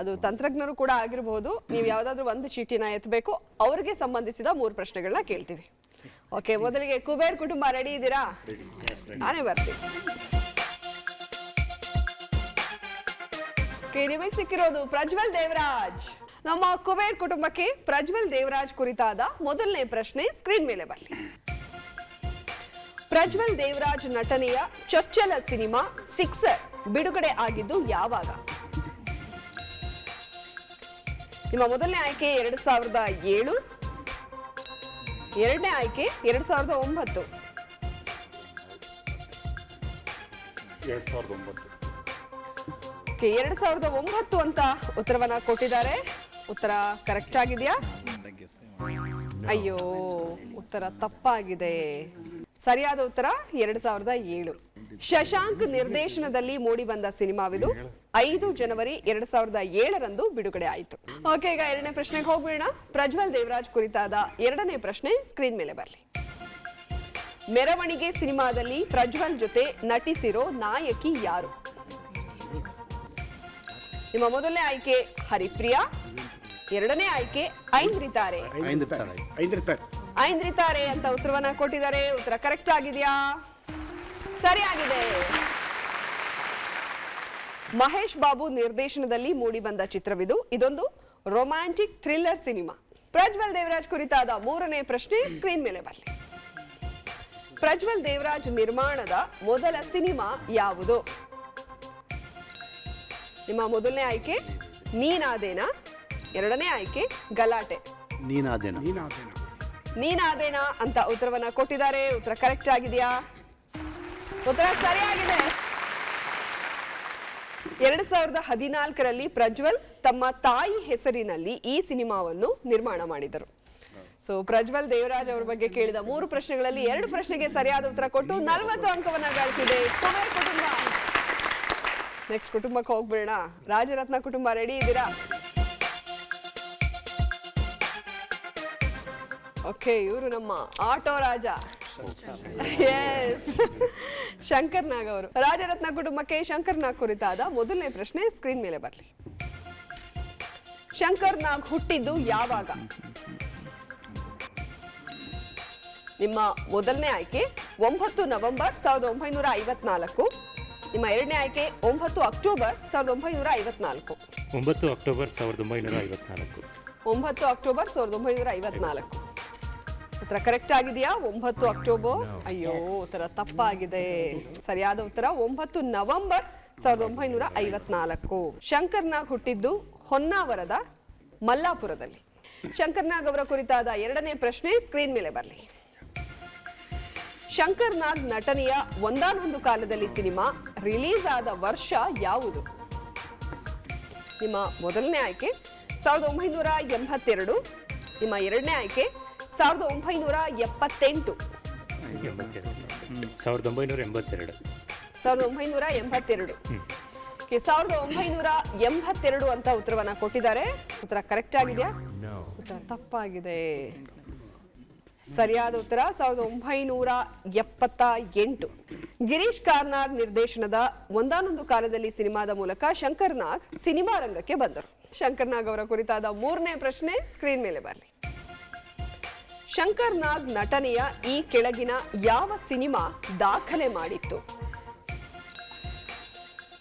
ಅದು ತಂತ್ರಜ್ಞರು ಕೂಡ ಆಗಿರಬಹುದು. ನೀವು ಯಾವ್ದಾದ್ರು ಒಂದು ಚೀಟಿನ ಎತ್ತಬೇಕು. ಅವ್ರಿಗೆ ಸಂಬಂಧಿಸಿದ 3 ಪ್ರಶ್ನೆಗಳನ್ನ ಕೇಳ್ತೀವಿ. ಓಕೆ, ಮೊದಲಿಗೆ ಕುಬೇರ್ ಕುಟುಂಬ ರೆಡಿ ಇದ್ದೀರಾ? ನಾನೇ ಬರ್ತೀನಿ. ನಿಮಗೆ ಸಿಕ್ಕಿರೋದು ಪ್ರಜ್ವಲ್ ದೇವರಾಜ್. ನಮ್ಮ ಕುಬೇರ್ ಕುಟುಂಬಕ್ಕೆ ಪ್ರಜ್ವಲ್ ದೇವರಾಜ್ ಕುರಿತಾದ ಮೊದಲನೇ ಪ್ರಶ್ನೆ ಸ್ಕ್ರೀನ್ ಮೇಲೆ ಬರಲಿ. ಪ್ರಜ್ವಲ್ ದೇವರಾಜ್ ನಟನೆಯ ಚೊಚ್ಚಲ ಸಿನಿಮಾ ಸಿಕ್ಸರ್ ಬಿಡುಗಡೆ ಆಗಿದ್ದು ಯಾವಾಗ? ನಿಮ್ಮ ಮೊದಲನೇ ಆಯ್ಕೆ 2007, ಎರಡನೇ ಆಯ್ಕೆ 2009. 2009 ಅಂತ ಉತ್ತರವನ್ನ ಕೊಟ್ಟಿದ್ದಾರೆ. ಉತ್ತರ ಕರೆಕ್ಟ್ ಆಗಿದೆಯಾ? ಅಯ್ಯೋ, ಉತ್ತರ ತಪ್ಪಾಗಿದೆ. ಸರಿಯಾದ ಉತ್ತರ 2007. ಶಶಾಂಕ್ ನಿರ್ದೇಶನದಲ್ಲಿ ಮೂಡಿ ಬಂದ ಸಿನಿಮಾವಿದು. 5 ಜನವರಿ 2007ರಂದು ಬಿಡುಗಡೆ ಆಯಿತು. ಓಕೆ, ಈಗ ಎರಡನೇ ಪ್ರಶ್ನೆಗೆ ಹೋಗ್ಬಿಡೋಣ. ಪ್ರಜ್ವಲ್ ದೇವರಾಜ್ ಕುರಿತಾದ ಎರಡನೇ ಪ್ರಶ್ನೆ ಸ್ಕ್ರೀನ್ ಮೇಲೆ ಬರಲಿ. ಮೆರವಣಿಗೆ ಸಿನಿಮಾದಲ್ಲಿ ಪ್ರಜ್ವಲ್ ಜೊತೆ ನಟಿಸಿರೋ ನಾಯಕಿ ಯಾರು? ನಿಮ್ಮ ಮೊದಲನೇ ಆಯ್ಕೆ ಹರಿಪ್ರಿಯಾ, ಎರಡನೇ ಆಯ್ಕೆ ಐಂದ್ರಿತಾರೆ. ಐಂದ್ರಿತಾರೆ ಅಂತ ಉತ್ತರವನ್ನ ಕೊಟ್ಟಿದ್ದಾರೆ. ಉತ್ತರ ಕರೆಕ್ಟ್ ಆಗಿದೆಯಾ? ಸರಿಯಾಗಿದೆ. ಮಹೇಶ್ ಬಾಬು ನಿರ್ದೇಶನದಲ್ಲಿ ಮೂಡಿ ಬಂದ ಚಿತ್ರವಿದು. ಇದೊಂದು romantic thriller cinema. Prajwal Devaraj ಕುರಿತಾದ ಮೂರನೇ ಪ್ರಶ್ನೆ ಸ್ಕ್ರೀನ್ ಮೇಲೆ ಬರಲಿ. ಪ್ರಜ್ವಲ್ ದೇವರಾಜ್ ನಿರ್ಮಾಣದ ಮೊದಲ ಸಿನಿಮಾ ಯಾವುದು? ನಿಮ್ಮ ಮೊದಲನೇ ಆಯ್ಕೆ ನೀನಾದೇನಾ, ಎರಡನೇ ಆಯ್ಕೆ ಗಲಾಟೆ. ನೀನಾದೇನಾ ಅಂತ ಉತ್ತರವನ್ನ ಕೊಟ್ಟಿದ್ದಾರೆ. ಉತ್ತರ ಕರೆಕ್ಟ್ ಆಗಿದೆಯಾ? ಉತ್ತರ ಸರಿಯಾಗಿದೆ. 2014ರಲ್ಲಿ ಪ್ರಜ್ವಲ್ ತಮ್ಮ ತಾಯಿ ಹೆಸರಿನಲ್ಲಿ ಈ ಸಿನಿಮಾವನ್ನು ನಿರ್ಮಾಣ ಮಾಡಿದರು. ಸೊ ಪ್ರಜ್ವಲ್ ದೇವರಾಜ್ ಅವರ ಬಗ್ಗೆ ಕೇಳಿದ 3 ಪ್ರಶ್ನೆಗಳಲ್ಲಿ 2 ಪ್ರಶ್ನೆಗೆ ಸರಿಯಾದ ಉತ್ತರ ಕೊಟ್ಟು 40 ಅಂಕವನ್ನ ಗಳಿಸಿದೆ ಕುಬೇರ್ ಕುಟುಂಬ. ನೆಕ್ಸ್ಟ್ ಕುಟುಂಬಕ್ಕೆ ಹೋಗ್ಬಿಡೋಣ. ರಾಜರತ್ನ ಕುಟುಂಬ ರೆಡಿ ಇದ್ದೀರಾ? ಓಕೆ, ಇವರು ನಮ್ಮ ಆಟೋ ರಾಜ. ಎಸ್, ಶಂಕರ್ ನಾಗ್ ಅವರು. ರಾಜರತ್ನ ಕುಟುಂಬಕ್ಕೆ ಶಂಕರ್ ನಾಗ್ ಕುರಿತಾದ ಮೊದಲನೇ ಪ್ರಶ್ನೆ ಸ್ಕ್ರೀನ್ ಮೇಲೆ ಬರಲಿ. ಶಂಕರ್ ನಾಗ್ ಹುಟ್ಟಿದ್ದು ಯಾವಾಗ? ನಿಮ್ಮ ಮೊದಲನೇ ಆಯ್ಕೆ 9 ನವೆಂಬರ್ 1954. ನಿಮ್ಮ ಎರಡನೇ ಆಯ್ಕೆ 9 ಅಕ್ಟೋಬರ್ 1954. 9 ಅಕ್ಟೋಬರ್ 1954. 9 ಅಕ್ಟೋಬರ್ 1954. ಉತ್ತರ ಕರೆಕ್ಟ್ ಆಗಿದೆಯಾ? 9 ಅಕ್ಟೋಬರ್. ಅಯ್ಯೋ, ಉತ್ತರ ತಪ್ಪಾಗಿದೆ. ಸರಿಯಾದ ಉತ್ತರ 9 ನವೆಂಬರ್ 1954. ಶಂಕರ್ ನಾಗ್ ಹುಟ್ಟಿದ್ದು ಹೊನ್ನಾವರದ ಮಲ್ಲಾಪುರದಲ್ಲಿ. ಶಂಕರ್ ನಾಗ್ ಅವರ ಕುರಿತಾದ ಎರಡನೇ ಪ್ರಶ್ನೆ ಸ್ಕ್ರೀನ್ ಮೇಲೆ ಬರಲಿ. ಶಂಕರ್ ನಾಗ್ ನಟನೆಯ ಒಂದಾನೊಂದು ಕಾಲದಲ್ಲಿ ಸಿನಿಮಾ ರಿಲೀಸ್ ಆದ ವರ್ಷ ಯಾವುದು? ನಿಮ್ಮ ಮೊದಲನೇ ಆಯ್ಕೆ 1982. ನಿಮ್ಮ ಎರಡನೇ ಆಯ್ಕೆ 1978. 1982. 1982. 1982 ಅಂತ ಉತ್ತರವನ್ನ ಕೊಟ್ಟಿದ್ದಾರೆ. ಉತ್ತರ ಕರೆಕ್ಟ್ ಆಗಿದೆಯಾ? ಉತ್ತರ ತಪ್ಪಾಗಿದೆ. ಸರಿಯಾದ ಉತ್ತರ 1978. ಗಿರೀಶ್ ಕಾರ್ನಾಡ್ ನಿರ್ದೇಶನದ ಒಂದಾನೊಂದು ಕಾಲದಲ್ಲಿ ಸಿನಿಮಾದ ಮೂಲಕ ಶಂಕರ್ ನಾಗ್ ಸಿನಿಮಾ ರಂಗಕ್ಕೆ ಬಂದರು. ಶಂಕರ್ ನಾಗ್ ಅವರ ಕುರಿತಾದ ಮೂರನೇ ಪ್ರಶ್ನೆ ಸ್ಕ್ರೀನ್ ಮೇಲೆ ಬರಲಿ. ಶಂಕರ್ ನಾಗ್ ನಟನೆಯ ಈ ಕೆಳಗಿನ ಯಾವ ಸಿನಿಮಾ ದಾಖಲೆ ಮಾಡಿತ್ತು?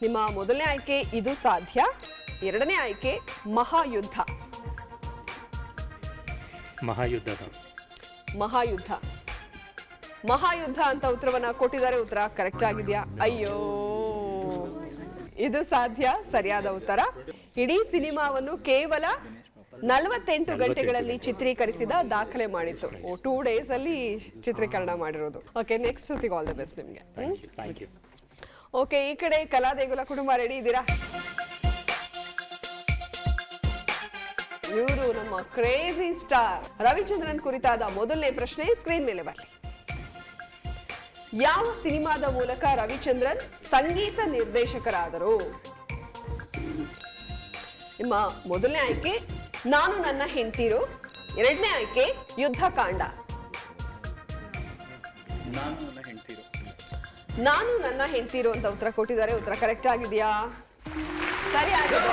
ನಿಮ್ಮ ಮೊದಲನೇ ಆಯ್ಕೆ ಇದು ಸಾಧ್ಯ, ಎರಡನೇ ಆಯ್ಕೆ ಮಹಾಯುದ್ಧ. ಮಹಾಯುದ್ಧ ಅಂತ ಉತ್ತರವನ್ನ ಕೊಟ್ಟಿದ್ದಾರೆ. ಉತ್ತರ ಕರೆಕ್ಟ್ ಆಗಿದೆಯಾ? ಅಯ್ಯೋ, ಇದು ಸಾಧ್ಯ. ಸರಿಯಾದ ಉತ್ತರ. ಇಡೀ ಸಿನಿಮಾವನ್ನು ಕೇವಲ 48 ಗಂಟೆಗಳಲ್ಲಿ ಚಿತ್ರೀಕರಿಸಿದ ದಾಖಲೆ ಮಾಡಿತ್ತು. 2 days ಅಲ್ಲಿ ಚಿತ್ರೀಕರಣ ಮಾಡಿರೋದು. ಓಕೆ, ನೆಕ್ಸ್ಟ್ ಸುತ್ತಿಗೆ ಆಲ್ ದಿ ಬೆಸ್ಟ್ ನಿಮ್ಗೆ. Thank you. ಓಕೆ, ಈ ಕಡೆ ಕಲಾ ದೇಗುಲ ಕುಟುಂಬ ರೆಡಿ ಇದ್ದೀರಾ? ಇವರು ನಮ್ಮ ಕ್ರೇಜಿ ಸ್ಟಾರ್ ರವಿಚಂದ್ರನ್ ಕುರಿತಾದ ಮೊದಲನೇ ಪ್ರಶ್ನೆ ಸ್ಕ್ರೀನ್ ಮೇಲೆ ಬರಲಿ. ಯಾವ ಸಿನಿಮಾದ ಮೂಲಕ ರವಿಚಂದ್ರನ್ ಸಂಗೀತ ನಿರ್ದೇಶಕರಾದರು? ನಿಮ್ಮ ಮೊದಲನೇ ಆಯ್ಕೆ ನಾನು ನನ್ನ ಹೆಂಡತಿರು, ಎರಡನೇ ಆಯ್ಕೆ ಯುದ್ಧಕಾಂಡ. ನಾನು ನನ್ನ ಹೆಂಡತಿರು ಅಂತ ಉತ್ತರ ಕೊಟ್ಟಿದ್ದಾರೆ. ಉತ್ತರ ಕರೆಕ್ಟ್ ಆಗಿದೆಯಾ? ಸರಿ ಆಗಿದೆ.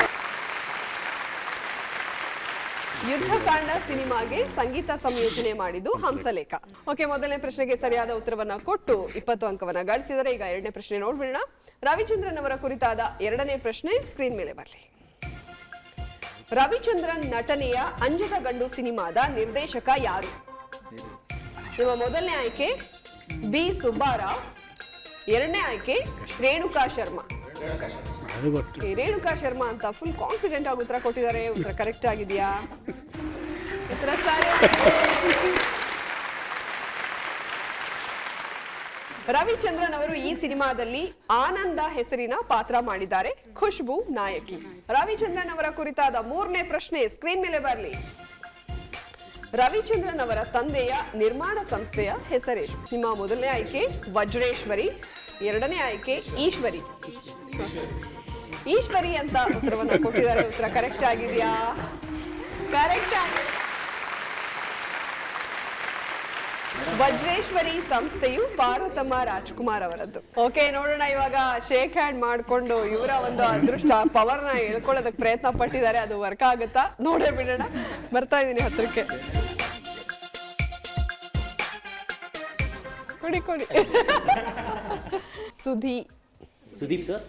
ಯುದ್ಧಕಾಂಡ ಸಿನಿಮಾಗೆ ಸಂಗೀತ ಸಂಯೋಜನೆ ಮಾಡಿದ್ದು ಹಂಸಲೇಖ. ಓಕೆ, ಮೊದಲನೇ ಪ್ರಶ್ನೆಗೆ ಸರಿಯಾದ ಉತ್ತರವನ್ನ ಕೊಟ್ಟು 20 ಅಂಕವನ್ನ ಗಳಿಸಿದರೆ. ಈಗ ಎರಡನೇ ಪ್ರಶ್ನೆ ನೋಡ್ಬಿಡೋಣ. ರವಿಚಂದ್ರನ್ ಅವರ ಕುರಿತಾದ ಎರಡನೇ ಪ್ರಶ್ನೆ ಸ್ಕ್ರೀನ್ ಮೇಲೆ ಬರಲಿ. ರವಿಚಂದ್ರನ್ ನಟನೆಯ ಅಂಜದ ಗಂಡು ಸಿನಿಮಾದ ನಿರ್ದೇಶಕ ಯಾರು? ನಿಮ್ಮ ಮೊದಲನೇ ಆಯ್ಕೆ ಬಿ ಸುಬ್ಬಾರಾವ್, ಎರಡನೇ ಆಯ್ಕೆ ರೇಣುಕಾ ಶರ್ಮಾ. ರೇಣುಕಾ ಶರ್ಮಾ ಅಂತ ಫುಲ್ ಕಾನ್ಫಿಡೆಂಟ್ ಆಗಿ ಉತ್ತರ ಕೊಟ್ಟಿದ್ದಾರೆ. ಉತ್ತರ ಕರೆಕ್ಟ್ ಆಗಿದೆಯಾ? ಉತ್ತರ ಸರಿ. ರವಿಚಂದ್ರನ್ ಅವರು ಈ ಸಿನಿಮಾದಲ್ಲಿ ಆನಂದ ಹೆಸರಿನ ಪಾತ್ರ ಮಾಡಿದ್ದಾರೆ. ಖುಷ್ಬು ನಾಯಕಿ. ರವಿಚಂದ್ರನ್ ಅವರ ಕುರಿತಾದ ಮೂರನೇ ಪ್ರಶ್ನೆ ಸ್ಕ್ರೀನ್ ಮೇಲೆ ಬರಲಿ. ರವಿಚಂದ್ರನ್ ಅವರ ತಂದೆಯ ನಿರ್ಮಾಣ ಸಂಸ್ಥೆಯ ಹೆಸರೇನು? ನಿಮ್ಮ ಮೊದಲನೇ ಆಯ್ಕೆ ವಜ್ರೇಶ್ವರಿ, ಎರಡನೇ ಆಯ್ಕೆ ಈಶ್ವರಿ. ಈಶ್ವರಿ ಅಂತ ಉತ್ತರವನ್ನ ಕೊಟ್ಟಿದ್ದಾರೆ. ಉತ್ತರ ಕರೆಕ್ಟ್ ಆಗಿದೆಯಾ? ಕರೆಕ್ಟ್ ಆಗಿದೆ. ವಜ್ರೇಶ್ವರಿ ಸಂಸ್ಥೆಯು ಪಾರ್ವತಮ್ಮ ರಾಜ್ಕುಮಾರ್ ಅವರದ್ದು. ಓಕೆ, ನೋಡೋಣ ಇವಾಗ ಶೇಕ್ ಹ್ಯಾಂಡ್ ಮಾಡ್ಕೊಂಡು ಇವರ ಒಂದು ಅದೃಷ್ಟ ಪವರ್ನ ಹೇಳ್ಕೊಳ್ಳೋದಕ್ಕೆ ಪ್ರಯತ್ನ ಪಟ್ಟಿದ್ದಾರೆ. ಅದು ವರ್ಕ್ ಆಗುತ್ತಾ ನೋಡೇ ಬಿಡೋಣ. ಬರ್ತಾ ಇದ್ದೀನಿ ಹತ್ರಕ್ಕೆ. ಕೊಡಿ ಕೊಡಿ. ಸುದೀಪ್ ಸರ್.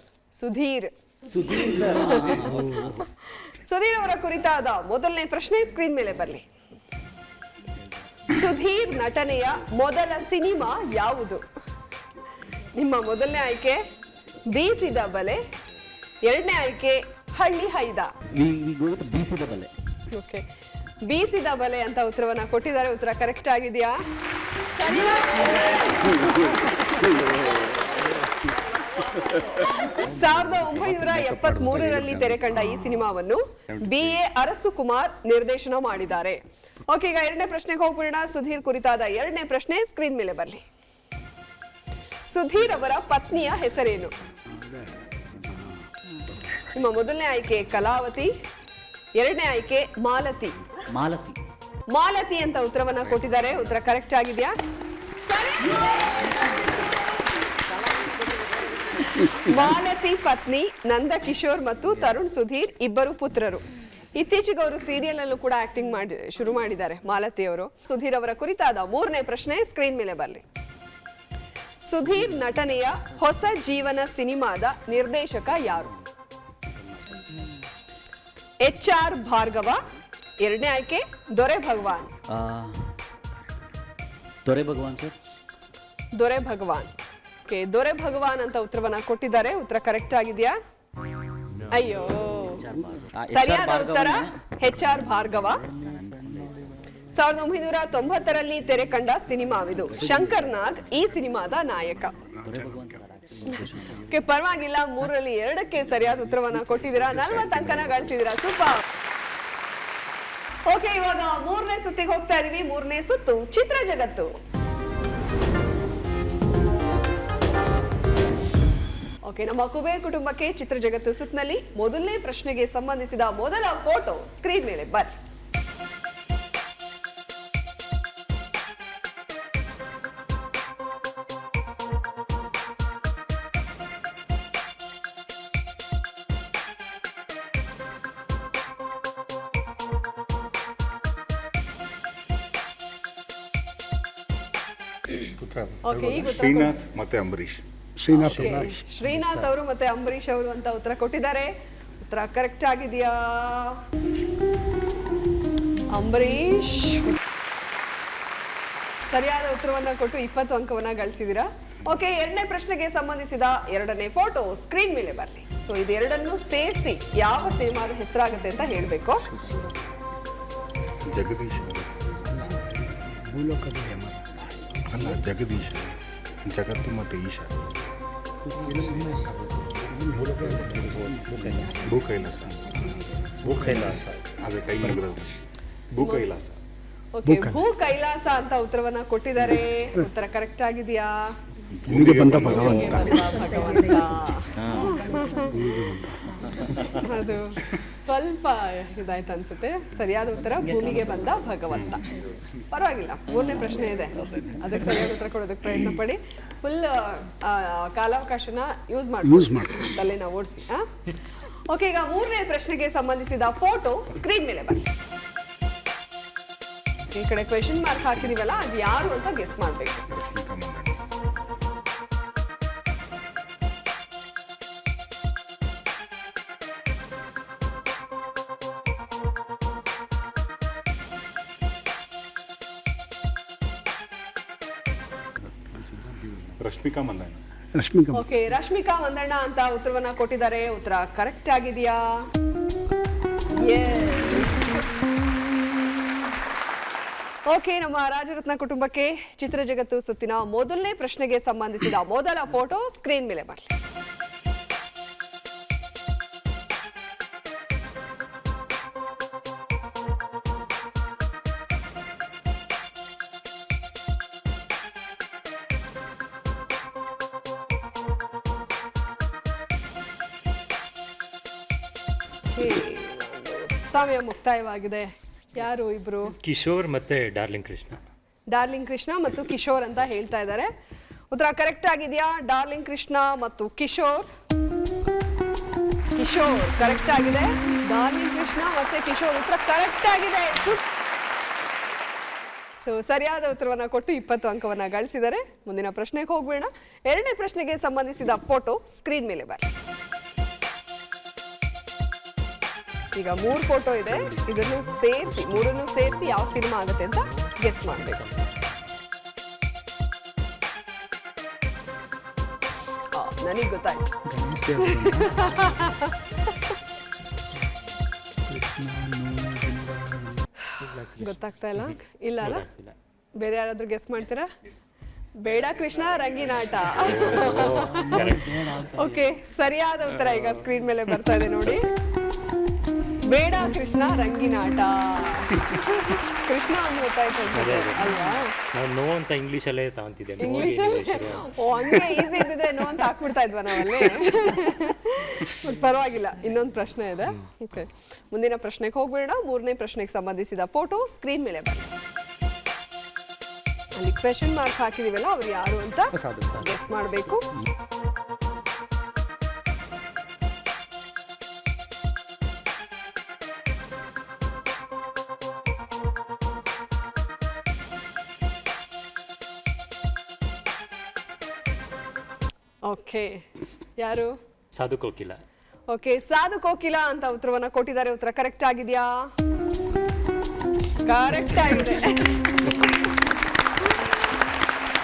ಸುಧೀರ್ ಅವರ ಕುರಿತಾದ ಮೊದಲನೇ ಪ್ರಶ್ನೆ ಸ್ಕ್ರೀನ್ ಮೇಲೆ ಬರಲಿ. ಸುಧೀರ್ ನಟನೆಯ ಮೊದಲ ಸಿನಿಮಾ ಯಾವುದು? ನಿಮ್ಮ ಮೊದಲನೇ ಆಯ್ಕೆ ಬೀಸಿದ ಬಲೆ, ಎರಡನೇ ಆಯ್ಕೆ ಹಳ್ಳಿ ಹೈದ. ಬೀಸಿದ ಬಲೆ. ಓಕೆ, ಬೀಸಿದ ಬಲೆ ಅಂತ ಉತ್ತರವನ್ನ ಕೊಟ್ಟಿದ್ದಾರೆ. ಉತ್ತರ ಕರೆಕ್ಟ್ ಆಗಿದೆಯಾ? 1973ರಲ್ಲಿ ತೆರೆ ಕಂಡ ಈ ಸಿನಿಮಾವನ್ನು BA ಅರಸು ಕುಮಾರ್ ನಿರ್ದೇಶನ ಮಾಡಿದ್ದಾರೆ. ಓಕೆ, ಈಗ ಎರಡನೇ ಪ್ರಶ್ನೆಗೆ ಹೋಗ್ಬಿಡೋಣ. ಸುಧೀರ್ ಕುರಿತಾದ ಎರಡನೇ ಪ್ರಶ್ನೆ ಸ್ಕ್ರೀನ್ ಮೇಲೆ ಬರಲಿ. ಸುಧೀರ್ ಅವರ ಪತ್ನಿಯ ಹೆಸರೇನು? ನಿಮ್ಮ ಮೊದಲನೇ ಆಯ್ಕೆ ಕಲಾವತಿ, ಎರಡನೇ ಆಯ್ಕೆ ಮಾಲತಿ. ಮಾಲತಿ ಅಂತ ಉತ್ತರವನ್ನ ಕೊಟ್ಟಿದ್ದಾರೆ. ಉತ್ತರ ಕರೆಕ್ಟ್ ಆಗಿದೆಯಾ? ಮಾಲತಿ ಪತ್ನಿ ನಂದಕಿಶೋರ್ ಮತ್ತು ತರುಣ್ ಸುಧೀರ್ ಇಬ್ಬರು ಪುತ್ರರು. ಇತ್ತೀಚೆಗೆ ಅವರು ಸೀರಿಯಲ್ ಅಲ್ಲೂ ಕೂಡ ಆಕ್ಟಿಂಗ್ ಶುರು ಮಾಡಿದ್ದಾರೆ ಮಾಲತಿ ಅವರು. ಸುಧೀರ್ ಅವರ ಕುರಿತಾದ ಮೂರನೇ ಪ್ರಶ್ನೆ ಸ್ಕ್ರೀನ್ ಮೇಲೆ ಬರಲಿ. ಸುಧೀರ್ ನಟನೆಯ ಹೊಸ ಜೀವನ ಸಿನಿಮಾದ ನಿರ್ದೇಶಕ ಯಾರು? HR ಭಾರ್ಗವ, ಎರಡನೇ ಆಯ್ಕೆ ದೊರೆ ಭಗವಾನ್. ದೊರೆ ಭಗವಾನ್. ದೊರೆ ಭಗವಾನ್ ಅಂತ ಉತ್ತರವನ್ನ ಕೊಟ್ಟಿದ್ದಾರೆ. ಉತ್ತರ ಕರೆಕ್ಟ್ ಆಗಿದೆಯಾ? ಅಯ್ಯೋ, ಸರಿಯಾದ ಉತ್ತರ HR ಭಾರ್ಗವ. 1990ರಲ್ಲಿ ತೆರೆ ಕಂಡ ಸಿನಿಮಾವಿದು. ಶಂಕರ್ ನಾಗ್ ಈ ಸಿನಿಮಾದ ನಾಯಕ. ಪರವಾಗಿಲ್ಲ, 3ರಲ್ಲಿ 2ಕ್ಕೆ ಸರಿಯಾದ ಉತ್ತರವನ್ನ ಕೊಟ್ಟಿದ್ದೀರಾ. 40 ಅಂಕನ ಗಳಿಸಿದ್ದೀರಾ. ಸೂಪರ್. ಓಕೆ, ಇವಾಗ ಮೂರನೇ ಸುತ್ತಿಗೆ ಹೋಗ್ತಾ ಇದೀವಿ. ಮೂರನೇ ಸುತ್ತು ಚಿತ್ರ ಜಗತ್ತು. ಓಕೆ, ನಮ್ಮ ಕುಬೇರ್ ಕುಟುಂಬಕ್ಕೆ ಚಿತ್ರ ಜಗತ್ತು ಸುತ್ತಿನಲ್ಲಿ ಮೊದಲನೇ ಪ್ರಶ್ನೆಗೆ ಸಂಬಂಧಿಸಿದ ಮೊದಲ ಫೋಟೋ ಸ್ಕ್ರೀನ್ ಮೇಲೆ ಬರ್ಲಿ. ಓಕೆ, ಈಗ ಶ್ರೀನಾಥ್ ಮತ್ತೆ ಅಂಬರೀಷ್. ಶ್ರೀನಾಥ್ ಅವರು ಮತ್ತೆ ಅಂಬರೀಷ್ ಅವರು ಅಂತ ಉತ್ತರ ಕೊಟ್ಟಿದ್ದಾರೆ. ಉತ್ತರ ಕರೆಕ್ಟ್ ಆಗಿದೆಯಾ? ಅಂಬರೀಷ್ ಸರಿಯಾದ ಉತ್ತರವನ್ನ ಕೊಟ್ಟು 20 ಅಂಕವನ್ನ ಗಳಿಸಿದೀರಾ. ಓಕೆ, ಎರಡನೇ ಪ್ರಶ್ನೆಗೆ ಸಂಬಂಧಿಸಿದ ಎರಡನೇ ಫೋಟೋ ಸ್ಕ್ರೀನ್ ಮೇಲೆ ಬರಲಿ. ಸೊ ಇದೆರಡನ್ನು ಸೇರಿಸಿ ಯಾವ ಸಿನಿಮಾದ ಹೆಸರಾಗುತ್ತೆ ಅಂತ ಹೇಳ್ಬೇಕು. ಜಗದೀಶ ಅಲ್ಲ ಜಗದೀಶ ಜಗತ್ತು ಮತ್ತು ಈಶ ಭೂಕೈಲಾಸ ಭೂಕೈಲಾಸ ಅದೇ ಕೈ ನಗರದ್ದು ಭೂಕೈಲಾಸ. ಓಕೆ, ಭೂ ಕೈಲಾಸ ಅಂತ ಉತ್ತರವನ್ನ ಕೊಟ್ಟಿದ್ದಾರೆ. ಉತ್ತರ ಕರೆಕ್ಟ್ ಆಗಿದೆಯಾ? ಭೂಮಿಗೆ ಬಂದ ಭಗವಂತ. ಭಗವಂತ ಅದು ಸ್ವಲ್ಪ ಇದಾಯ್ತು ಅನ್ಸುತ್ತೆ. ಸರಿಯಾದ ಉತ್ತರ ಭೂಮಿಗೆ ಬಂದ ಭಗವಂತ. ಪರವಾಗಿಲ್ಲ, 3ನೇ ಪ್ರಶ್ನೆ ಇದೆ, ಅದಕ್ಕೆ ಸರಿಯಾದ ಉತ್ತರ ಕೊಡೋದಕ್ಕೆ ಪ್ರಯತ್ನ ಪಡಿ. ಫುಲ್ ಕಾಲಾವಕಾಶನ ಯೂಸ್ ಮಾಡಿ ತಲೆನ ಓಡಿಸಿ. ಓಕೆ, ಈಗ 3ನೇ ಪ್ರಶ್ನೆಗೆ ಸಂಬಂಧಿಸಿದ ಫೋಟೋ ಸ್ಕ್ರೀನ್ ಮೇಲೆ ಬನ್ನಿ. ಈ ಕಡೆ ಕ್ವೆಶನ್ ಮಾರ್ಕ್ ಹಾಕಿದೀವಲ್ಲ, ಅದು ಯಾರು ಅಂತ ಗೆಸ್ ಮಾಡಬೇಕು. ರಶ್ಮಿಕಾ ಮಂದಣ್ಣ. ರಶ್ಮಿಕಾ. ಓಕೆ, ರಶ್ಮಿಕಾ ಮಂದಣ್ಣ ಅಂತ ಉತ್ತರವನ್ನ ಕೊಟ್ಟಿದ್ದಾರೆ. ಉತ್ತರ ಕರೆಕ್ಟ್ ಆಗಿದೆಯಾ? ಓಕೆ, ನಮ್ಮ ರಾಜರತ್ನ ಕುಟುಂಬಕ್ಕೆ ಚಿತ್ರ ಜಗತ್ತು ಸುತ್ತಿನ ಮೊದಲನೇ ಪ್ರಶ್ನೆಗೆ ಸಂಬಂಧಿಸಿದ ಮೊದಲ ಫೋಟೋ ಸ್ಕ್ರೀನ್ ಮೇಲೆ ಬರಲಿ. ಸಮಯ ಮುಕ್ತಾಯವಾಗಿದೆ. ಯಾರು ಇಬ್ರು? ಕಿಶೋರ್ ಮತ್ತೆ ಡಾರ್ಲಿಂಗ್ ಕೃಷ್ಣ. ಡಾರ್ಲಿಂಗ್ ಕೃಷ್ಣ ಮತ್ತು ಕಿಶೋರ್ ಅಂತ ಹೇಳ್ತಾ ಇದ್ದಾರೆ. ಉತ್ತರ ಕರೆಕ್ಟ್ ಆಗಿದೆಯಾ? ಡಾರ್ಲಿಂಗ್ ಕೃಷ್ಣ ಮತ್ತು ಕಿಶೋರ್. ಕಿಶೋರ್ ಕರೆಕ್ಟ್ ಆಗಿದೆ. ಡಾರ್ಲಿಂಗ್ ಕೃಷ್ಣ ಮತ್ತೆ ಕಿಶೋರ್ ಉತ್ತರ ಕರೆಕ್ಟ್ ಆಗಿದೆ. ಸೊ ಸರಿಯಾದ ಉತ್ತರವನ್ನ ಕೊಟ್ಟು 20 ಅಂಕವನ್ನ ಗಳಿಸಿದ್ದಾರೆ. ಮುಂದಿನ ಪ್ರಶ್ನೆಗೆ ಹೋಗೋಣ. 2ನೇ ಪ್ರಶ್ನೆಗೆ ಸಂಬಂಧಿಸಿದ ಫೋಟೋ ಸ್ಕ್ರೀನ್ ಮೇಲೆ ಬರಲಿ. ಈಗ 3 ಫೋಟೋ ಇದೆ, ಇದನ್ನು ಸೇರಿಸಿ, 3 ಸೇರಿಸಿ ಯಾವ ಸಿನಿಮಾ ಆಗುತ್ತೆ ಅಂತ ಗೆಸ್ ಮಾಡಬೇಕು. ನನಗೆ ಗೊತ್ತಾಯ್ತು. ಗೊತ್ತಾಗ್ತಾ ಇಲ್ಲ? ಇಲ್ಲ ಅಲ್ಲ? ಬೇರೆ ಯಾರಾದ್ರೂ ಗೆಸ್ ಮಾಡ್ತೀರಾ? ಬೇಡ ಕೃಷ್ಣ ರಂಗಿನಾಟ. ಓಕೆ, ಸರಿಯಾದ ಉತ್ತರ ಈಗ ಸ್ಕ್ರೀನ್ ಮೇಲೆ ಬರ್ತಾ ಇದೆ ನೋಡಿ. ಬೇಡ ಕೃಷ್ಣ ರಂಗಿನಾಟ. ಕೃಷ್ಣ ಅಂತ ಗೊತ್ತಾಯ್ತು ಅಲ್ವಾ? ನಾವು ನೋ ಅಂತ ಇಂಗ್ಲೀಷಲ್ಲೇ ತಗೊಂತಿದ್ದೆ. ಇಂಗ್ಲೀಷಲ್ಲಿ ಹಂಗೆ ಈಸಿ ಇದ್ದಿದ್ರೆ ನೋ ಅಂತ ಹಾಕ್ಬಿಡ್ತಾ ಇದ್ವಾ ನಾವಲ್ಲಿ? ಪರವಾಗಿಲ್ಲ, ಇನ್ನೊಂದು ಪ್ರಶ್ನೆ ಇದೆ. ಓಕೆ, ಮುಂದಿನ ಪ್ರಶ್ನೆಗೆ ಹೋಗ್ಬೇಡ. 3ನೇ ಪ್ರಶ್ನೆಗೆ ಸಂಬಂಧಿಸಿದ ಫೋಟೋ ಸ್ಕ್ರೀನ್ ಮೇಲೆ ಬನ್ನಿ. ಅಲ್ಲಿ ಕ್ವೆಶನ್ ಮಾರ್ಕ್ ಹಾಕಿದೀವಲ್ಲ, ಅವ್ರು ಯಾರು ಅಂತ ಗೆಸ್ ಮಾಡಬೇಕು. ಓಕೆ, ಯಾರು? ಸಾಧು ಕೋಕಿಲ. ಓಕೆ, ಸಾಧು ಕೋಕಿಲ ಅಂತ ಉತ್ತರವನ್ನ ಕೊಟ್ಟಿದ್ದಾರೆ. ಉತ್ತರ ಕರೆಕ್ಟ್ ಆಗಿದೆಯಾ? ಕರೆಕ್ಟ್ ಆಗಿದೆ.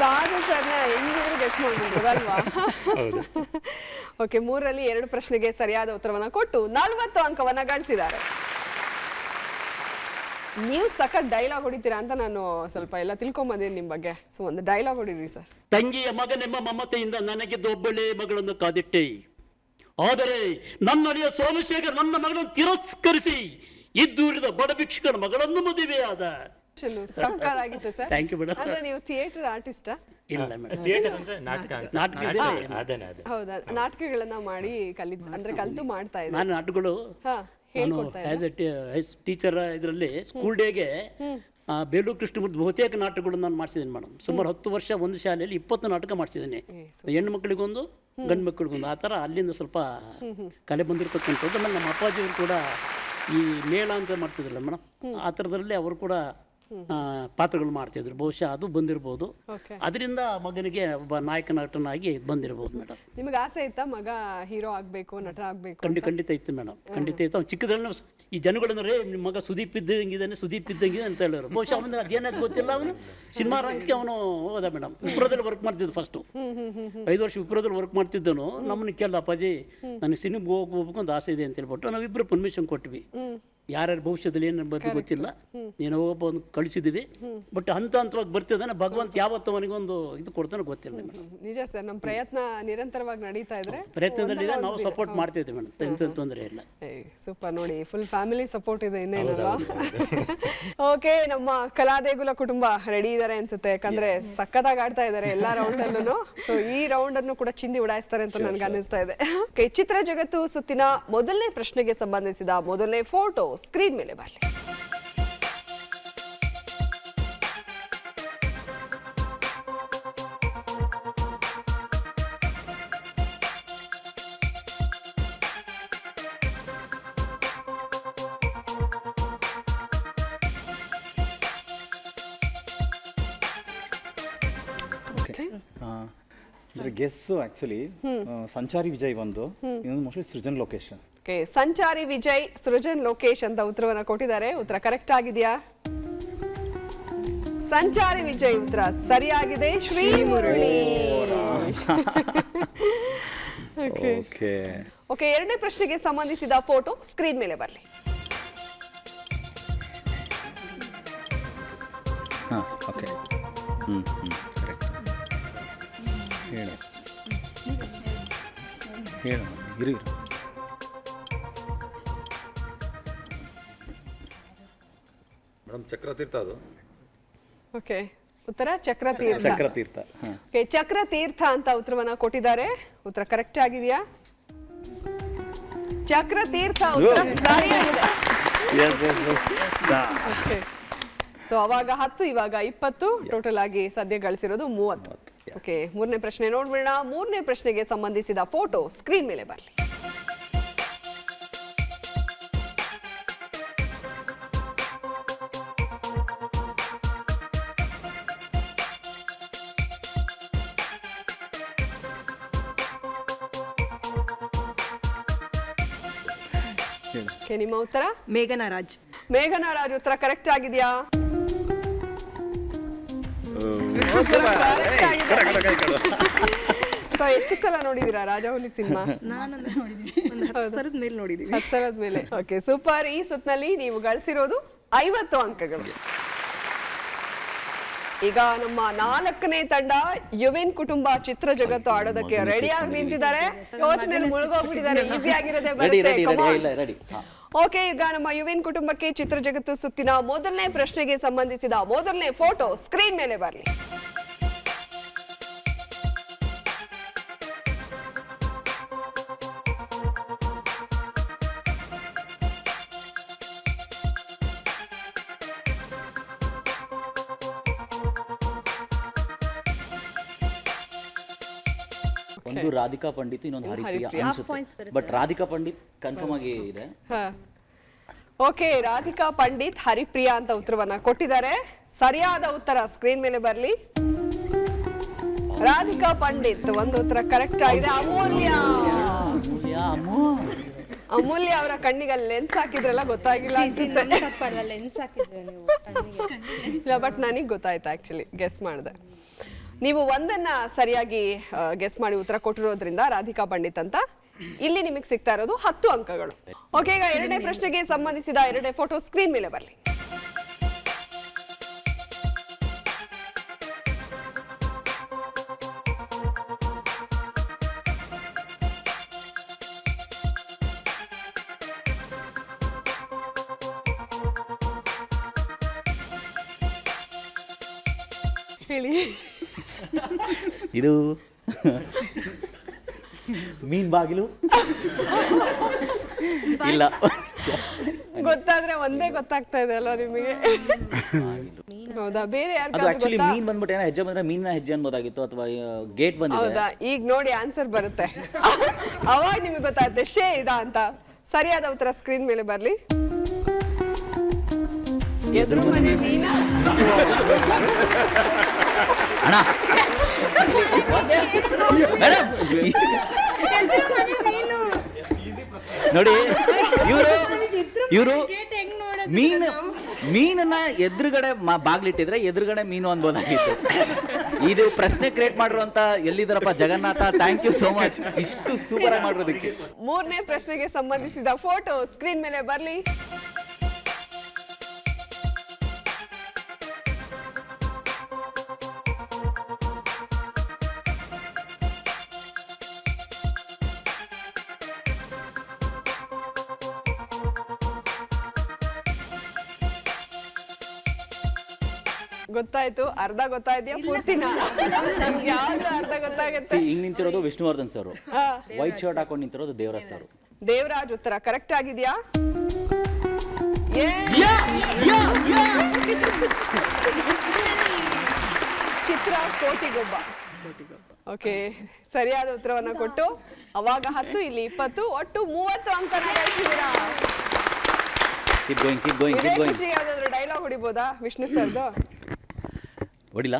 ಸಾಧು ಸರ್ನ ಹೆಂಗಿದ್ರು ಗೆಸ್ ಮಾಡ್ಬೋದು ಅಲ್ವಾ? ಓಕೆ, 3ರಲ್ಲಿ 2 ಪ್ರಶ್ನೆಗೆ ಸರಿಯಾದ ಉತ್ತರವನ್ನ ಕೊಟ್ಟು 40 ಅಂಕವನ್ನ ಗಳಿಸಿದ್ದಾರೆ. ನೀವು ಸಖತ್ ಡೈಲಾಗ್ ಹೊಡಿತೀರಾ ಅಂತ ನಾನು ಸ್ವಲ್ಪ ಎಲ್ಲ ತಿಳ್ಕೊಂಬಂದಿನಿ ನಿಮ್ಮ ಬಗ್ಗೆ. ಸೊ ಒಂದು ಡೈಲಾಗ್ ಹೊಡಿರಿ ಸರ್. ತಂಗಿಯ ಮಗನೆಂಬ ಮಮತೆಯಿಂದ ನನಗಿದ್ದ ಒಬ್ಬಳೇ ಮಗಳನ್ನು ಕಾದಿಟ್ಟೆ, ಆದರೆ ನನ್ನಳಿಯ ಸೋಮಶೇಖರ್ ನನ್ನ ಮಗಳನ್ನು ತಿರಸ್ಕರಿಸಿ ಇದ್ದೂರಿದ ಬಡ ಭಿಕ್ಷುಕನ ಮಗಳನ್ನು ಮದುವೆಯಾದ. ಸಕ್ಕತ್ತಾಗಿತ್ತು ಸರ್. Thank you madam. ಅಂದ್ರೆ ನೀವು ಥಿಯೇಟರ್ ಆರ್ಟಿಸ್ಟಾ? ಇಲ್ಲ ಮೇಡಮ್, ಥಿಯೇಟರ್ ಅಂದ್ರೆ ನಾಟಕ. ಹೌದಾ? ನಾಟಕಗಳನ್ನ ಮಾಡಿ ಕಲಿತು ಮಾಡ್ತಾ ಇದ್ದಾರೆ. ನಾನು ನಾಟಕಗಳು ಆಸ್ ಎ ಟೀಚರ್ ಇದರಲ್ಲಿ ಸ್ಕೂಲ್ ಡೇಗೆ ಬೇಲೂರು ಕೃಷ್ಣಮೂರ್ತಿ ಬಹುತೇಕ ನಾಟಕಗಳು ನಾನು ಮಾಡಿಸಿದ್ದೀನಿ ಮೇಡಮ್. ಸುಮಾರು 10 ವರ್ಷ ಒಂದು ಶಾಲೆಯಲ್ಲಿ 20 ನಾಟಕ ಮಾಡಿಸಿದ್ದೀನಿ. ಹೆಣ್ಣು ಮಕ್ಕಳಿಗೊಂದು, ಗಂಡು ಮಕ್ಕಳಿಗೊಂದು, ಆ ಥರ ಅಲ್ಲಿಂದ ಸ್ವಲ್ಪ ಕಲೆ ಬಂದಿರತಕ್ಕಂಥದ್ದು. ಆಮೇಲೆ ನಮ್ಮ ಅಪ್ಪಾಜಿಯವರು ಕೂಡ ಈ ಮೇಳ ಅಂತ ಮಾಡ್ತಿದ್ರಲ್ಲ ಮೇಡಮ್, ಆ ಥರದಲ್ಲಿ ಅವರು ಕೂಡ ಪಾತ್ರಗಳು ಮಾಡ್ತಿದ್ರು. ಬಹುಶಃ ಅದು ಬಂದಿರ್ಬೋದು. ಅದರಿಂದ ಮಗನಿಗೆ ಒಬ್ಬ ನಾಯಕ ನಟನಾಗಿ ಬಂದಿರ್ಬೋದು ಮೇಡಮ್. ನಿಮಗೆ ಆಸೆ ಇತ್ತಾ ಮಗ ಹೀರೋ ಆಗಬೇಕು, ನಟ ಆಗಬೇಕು? ಖಂಡಿತ ಇತ್ತು ಮೇಡಮ್, ಖಂಡಿತ ಇತ್ತು. ಅವ್ನು ಚಿಕ್ಕದ್ರಲ್ಲಿ ಈ ಜನಗಳನ್ನ ನಿಮ್ಮ ಮಗ ಸುದೀಪ್ ಇದ್ದಂಗಿದ್ದಾನೆ ಅಂತ ಹೇಳೋರು. ಬಹುಶಃ ಅವನು ಅದೇನಾದ್ರು ಗೊತ್ತಿಲ್ಲ, ಅವನು ಸಿನಿಮಾ ರಂಗಕ್ಕೆ ಅವನು ಹೋದ ಮೇಡಮ್. ವಿಪ್ರದಲ್ಲಿ ವರ್ಕ್ ಮಾಡ್ತಿದ್ದು ಫಸ್ಟು 5 ವರ್ಷ ವಿಪ್ರದಲ್ಲಿ ವರ್ಕ್ ಮಾಡ್ತಿದ್ದನು. ನಮ್ಮನ್ನ ಕೇಳ, ಅಪ್ಪಾಜಿ ನನಗೆ ಸಿನಿಮಾಗೆ ಹೋಗ್ಬೇಕು ಅಂತ ಆಸೆ ಇದೆ ಅಂತ ಹೇಳ್ಬಿಟ್ಟು ನಾವಿಬ್ಬರು ಪರ್ಮಿಷನ್ ಕೊಟ್ವಿ. ಯಾರ್ಯಾರ ಭವಿಷ್ಯದಲ್ಲಿ ಏನು ಬರ್ತದೆ ಗೊತ್ತಿಲ್ಲ. ನೀನು ಒಬ್ಬ ಒಂದು ಕಳಿಸಿದ್ದೀವಿ, ಬಟ್ ಹಂತ ಹಂತವಾಗಿ ಬರ್ತಿದ್ದಾನೆ. ಭಗವಂತ ಯಾವತ್ತು ಅವನಿಗೊಂದು ಇದು ಕೊಡ್ತಾನೆ ಗೊತ್ತಿಲ್ಲ ಮೇಡಮ್. ನಿಜ ಸರ್, ನಮ್ಮ ಪ್ರಯತ್ನ ನಿರಂತರವಾಗಿ ನಡೀತಾ ಇದ್ರೆ ಪ್ರಯತ್ನದಲ್ಲಿ ನಾವು ಸಪೋರ್ಟ್ ಮಾಡ್ತಿದ್ವಿ ಮೇಡಮ್, ಎಂತ ತೊಂದರೆ ಇಲ್ಲ. ಸೂಪರ್, ನೋಡಿ ಫುಲ್ ಫ್ಯಾಮಿಲಿ ಸಪೋರ್ಟ್ ಇದೆ ಇನ್ನೇನಲ್ವಾ. ಓಕೆ, ನಮ್ಮ ಕಲಾದೇಗುಲ ಕುಟುಂಬ ರೆಡಿ ಇದಾರೆ ಅನ್ಸುತ್ತೆ, ಯಾಕಂದ್ರೆ ಸಖತ್ತಾಗಿ ಆಡ್ತಾ ಇದಾರೆ ಎಲ್ಲಾ ರೌಂಡ್ ಅಲ್ಲೂ. ಸೊ ಈ ರೌಂಡ್ ಅನ್ನು ಕೂಡ ಚಿಂದಿ ಉಡಾಯಿಸ್ತಾರೆ ಅಂತ ನನ್ಗೆ ಅನಿಸ್ತಾ ಇದೆ. ಚಿತ್ರ ಜಗತ್ತು ಸುತ್ತಿನ ಮೊದಲನೇ ಪ್ರಶ್ನೆಗೆ ಸಂಬಂಧಿಸಿದ ಮೊದಲನೇ ಫೋಟೋ ಸ್ಕ್ರೀನ್ ಮೇಲೆ ಬರಲಿ. ಗೆಸ್ಸು ಆಕ್ಚುಲಿ ಸಂಚಾರಿ ವಿಜಯ್ ಒಂದು, ಇನ್ನೊಂದು mostly Srujan location. Okay, Sanchari Vijay, Srujan Lokesh ಅಂತ ಉತ್ತರವನ್ನ ಕೊಟ್ಟಿದ್ದಾರೆ. ಉತ್ತರ ಕರೆಕ್ಟ್ ಆಗಿದೆಯಾ? ಸಂಚಾರಿ ವಿಜಯ್ ಉತ್ತರ ಸರಿಯಾಗಿದೆ. ಶ್ರೀ ಮುರಳಿ. ಓಕೆ, ಎರಡನೇ ಪ್ರಶ್ನೆಗೆ ಸಂಬಂಧಿಸಿದ ಫೋಟೋ ಸ್ಕ್ರೀನ್ ಮೇಲೆ ಬರಲಿ. ಓಕೆ, ಹೇಳು ಇರು. ಮೇಡಮ್ ಚಕ್ರತೀರ್ಥ ಅದು. ಓಕೆ, ಉತ್ತರ ಚಕ್ರತೀರ್ಥ. ಚಕ್ರತೀರ್ಥ. ಓಕೆ, ಚಕ್ರತೀರ್ಥ ಅಂತ ಉತ್ತರವನ್ನ ಕೊಟ್ಟಿದ್ದಾರೆ. ಉತ್ತರ ಕರೆಕ್ಟ್ ಆಗಿದೆಯಾ? ಚಕ್ರತೀರ್ಥ ಉತ್ತರ ಸರಿಯಾಗಿದೆ. ಓಕೆ, ಸೊ ಅವಾಗ 10, ಇವಾಗ 20, ಟೋಟಲ್ ಆಗಿ ಸದ್ಯ ಗಳಿಸಿರೋದು 30. ಓಕೆ, ಮೂರನೇ ಪ್ರಶ್ನೆ ನೋಡ್ಬಿಡೋಣ. ಮೂರನೇ ಪ್ರಶ್ನೆಗೆ ಸಂಬಂಧಿಸಿದ ಫೋಟೋ ಸ್ಕ್ರೀನ್ ಮೇಲೆ ಬರಲಿ. ನಿಮ್ಮ ಉತ್ತರ? ಮೇಘನಾ ರಾಜ್. ಮೇಘನಾ ರಾಜ್ ಉತ್ತರ ಕರೆಕ್ಟ್ ಆಗಿದೆಯಾ? ಸೊ ಎಷ್ಟು ಸಲ ನೋಡಿದೀರಾ ರಾಜಾಹುಲಿ ಸಿನಿಮಾ? ನಾನು ನೋಡಿದೀನಿ, 10 ಸಲದ ಮೇಲೆ ನೋಡಿದೀವಿ. 10 ಸಲದ ಮೇಲೆ. Okay, super. ಈ ಸುತ್ತಿನಲ್ಲಿ ನೀವು ಗಳಿಸಿರೋದು 50 ಅಂಕಗಳು. ಈಗ ನಮ್ಮ 4ನೇ ತಂಡ ಯುವಿನ್ ಕುಟುಂಬ ಚಿತ್ರ ಜಗತ್ತು ಆಡೋದಕ್ಕೆ ರೆಡಿಯಾಗಿ ನಿಂತಿದ್ದಾರೆ. ಯೋಚನೆಯಲ್ಲಿ ಮುಳುಗೋಗ್ಬಿಟ್ಟಿದ್ದಾರೆ. ಈಸಿ ಆಗಿರೋದೇ ಬರುತ್ತೆ. ಓಕೆ, ಈಗ ನಮ್ಮ ಯುವಿನ್ ಕುಟುಂಬಕ್ಕೆ ಚಿತ್ರ ಜಗತ್ತು ಸುತ್ತಿನ ಮೊದಲನೇ ಪ್ರಶ್ನೆಗೆ ಸಂಬಂಧಿಸಿದ ಮೊದಲನೇ ಫೋಟೋ ಸ್ಕ್ರೀನ್ ಮೇಲೆ ಬರಲಿ. ಒಂದು ರಾಧಿಕಾ ಪಂಡಿತ್, ಇನ್ನೊಂದು ಹರಿಪ್ರಿಯಾ ಅನ್ಸುತ್ತೆ. ಬಟ್ ರಾಧಿಕಾ ಪಂಡಿತ್ ಕನ್ಫರ್ಮ್ ಆಗಿ ಇದೆ. ಓಕೆ, ರಾಧಿಕಾ ಪಂಡಿತ್, ಹರಿಪ್ರಿಯಾ ಅಂತ ಉತ್ತರವನ್ನ ಕೊಟ್ಟಿದ್ದಾರೆ. ಸರಿಯಾದ ಉತ್ತರ ಸ್ಕ್ರೀನ್ ಮೇಲೆ ಬರಲಿ. ರಾಧಿಕಾ ಪಂಡಿತ್ ಒಂದು ಉತ್ತರ ಕರೆಕ್ಟ್ ಆಗಿದೆ. ಅಮೂಲ್ಯ ಅವರ ಕಣ್ಣಿಗೆ ಲೆನ್ಸ್ ಹಾಕಿದ್ರಲ್ಲ, ಗೊತ್ತಾಗಿಲ್ಲ ಅನ್ಸುತ್ತೆ. ಇಲ್ಲ, ಬಟ್ ನನಗೆ ಗೊತ್ತಾಯ್ತು, ಆಕ್ಚುಲಿ ಗೆಸ್ ಮಾಡಿದೆ. ನೀವು ಒಂದನ್ನ ಸರಿಯಾಗಿ ಗೆಸ್ ಮಾಡಿ ಉತ್ತರ ಕೊಟ್ಟಿರೋದ್ರಿಂದ ರಾಧಿಕಾ ಪಂಡಿತ್ ಅಂತ ಇಲ್ಲಿ ನಿಮಗೆ ಸಿಗ್ತಾ ಇರೋದು 10 ಅಂಕಗಳು. ಓಕೆ, ಈಗ ಎರಡನೇ ಪ್ರಶ್ನೆಗೆ ಸಂಬಂಧಿಸಿದ ಎರಡನೇ ಫೋಟೋ ಸ್ಕ್ರೀನ್ ಮೇಲೆ ಬರಲಿ. ಹೇಳಿ. ಇದು ಮೀನ್ ಬಾಗಿಲು ಇಲ್ಲ, ಗೊತ್ತಾದ್ರೆ ಒಂದೇ ಗೊತ್ತಾಗ್ತಾ ಇದೆ ಅಲ್ಲ ನಿಮಗೆ? ಹೌದಾ? ಬೇರೆ ಅದು ಆಕ್ಚುಲಿ ಮೀನ್ ಬಂದ್ಬಿಟ್ಟು ಏನೋ ಹೆಜ್ಜೆ ಬಂದ್ರೆ ಮೀನಿನ ಹೆಜ್ಜೆ ಅನ್ಬೋದಾಗಿತ್ತು, ಅಥವಾ ಗೇಟ್ ಬಂದಿದೆ. ಹೌದಾ? ಈಗ ನೋಡಿ ಆನ್ಸರ್ ಬರುತ್ತೆ, ಅವಾಗ ನಿಮಗೆ ಗೊತ್ತಾಗುತ್ತೆ ಶೇ ಇದಾ ಅಂತ. ಸರಿಯಾದ ಉತ್ತರ ಸ್ಕ್ರೀನ್ ಮೇಲೆ ಬರಲಿ. ಎದುರು ಮನೆ ಮೀನಾ? ಅಣ್ಣ ನೋಡಿ, ಇವರು ಮೀನನ್ನ ಎದುರುಗಡೆ ಬಾಗ್ಲಿಟ್ಟಿದ್ರೆ ಎದುರುಗಡೆ ಮೀನು ಅನ್ಬೋದಾಗಿತ್ತು. ಇದು ಪ್ರಶ್ನೆ ಕ್ರಿಯೇಟ್ ಮಾಡಿರುವಂತ ಎಲ್ಲಿದ್ದಾರಪ್ಪ Jagannatha, thank you so much, ಇಷ್ಟು ಸೂಪರ್ ಆಗಿ ಮಾಡಿರೋದಕ್ಕೆ. ಮೂರನೇ ಪ್ರಶ್ನೆಗೆ ಸಂಬಂಧಿಸಿದ ಫೋಟೋ ಸ್ಕ್ರೀನ್ ಮೇಲೆ ಬರಲಿ. ಗೊತ್ತಾಯ್ತು. ಅರ್ಧ ಗೊತ್ತಾಯ್ದ್ಯಾ ಪೂರ್ತಿನ? ನಮ್ಗೆ ಯಾವ್ದು ಅರ್ಧ ಗೊತ್ತಾಗತ್ತೆ? ಹಿಂಗ್ ನಿಂತಿರೋದು ವಿಷ್ಣುವರ್ಧನ್ ಸರ್, ವೈಟ್ ಶರ್ಟ್ ಹಾಕೊಂಡು ನಿಂತಿರೋದು ದೇವರಾಜ್ ಸರ್. ದೇವರಾಜ್ ಉತ್ತರ ಕರೆಕ್ಟ್ ಆಗಿದ್ಯಾ? ಚಿತ್ರ ಕೋಟಿಗೊಬ್ಬ. ಓಕೆ, ಸರಿಯಾದ ಉತ್ತರವನ್ನ ಕೊಟ್ಟು ಅವಾಗ 10, ಇಲ್ಲಿ 20, ಒಟ್ಟು 30 ಅಂಕನ ಗಳಿಸಿದ್ದೀರಾ. ಕೀಪ್ ಗೋಯಿಂಗ್ ಕೀಪ್ ಗೋಯಿಂಗ್ ಇದೇ ಕೀಪ್ ಗೋಯಿಂಗ್. ಖುಷಿ ಯಾವ್ದಾದ್ರು ಡೈಲಾಗ್ ಹೊಡಿಬೋದಾ ವಿಷ್ಣು ಸರ್ದು? ಹೊಡಿಲಾ?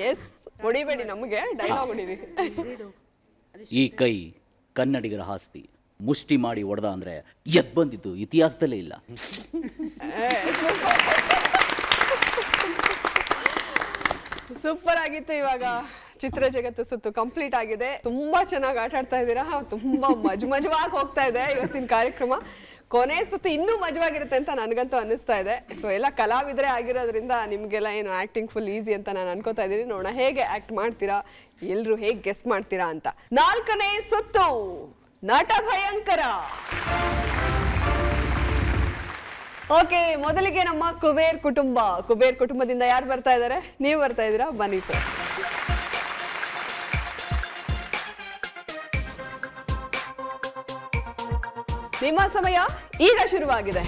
ಎಸ್, ಹೊಡಿಬೇಡಿ, ನಮಗೆ ಡೈಲಾಗ್ ಹೊಡಿರಿ. ಈ ಕೈ ಕನ್ನಡಿಗರ ಆಸ್ತಿ, ಮುಷ್ಟಿ ಮಾಡಿ ಹೊಡೆದ ಅಂದ್ರೆ ಎದ್ ಬಂದಿದ್ದು ಇತಿಹಾಸದಲ್ಲೇ ಇಲ್ಲ. ಸೂಪರ್ ಆಗಿತ್ತು. ಇವಾಗ ಚಿತ್ರ ಜಗತ್ತು ಸುತ್ತು ಕಂಪ್ಲೀಟ್ ಆಗಿದೆ. ತುಂಬಾ ಚೆನ್ನಾಗಿ ಆಟ ಆಡ್ತಾ ಇದ್ದೀರಾ. ತುಂಬಾ ಮಜವಾಗಿ ಹೋಗ್ತಾ ಇದೆ ಇವತ್ತಿನ ಕಾರ್ಯಕ್ರಮ. ಕೊನೆ ಸುತ್ತು ಇನ್ನೂ ಮಜವಾಗಿರುತ್ತೆ ಅಂತ ನನಗಂತೂ ಅನ್ನಿಸ್ತಾ ಇದೆ. ಸೊ ಎಲ್ಲ ಕಲಾವಿದರೇ ಆಗಿರೋದ್ರಿಂದ ನಿಮಗೆಲ್ಲ ಏನು ಆಕ್ಟಿಂಗ್ ಫುಲ್ ಈಸಿ ಅಂತ ನಾನು ಅನ್ಕೋತಾ ಇದ್ದೀನಿ. ನೋಡೋಣ ಹೇಗೆ ಆಕ್ಟ್ ಮಾಡ್ತೀರಾ, ಎಲ್ಲರೂ ಹೇಗೆ ಗೆಸ್ ಮಾಡ್ತೀರಾ ಅಂತ. 4ನೇ ಸುತ್ತು ನಟ ಭಯಂಕರ. ಓಕೆ, ಮೊದಲಿಗೆ ನಮ್ಮ ಕುಬೇರ್ ಕುಟುಂಬದಿಂದ ಯಾರು ಬರ್ತಾ ಇದ್ದಾರೆ? ನೀವು ಬರ್ತಾ ಇದ್ದೀರಾ? ಬನ್ನಿ ಸರ್. ನಿಮ್ಮ ಸಮಯ ಈಗ ಶುರುವಾಗಿದೆ.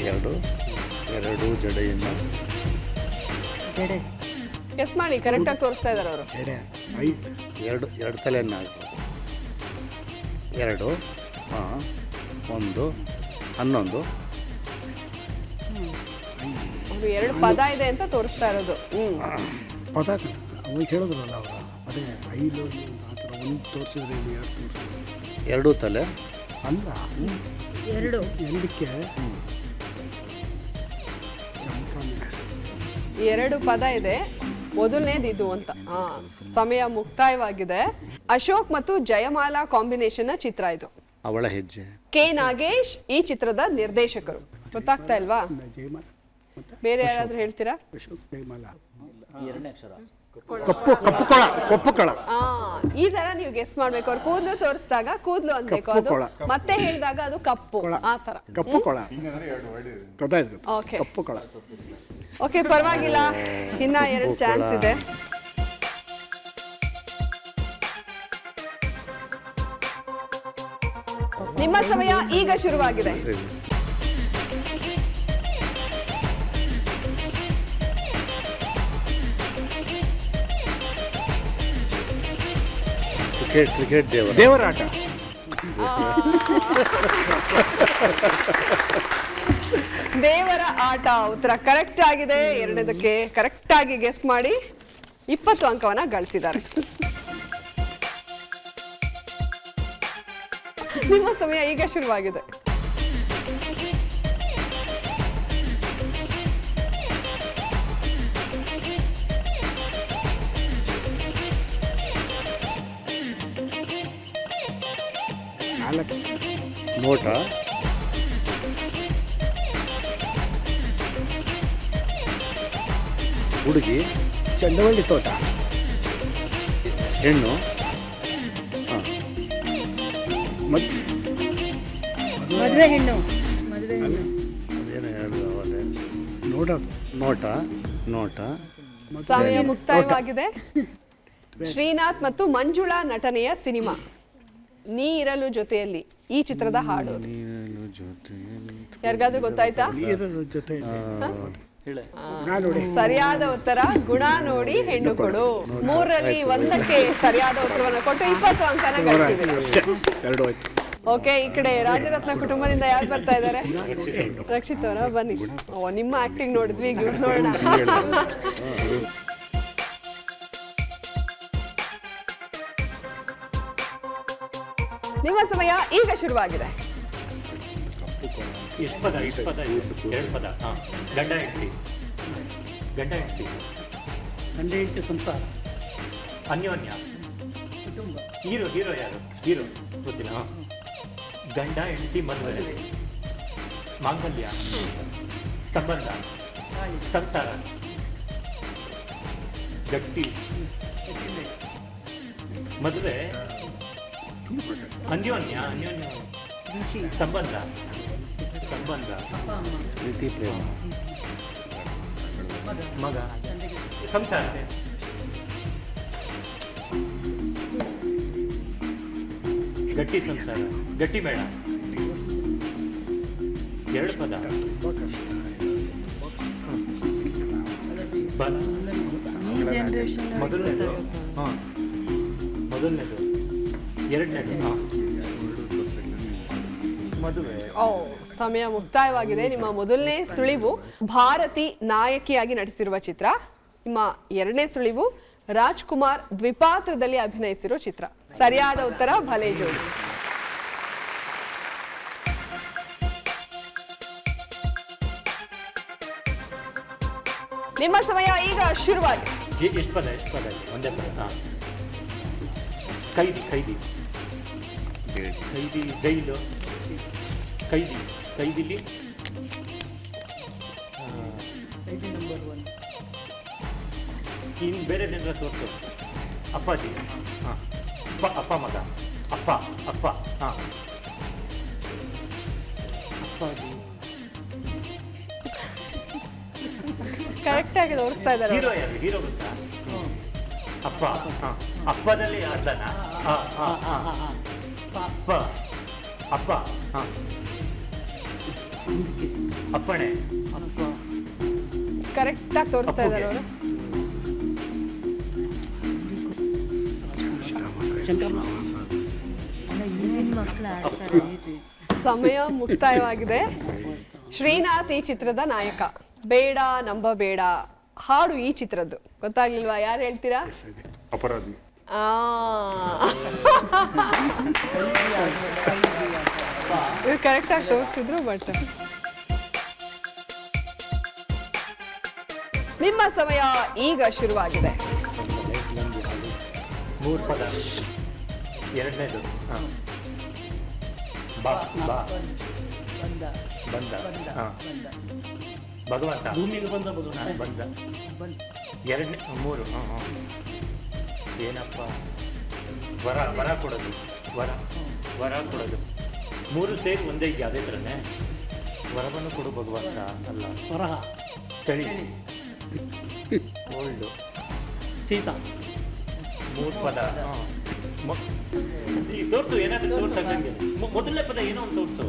ಎರಡು ಜಡೆಯಿಂದ ಗೆಸ್ ಮಾಡಿ, ಕರೆಕ್ಟ್ ಆಗಿ ತೋರಿಸ್ತಾ ಇದ್ದಾರೆ ಅವರು. ಎರಡು ತಲೆಯನ್ನು ಹಾಕು. 2 1 11. ಅವರು 2 ಪದ ಇದೆ ಅಂತ ತೋರಿಸ್ತಾ ಇರೋದು. ಪದ ಅವಾಗ ಹೇಳಿದ್ರಲ್ಲ ಅವರು, ಅದೇ ಐದು ಆ ಥರ ಒಂದು ತೋರಿಸಿದ್ರೆ 2 ತೋರಿಸಿದ್ರೆ 2 ತಲೆ ಅಲ್ಲ, 2 ಎಂದಕ್ಕೆ ಚಮಕಾನೆ 2 ಪದ ಇದೆ, ಮೊದಲನೇದು ಇದು ಅಂತ. ಸಮಯ ಮುಕ್ತಾಯವಾಗಿದೆ. ಅಶೋಕ್ ಮತ್ತು ಜಯಮಾಲಾ ಕಾಂಬಿನೇಷನ್ ಚಿತ್ರ ಇದು. ಅವಳ ಹೆಜ್ಜೆ. ಕೆ ನಾಗೇಶ್ ಈ ಚಿತ್ರದ ನಿರ್ದೇಶಕರು. ಗೊತ್ತಾಗ್ತಾ ಇಲ್ವಾ? ಜಯಮಾಲ ಮತ್ತೆ ಬೇರೆ ಯಾರಾದ್ರೂ ಹೇಳ್ತೀರಾ? ಅಶೋಕ್ ಜಯಮಾಲ. ಎರಡನೇ ಅಕ್ಷರ ಕಪ್ಪು ಕೊಳ. ಈ ತರ ನೀವು ಗೆಸ್ ಮಾಡ್ಬೇಕು. ಅವ್ರು ಕೂದಲು ತೋರಿಸಿದಾಗ ಕೂದಲು ಅನ್ಬೇಕು, ಅದು ಮತ್ತೆ ಹೇಳಿದಾಗ ಅದು ಕಪ್ಪು, ಆ ತರ. ಕಪ್ಪು ಕೊಳ ಗೊತ್ತಾಯ್ತು. ಓಕೆ, ಕಪ್ಪು ಕೊಳ. ಓಕೆ, ಪರವಾಗಿಲ್ಲ, ಇನ್ನ 2 ಚಾನ್ಸ್ ಇದೆ. ನಿಮ್ಮ ಸಮಯ ಈಗ ಶುರುವಾಗಿದೆ. ಕ್ರಿಕೆಟ್ ದೇವರಾಟ. ದೇವರ ಆಟ ಉತ್ತರ ಕರೆಕ್ಟ್ ಆಗಿದೆ. 2ಕ್ಕೆ ಕರೆಕ್ಟ್ ಆಗಿ ಗೆಸ್ ಮಾಡಿ 20 ಅಂಕವನ್ನ ಗಳಿಸಿದ್ದಾರೆ. ನಿಮ್ಮ ಸಮಯ ಈಗ ಶುರುವಾಗಿದೆ. ನೋಟ. ಹುಡುಗಿ. ಚಂದವಳ್ಳಿ ತೋಟ. ಹೆಣ್ಣು. ಮದುವೆ ಹೆಣ್ಣು. ಅದೇನೋ ಹೇಳಿದವಲ್ಲೇ. ನೋಡೋದು. ನೋಟ. ಸಮಯ ಮುಕ್ತಾಯವಾಗಿದೆ. ಶ್ರೀನಾಥ್ ಮತ್ತು ಮಂಜುಳಾ ನಟನೆಯ ಸಿನಿಮಾ ನೀ ಇರಲು ಜೊತೆಯಲ್ಲಿ ಈ ಚಿತ್ರದ ಹಾಡು. ಯಾರಿಗಾದ್ರೂ ಗೊತ್ತಾಯ್ತಾ? ಜೊತೆ ಸರಿಯಾದ ಉತ್ತರ ಗುಣ ನೋಡಿ ಹೆಣ್ಣು ಕೊಡು. 3ರಲ್ಲಿ 1ಕ್ಕೆ ಸರಿಯಾದ ಉತ್ತರವನ್ನು ಕೊಟ್ಟು 20 ಅಂಕನ ಗಳಿಸಿದೆ. ಓಕೆ, ಈ ಕಡೆ ರಾಜರತ್ನ ಕುಟುಂಬದಿಂದ ಯಾರು ಬರ್ತಾ ಇದ್ದಾರೆ? ರಕ್ಷಿತ್ ಅವರ, ಬನ್ನಿ. ನಿಮ್ಮ ಆಕ್ಟಿಂಗ್ ನೋಡಿದ್ವಿ, ಈಗ ಇವ್ರು ನೋಡೋಣ. ನಿಮ್ಮ ಸಮಯ ಈಗ ಶುರುವಾಗಿದೆ. ಎಷ್ಟು ಪದ? 2 ಪದ. ಗಂಡ ಹೆಂಡತಿ ಗಂಡ ಹೆಂಡತಿ ಸಂಸಾರ, ಅನ್ಯೋನ್ಯ, ಹೀರೋ ಯಾರು? ಹೀರೋ ಗೊತ್ತಿಲ್ಲ. ಗಂಡ ಹೆಂಡತಿ ಮದುವೆ, ಮಾಂಗಲ್ಯ, ಸಂಬಂಧ, ಸಂಸಾರ, ಗಟ್ಟಿ, ಮದುವೆ, ಅನ್ಯೋನ್ಯ, ಸಂಬಂಧ, ಸಂಬಂಧ, ಪ್ರೀತಿ ಪ್ರೇಮ, ಮಗ, ಸಂಸಾರ, ಗಟ್ಟಿ ಸಂಸಾರ, ಗಟ್ಟಿ ಬೇಡ, ಎರಡು ಪದ, ಮೊದಲನೇದು, ಹಾಂ ಮೊದಲನೇದು, ಎರಡನೇದು, ಮದುವೆ. ಸಮಯ ಮುಕ್ತಾಯವಾಗಿದೆ. ನಿಮ್ಮ ಮೊದಲನೇ ಸುಳಿವು ಭಾರತಿ ನಾಯಕಿಯಾಗಿ ನಟಿಸಿರುವ ಚಿತ್ರ. ನಿಮ್ಮ ಎರಡನೇ ಸುಳಿವು ರಾಜ್ಕುಮಾರ್ ದ್ವಿಪಾತ್ರದಲ್ಲಿ ಅಭಿನಯಿಸಿರೋ ಚಿತ್ರ. ಸರಿಯಾದ ಉತ್ತರ ಭಲೆ ಜೋಡಿ. ನಿಮ್ಮ ಸಮಯ ಈಗ ಶುರುವಾಗಿದೆ. ಎಷ್ಟು ಪದ ಒಂದೇ ಪದ. ಹಾಂ, ಕೈದಿ, ಜೈಲು, ಕೈದಿಲಿ ಇನ್ನು ಬೇರೆ ಜನರ ತೋರಿಸು. ಅಪ್ಪಾಜಿ, ಹಾಂ, ಅಪ್ಪ ಮಗ, ಅಪ್ಪ ಹಾಂ, ಅಪ್ಪಾಜಿ. ಕರೆಕ್ಟ್ ಆಗಿ ತೋರಿಸ್ತಾ ಇದ್ದಾರೆ. ಹೀರೋ ಯಾರು? ಹೀರೋ ಗೊತ್ತಾ? ಅಪ್ಪ. ಹಾಂ, ಅಪ್ಪದಲ್ಲಿ ಅರ್ಧನ? ಅಪ್ಪ ಹಾಂ, ಅಪ್ಪಣೆ, ಅಪ್ಪ. ಕರೆಕ್ಟ್ ಆಗಿ ತೋರಿಸ್ತಾ ಇದ್ದಾರೆ ಅವರು. ಸಮಯ ಮುಕ್ತಾಯವಾಗಿದೆ. ಶ್ರೀನಾಥ್ ಈ ಚಿತ್ರದ ನಾಯಕ. ಬೇಡ ನಂಬಬೇಡ ಹಾಡು ಈ ಚಿತ್ರದ್ದು. ಗೊತ್ತಾಗ್ಲಿಲ್ವಾ? ಯಾರು ಹೇಳ್ತೀರಾ? ಅಪರಾಧಿ. ಕರೆಕ್ಟ್ ಆಗಿ ತೋರಿಸಿದ್ರು. ಬಟ್ ನಿಮ್ಮ ಸಮಯ ಈಗ ಶುರುವಾಗಿದೆ. 3 ಪದ. ಎರಡನೇದು ಬಂದ, ಹಾಂ, ಭಗವಂತ, ಭೂಮಿಗೆ ಬಂದ ಬಂದ. ಎರಡನೇ 3. ಹಾಂ, ಏನಪ್ಪ? ವರ ಕೊಡೋದು, ವರ ಕೊಡೋದು. 3 ಸೇರಿ ಒಂದೇ ಇದೆಯಾ? ಅದೇ ಥರನೇ ವರವನ್ನು ಕೊಡು ಭಗವಂತ ಅಲ್ಲ. ವರಹ, ಚಳಿ, ಓಲ್ಡು, ಸೀತಾ. 3 ಪದ. ತೋರಿಸು, ಏನಾದರೂ ತೋರ್ಸಂಗೆ. ಮೊದಲನೇ ಪದ ಏನೋ ಒಂದು ತೋರಿಸು.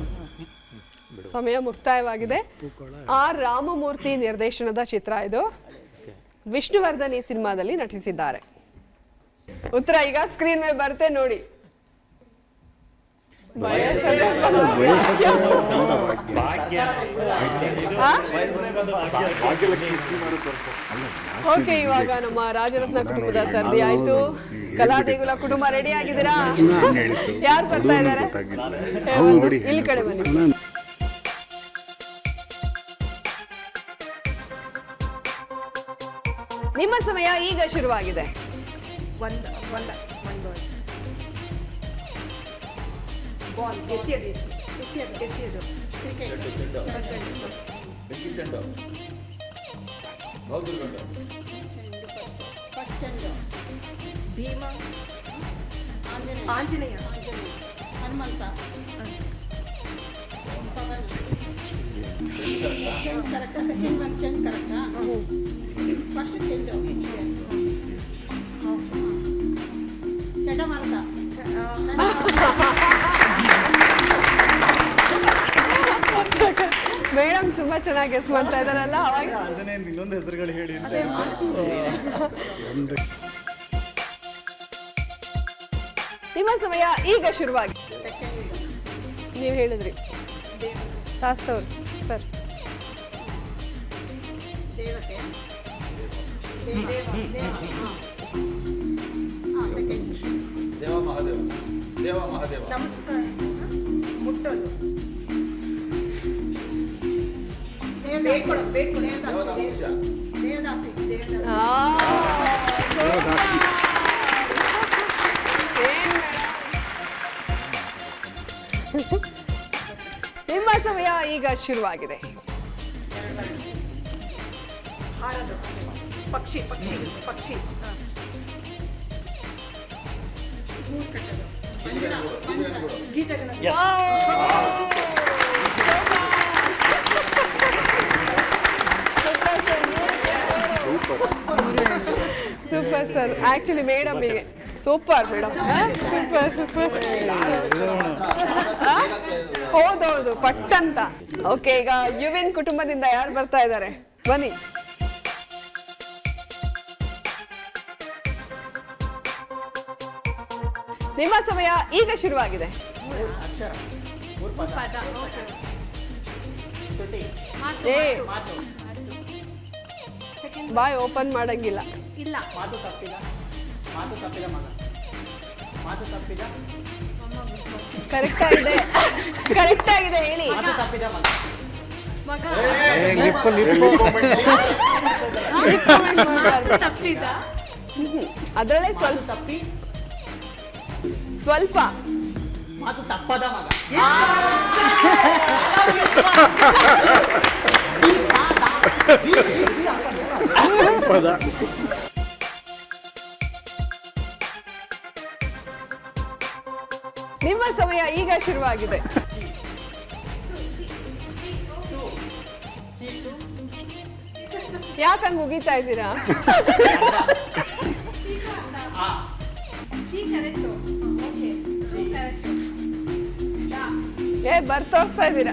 ಸಮಯ ಮುಕ್ತಾಯವಾಗಿದೆ. ಆರ್ ರಾಮಮೂರ್ತಿ ನಿರ್ದೇಶನದ ಚಿತ್ರ ಇದು. ವಿಷ್ಣುವರ್ಧನ್ ಈ ಸಿನಿಮಾದಲ್ಲಿ ನಟಿಸಿದ್ದಾರೆ. ಉತ್ತರ ಈಗ ಸ್ಕ್ರೀನ್ ಮೇಲೆ ಬರುತ್ತೆ ನೋಡಿ. ಓಕೆ, ಇವಾಗ ನಮ್ಮ ರಾಜರತ್ನ ಕುಟುಂಬದ ಸರ್ದಿ ಆಯ್ತು. ಕಲಾದೇಗುಲ ಕುಟುಂಬ ರೆಡಿ ಆಗಿದ್ದೀರಾ? ಯಾರು ಬರ್ತಾ ಇದ್ದಾರೆ? ಇಲ್ಲಿ ಕಡೆ ಬನ್ನಿ. ನಿಮ್ಮ ಸಮಯ ಈಗ ಶುರುವಾಗಿದೆ. ಭೀಮ, ಆಂಜನೇಯ, ಹನುಮಂತ, ಕರೆಕ್ಟಾ? ಸೆಕೆಂಡ್ ಒನ್ ಚೆಂಡ್ ಕರೆಕ್ಟಾ? ಫಸ್ಟ್ ಚೆಂಡು, ಚಂಡಮಾರುತ. ಮೇಡಮ್ ತುಂಬಾ ಚೆನ್ನಾಗಿ ಗೆಸ್ ಮಾಡ್ತಾ ಇದಾರಲ್ಲ. ಅವಾಗ ಇನ್ನೊಂದು ಹೆಸರುಗಳು ಹೇಳಿ. ನಿಮ್ಮ ಸಮಯ ಈಗ ಶುರುವಾಗಿ. ನೀವು ಹೇಳಿದ್ರಿ ಶಾಸ್ತವ್ರು ಸರ್. ದೇವತೆ, ದೇವ ಮಹಾದೇವ, ನಮಸ್ಕಾರ, ಮುಟ್ಟೋದು, ದೇವದಾಸಿ. ನಿಮ್ಮ ಸಮಯ ಈಗ ಶುರುವಾಗಿದೆ. ಹಾರದು, ಪಕ್ಷಿ, ಗೀಜಗಣ. Super sir. ಆಕ್ಚುಲಿ ಮೇಡಮ್ಗೆ ಸೂಪರ್ ಮೇಡಮ್, ಸೂಪರ್ ಸೂಪರ್. ಹೌದೌದು, ಪಟ್ಟಂತ. ಓಕೆ, ಈಗ ಯುವಿನ್ ಕುಟುಂಬದಿಂದ ಯಾರು ಬರ್ತಾ ಇದ್ದಾರೆ ಬನ್ನಿ. ನಿಮ್ಮ ಸಮಯ ಈಗ ಶುರುವಾಗಿದೆ. ಏ, ಬಾಯ್ ಓಪನ್ ಮಾಡಂಗಿಲ್ಲ. ಇಲ್ಲ. ಕರೆಕ್ಟ್ ಆಗಿದೆ, ಕರೆಕ್ಟ್ ಆಗಿದೆ ಹೇಳಿ. ಮಗ ತಪ್ಪಿದ. ಅದರಲ್ಲೇ ಸ್ವಲ್ಪ ಸ್ವಲ್ಪ ಮಾತು ತಪ್ಪದ ಮಗ. ನಿಮ್ಮ ಸಮಯ ಈಗ ಶುರುವಾಗಿದೆ. ಯಾಕಂಗ್ ಮುಗಿತಾ ಇದ್ದೀರಾ? ಏ, ಬರ್ತೋರ್ಸ್ತಾ ಇದ್ದೀರಾ?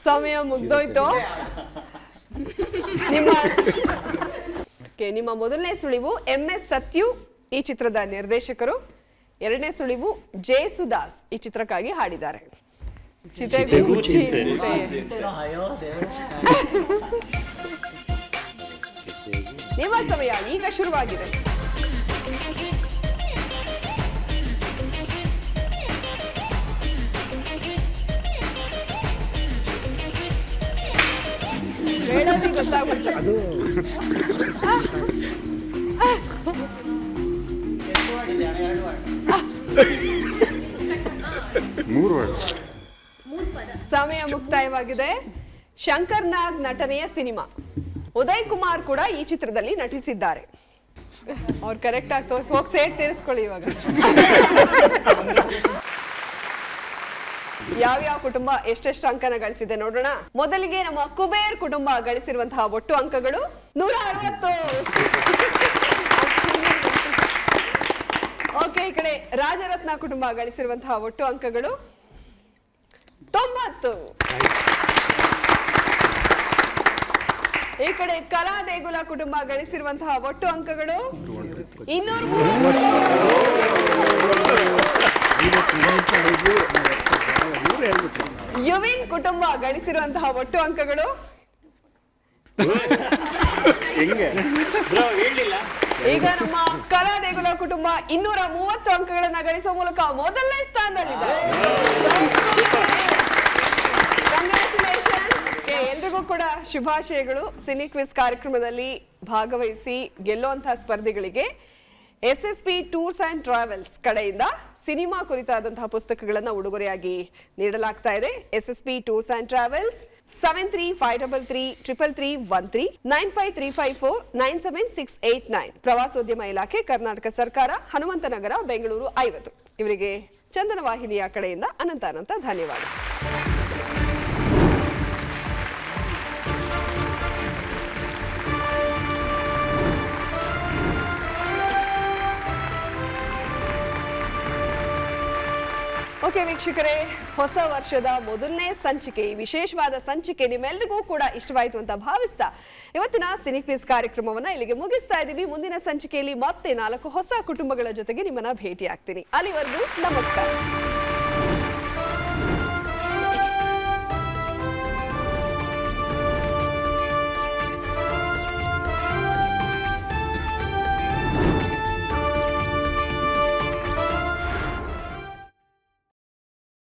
ಸಮಯ ಮುಗ್ದೋಯ್ತು. ನಿಮ್ಮ ಮೊದಲನೇ ಸುಳಿವು MS ಸತ್ಯು ಈ ಚಿತ್ರದ ನಿರ್ದೇಶಕರು. ಎರಡನೇ ಸುಳಿವು ಜೇಸುದಾಸ್ ಈ ಚಿತ್ರಕ್ಕಾಗಿ ಹಾಡಿದ್ದಾರೆ. ಚಿತೆಗೂ ಚಿತೆ. ನಿಮ್ಮ ಸಮಯ ಈಗ ಶುರುವಾಗಿದೆ. ಮೇಡಮ್ಗೆ ಗೊತ್ತಾಗ್ಬಿಡ್ತು. ಸಮಯ ಮುಕ್ತಾಯವಾಗಿದೆ. ಶಂಕರ್ ನಾಗ್ ನಟನೆಯ ಸಿನಿಮಾ. ಉದಯ್ ಕುಮಾರ್ ಕೂಡ ಈ ಚಿತ್ರದಲ್ಲಿ ನಟಿಸಿದ್ದಾರೆ. ಅವ್ರು ಕರೆಕ್ಟ್ ಆಗಿ ತೋರಿಸಿ ಹೋಗಿ ಸೇಟ್ ತೀರಿಸ್ಕೊಳ್ಳಿ ಇವಾಗ. ಯಾವ್ಯಾವ ಕುಟುಂಬ ಎಷ್ಟೆಷ್ಟು ಅಂಕನ ಗಳಿಸಿದೆ ನೋಡೋಣ. ಮೊದಲಿಗೆ ನಮ್ಮ ಕುಬೇರ್ ಕುಟುಂಬ ಗಳಿಸಿರುವಂತಹ ಒಟ್ಟು ಅಂಕಗಳು 160. ಓಕೆ, ಈ ಕಡೆ ರಾಜರತ್ನ ಕುಟುಂಬ ಗಳಿಸಿರುವಂತಹ ಒಟ್ಟು ಅಂಕಗಳು 90. ಈ ಕಡೆ ಕಲಾ ದೇಗುಲ ಕುಟುಂಬ ಗಳಿಸಿರುವಂತಹ ಒಟ್ಟು ಅಂಕಗಳು 230. ಯುವಿನ್ ಕುಟುಂಬ ಗಳಿಸಿರುವಂತಹ ಒಟ್ಟು ಅಂಕಗಳು ಈಗ ನಮ್ಮ ಕಲಾ ದೇಗುಲ ಕುಟುಂಬ 230 ಅಂಕಗಳನ್ನ ಗಳಿಸುವ ಮೂಲಕ ಮೊದಲನೇ ಸ್ಥಾನದಲ್ಲಿದ್ದಾರೆ. ಕಂಗ್ರಾಚುಲೇಷನ್. ಎಲ್ರಿಗೂ ಕೂಡ ಶುಭಾಶಯಗಳು. ಸಿನಿ ಕ್ವಿಜ್ ಕಾರ್ಯಕ್ರಮದಲ್ಲಿ ಭಾಗವಹಿಸಿ ಗೆಲ್ಲುವಂತಹ ಸ್ಪರ್ಧಿಗಳಿಗೆ SSP ಟೂರ್ಸ್ ಅಂಡ್ ಟ್ರಾವೆಲ್ಸ್ ಕಡೆಯಿಂದ ಸಿನಿಮಾ ಕುರಿತಾದಂತಹ ಪುಸ್ತಕಗಳನ್ನು ಉಡುಗೊರೆಯಾಗಿ ನೀಡಲಾಗ್ತಾ ಇದೆ. SSP tours and travels 73533313 9535497689. ಪ್ರವಾಸೋದ್ಯಮ ಇಲಾಖೆ, ಕರ್ನಾಟಕ ಸರ್ಕಾರ, ಹನುಮಂತನಗರ, ಬೆಂಗಳೂರು 50. ಇವರಿಗೆ ಚಂದನ ವಾಹಿನಿಯ ಕಡೆಯಿಂದ ಅನಂತ ಧನ್ಯವಾದ. ಓಕೆ ವೀಕ್ಷಕರೇ, ಹೊಸ ವರ್ಷದ ಮೊದಲನೇ ಸಂಚಿಕೆ, ವಿಶೇಷವಾದ ಸಂಚಿಕೆ ನಿಮ್ಮೆಲ್ಲರಿಗೂ ಕೂಡ ಇಷ್ಟವಾಯಿತು ಅಂತ ಭಾವಿಸ್ತಾ ಇವತ್ತಿನ ಸಿನಿ ಕ್ವಿಜ್ ಕಾರ್ಯಕ್ರಮವನ್ನ ಇಲ್ಲಿಗೆ ಮುಗಿಸ್ತಾ ಇದ್ದೀವಿ. ಮುಂದಿನ ಸಂಚಿಕೆಯಲ್ಲಿ ಮತ್ತೆ 4 ಹೊಸ ಕುಟುಂಬಗಳ ಜೊತೆಗೆ ನಿಮ್ಮನ್ನ ಭೇಟಿ ಆಗ್ತೀನಿ. ಅಲ್ಲಿವರೆಗೂ ನಮಸ್ಕಾರ.